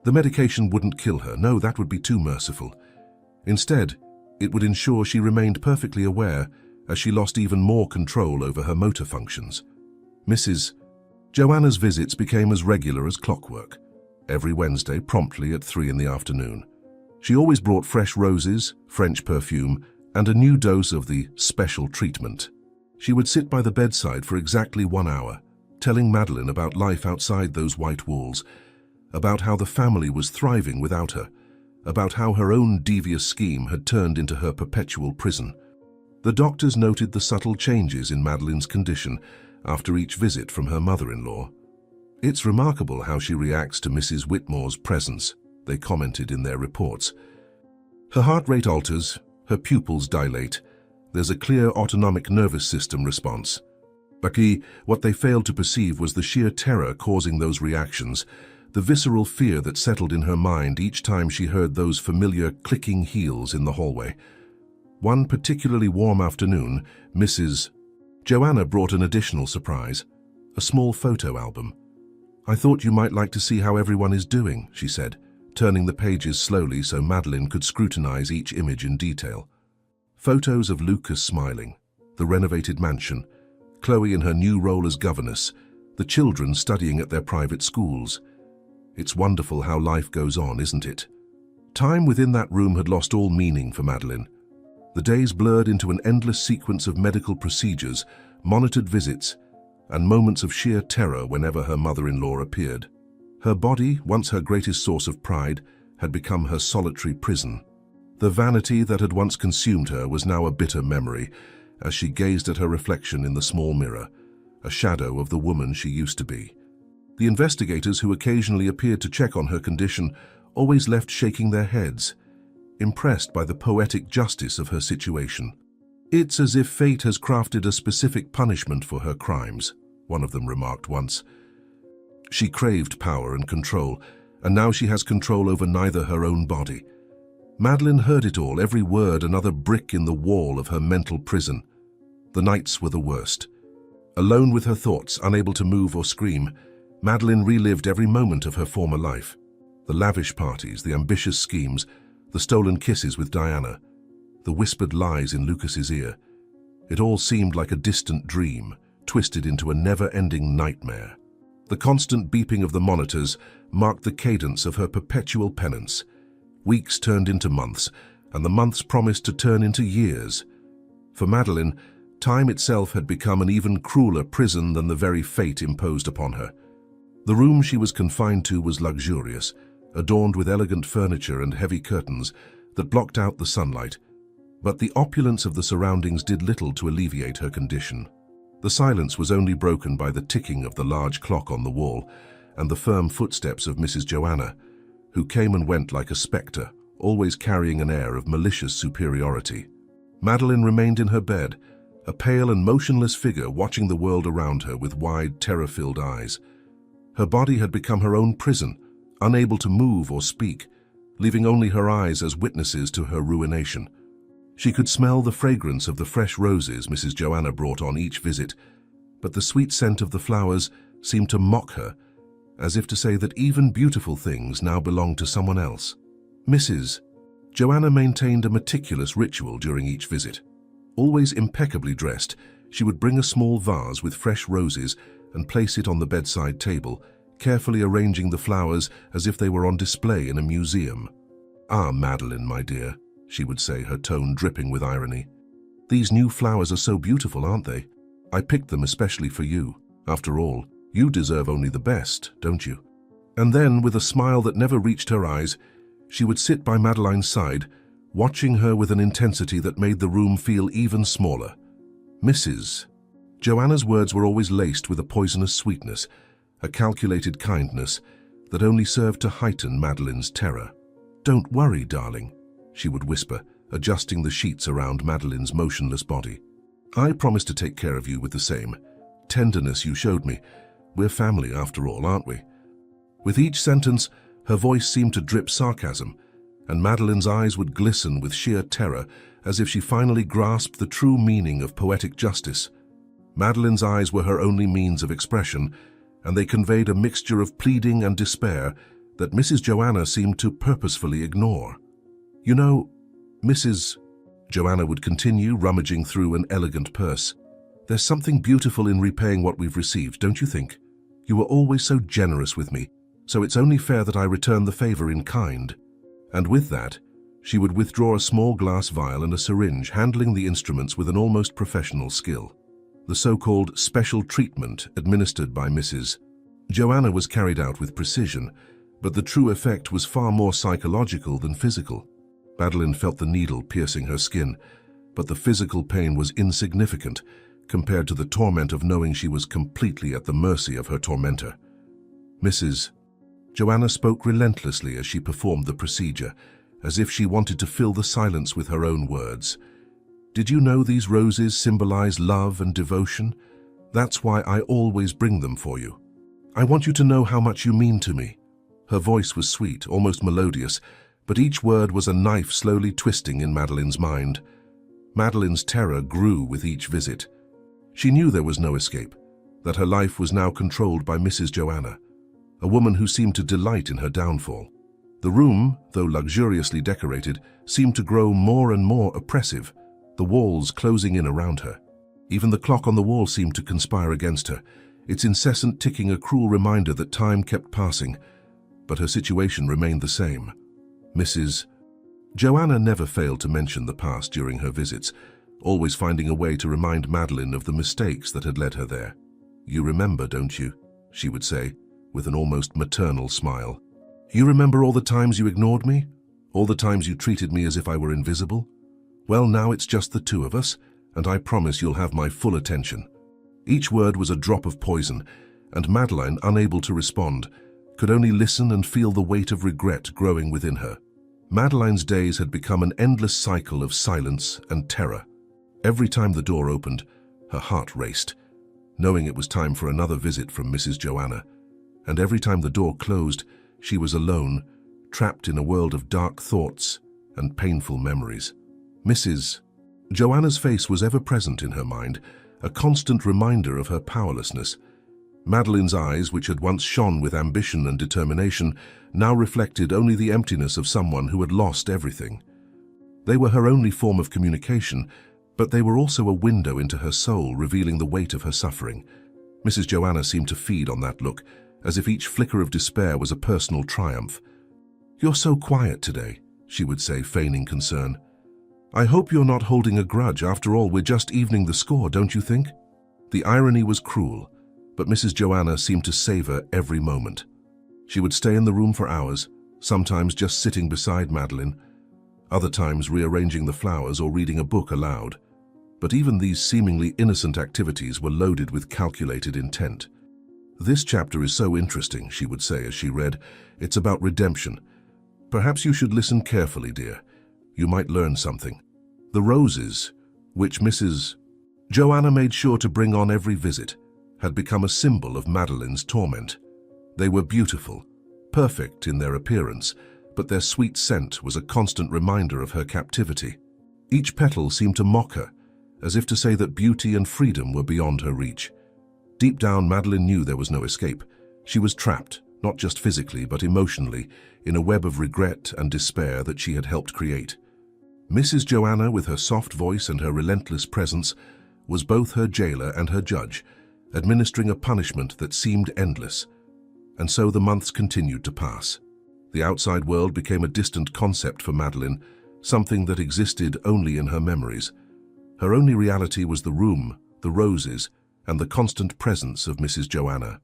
The medication wouldn't kill her. No, that would be too merciful. Instead, it would ensure she remained perfectly aware as she lost even more control over her motor functions. Mrs. Joanna's visits became as regular as clockwork, every Wednesday promptly at 3 in the afternoon. She always brought fresh roses, French perfume, and a new dose of the special treatment. She would sit by the bedside for exactly 1 hour, telling Madeline about life outside those white walls, about how the family was thriving without her, about how her own devious scheme had turned into her perpetual prison. The doctors noted the subtle changes in Madeline's condition after each visit from her mother-in-law. "It's remarkable how she reacts to Mrs. Whitmore's presence," they commented in their reports. "Her heart rate alters, her pupils dilate. There's a clear autonomic nervous system response." But what they failed to perceive was the sheer terror causing those reactions, the visceral fear that settled in her mind each time she heard those familiar clicking heels in the hallway. One particularly warm afternoon, Mrs. Joanna brought an additional surprise, a small photo album. "I thought you might like to see how everyone is doing," she said, turning the pages slowly so Madeline could scrutinize each image in detail. Photos of Lucas smiling, the renovated mansion, Chloe in her new role as governess, the children studying at their private schools. It's wonderful how life goes on, isn't it? Time within that room had lost all meaning for Madeline. The days blurred into an endless sequence of medical procedures, monitored visits, and moments of sheer terror whenever her mother-in-law appeared. Her body, once her greatest source of pride, had become her solitary prison. The vanity that had once consumed her was now a bitter memory as she gazed at her reflection in the small mirror, a shadow of the woman she used to be. The investigators who occasionally appeared to check on her condition always left shaking their heads, impressed by the poetic justice of her situation. "It's as if fate has crafted a specific punishment for her crimes," one of them remarked once. She craved power and control, and now she has control over neither her own body. Madeline heard it all, every word another brick in the wall of her mental prison. The nights were the worst. Alone with her thoughts, unable to move or scream, Madeline relived every moment of her former life. The lavish parties, the ambitious schemes, the stolen kisses with Diana, the whispered lies in Lucas's ear. It all seemed like a distant dream, twisted into a never-ending nightmare. The constant beeping of the monitors marked the cadence of her perpetual penance. Weeks turned into months, and the months promised to turn into years. For Madeline, time itself had become an even crueler prison than the very fate imposed upon her. The room she was confined to was luxurious, adorned with elegant furniture and heavy curtains that blocked out the sunlight, but the opulence of the surroundings did little to alleviate her condition. The silence was only broken by the ticking of the large clock on the wall and the firm footsteps of Mrs. Joanna, who came and went like a spectre, always carrying an air of malicious superiority. Madeline remained in her bed, a pale and motionless figure watching the world around her with wide, terror-filled eyes. Her body had become her own prison, unable to move or speak, leaving only her eyes as witnesses to her ruination. She could smell the fragrance of the fresh roses Mrs. Joanna brought on each visit, but the sweet scent of the flowers seemed to mock her, as if to say that even beautiful things now belonged to someone else. Mrs. Joanna maintained a meticulous ritual during each visit. Always impeccably dressed, she would bring a small vase with fresh roses and place it on the bedside table, carefully arranging the flowers as if they were on display in a museum. "Ah, Madeline, my dear," she would say, her tone dripping with irony. "These new flowers are so beautiful, aren't they? I picked them especially for you. After all, you deserve only the best, don't you?" And then, with a smile that never reached her eyes, she would sit by Madeline's side, watching her with an intensity that made the room feel even smaller. "Mrs." Joanna's words were always laced with a poisonous sweetness, a calculated kindness that only served to heighten Madeline's terror. "Don't worry, darling," she would whisper, adjusting the sheets around Madeline's motionless body. "I promise to take care of you with the same tenderness you showed me. We're family after all, aren't we?" With each sentence, her voice seemed to drip sarcasm, and Madeline's eyes would glisten with sheer terror as if she finally grasped the true meaning of poetic justice. Madeline's eyes were her only means of expression, and they conveyed a mixture of pleading and despair that Mrs. Joanna seemed to purposefully ignore. "You know, Mrs." Joanna would continue, rummaging through an elegant purse, "there's something beautiful in repaying what we've received, don't you think? You were always so generous with me, so it's only fair that I return the favor in kind." And with that, she would withdraw a small glass vial and a syringe, handling the instruments with an almost professional skill. The so-called special treatment administered by Mrs. Joanna was carried out with precision, but the true effect was far more psychological than physical. Madeline felt the needle piercing her skin, but the physical pain was insignificant compared to the torment of knowing she was completely at the mercy of her tormentor. Mrs. Joanna spoke relentlessly as she performed the procedure, as if she wanted to fill the silence with her own words. "Did you know these roses symbolize love and devotion? That's why I always bring them for you. I want you to know how much you mean to me." Her voice was sweet, almost melodious, but each word was a knife slowly twisting in Madeline's mind. Madeline's terror grew with each visit. She knew there was no escape, that her life was now controlled by Mrs. Joanna. a woman who seemed to delight in her downfall. The room, though luxuriously decorated, seemed to grow more and more oppressive, the walls closing in around her. Even the clock on the wall seemed to conspire against her, its incessant ticking a cruel reminder that time kept passing. But her situation remained the same. Mrs. Joanna never failed to mention the past during her visits, always finding a way to remind Madeline of the mistakes that had led her there. "You remember, don't you?" she would say, with an almost maternal smile. "You remember all the times you ignored me? All the times you treated me as if I were invisible? Well, now it's just the two of us, and I promise you'll have my full attention." Each word was a drop of poison, and Madeline, unable to respond, could only listen and feel the weight of regret growing within her. Madeline's days had become an endless cycle of silence and terror. Every time the door opened, her heart raced, knowing it was time for another visit from Mrs. Joanna. And every time the door closed, she was alone, trapped in a world of dark thoughts and painful memories. Mrs. Joanna's face was ever present in her mind, a constant reminder of her powerlessness. Madeline's eyes, which had once shone with ambition and determination, now reflected only the emptiness of someone who had lost everything. They were her only form of communication, but they were also a window into her soul, revealing the weight of her suffering. Mrs. Joanna seemed to feed on that look, as if each flicker of despair was a personal triumph. "You're so quiet today," she would say, feigning concern. "I hope you're not holding a grudge. After all, we're just evening the score, don't you think?" The irony was cruel, but Mrs. Joanna seemed to savor every moment. She would stay in the room for hours, sometimes just sitting beside Madeline, other times rearranging the flowers or reading a book aloud. But even these seemingly innocent activities were loaded with calculated intent. "This chapter is so interesting," she would say as she read. "It's about redemption. Perhaps you should listen carefully, dear. You might learn something." The roses, which Mrs. Joanna made sure to bring on every visit, had become a symbol of Madeline's torment. They were beautiful, perfect in their appearance, but their sweet scent was a constant reminder of her captivity. Each petal seemed to mock her, as if to say that beauty and freedom were beyond her reach. Deep down, Madeline knew there was no escape. She was trapped, not just physically but emotionally, in a web of regret and despair that she had helped create. Mrs. Joanna, with her soft voice and her relentless presence, was both her jailer and her judge, administering a punishment that seemed endless. And so the months continued to pass. The outside world became a distant concept for Madeline, something that existed only in her memories. Her only reality was the room, the roses, and the constant presence of Mrs. Joanna.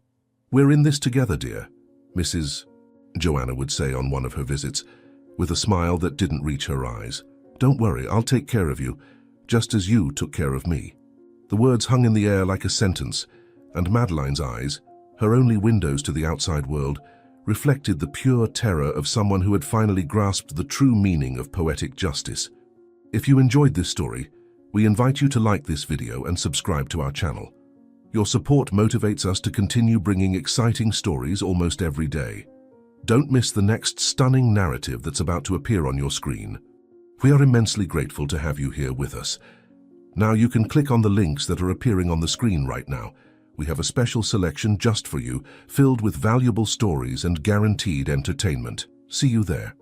"We're in this together, dear," Mrs. Joanna would say on one of her visits, with a smile that didn't reach her eyes. "Don't worry, I'll take care of you, just as you took care of me." The words hung in the air like a sentence, and Madeline's eyes, her only windows to the outside world, reflected the pure terror of someone who had finally grasped the true meaning of poetic justice. If you enjoyed this story, we invite you to like this video and subscribe to our channel. Your support motivates us to continue bringing exciting stories almost every day. Don't miss the next stunning narrative that's about to appear on your screen. We are immensely grateful to have you here with us. Now you can click on the links that are appearing on the screen right now. We have a special selection just for you, filled with valuable stories and guaranteed entertainment. See you there.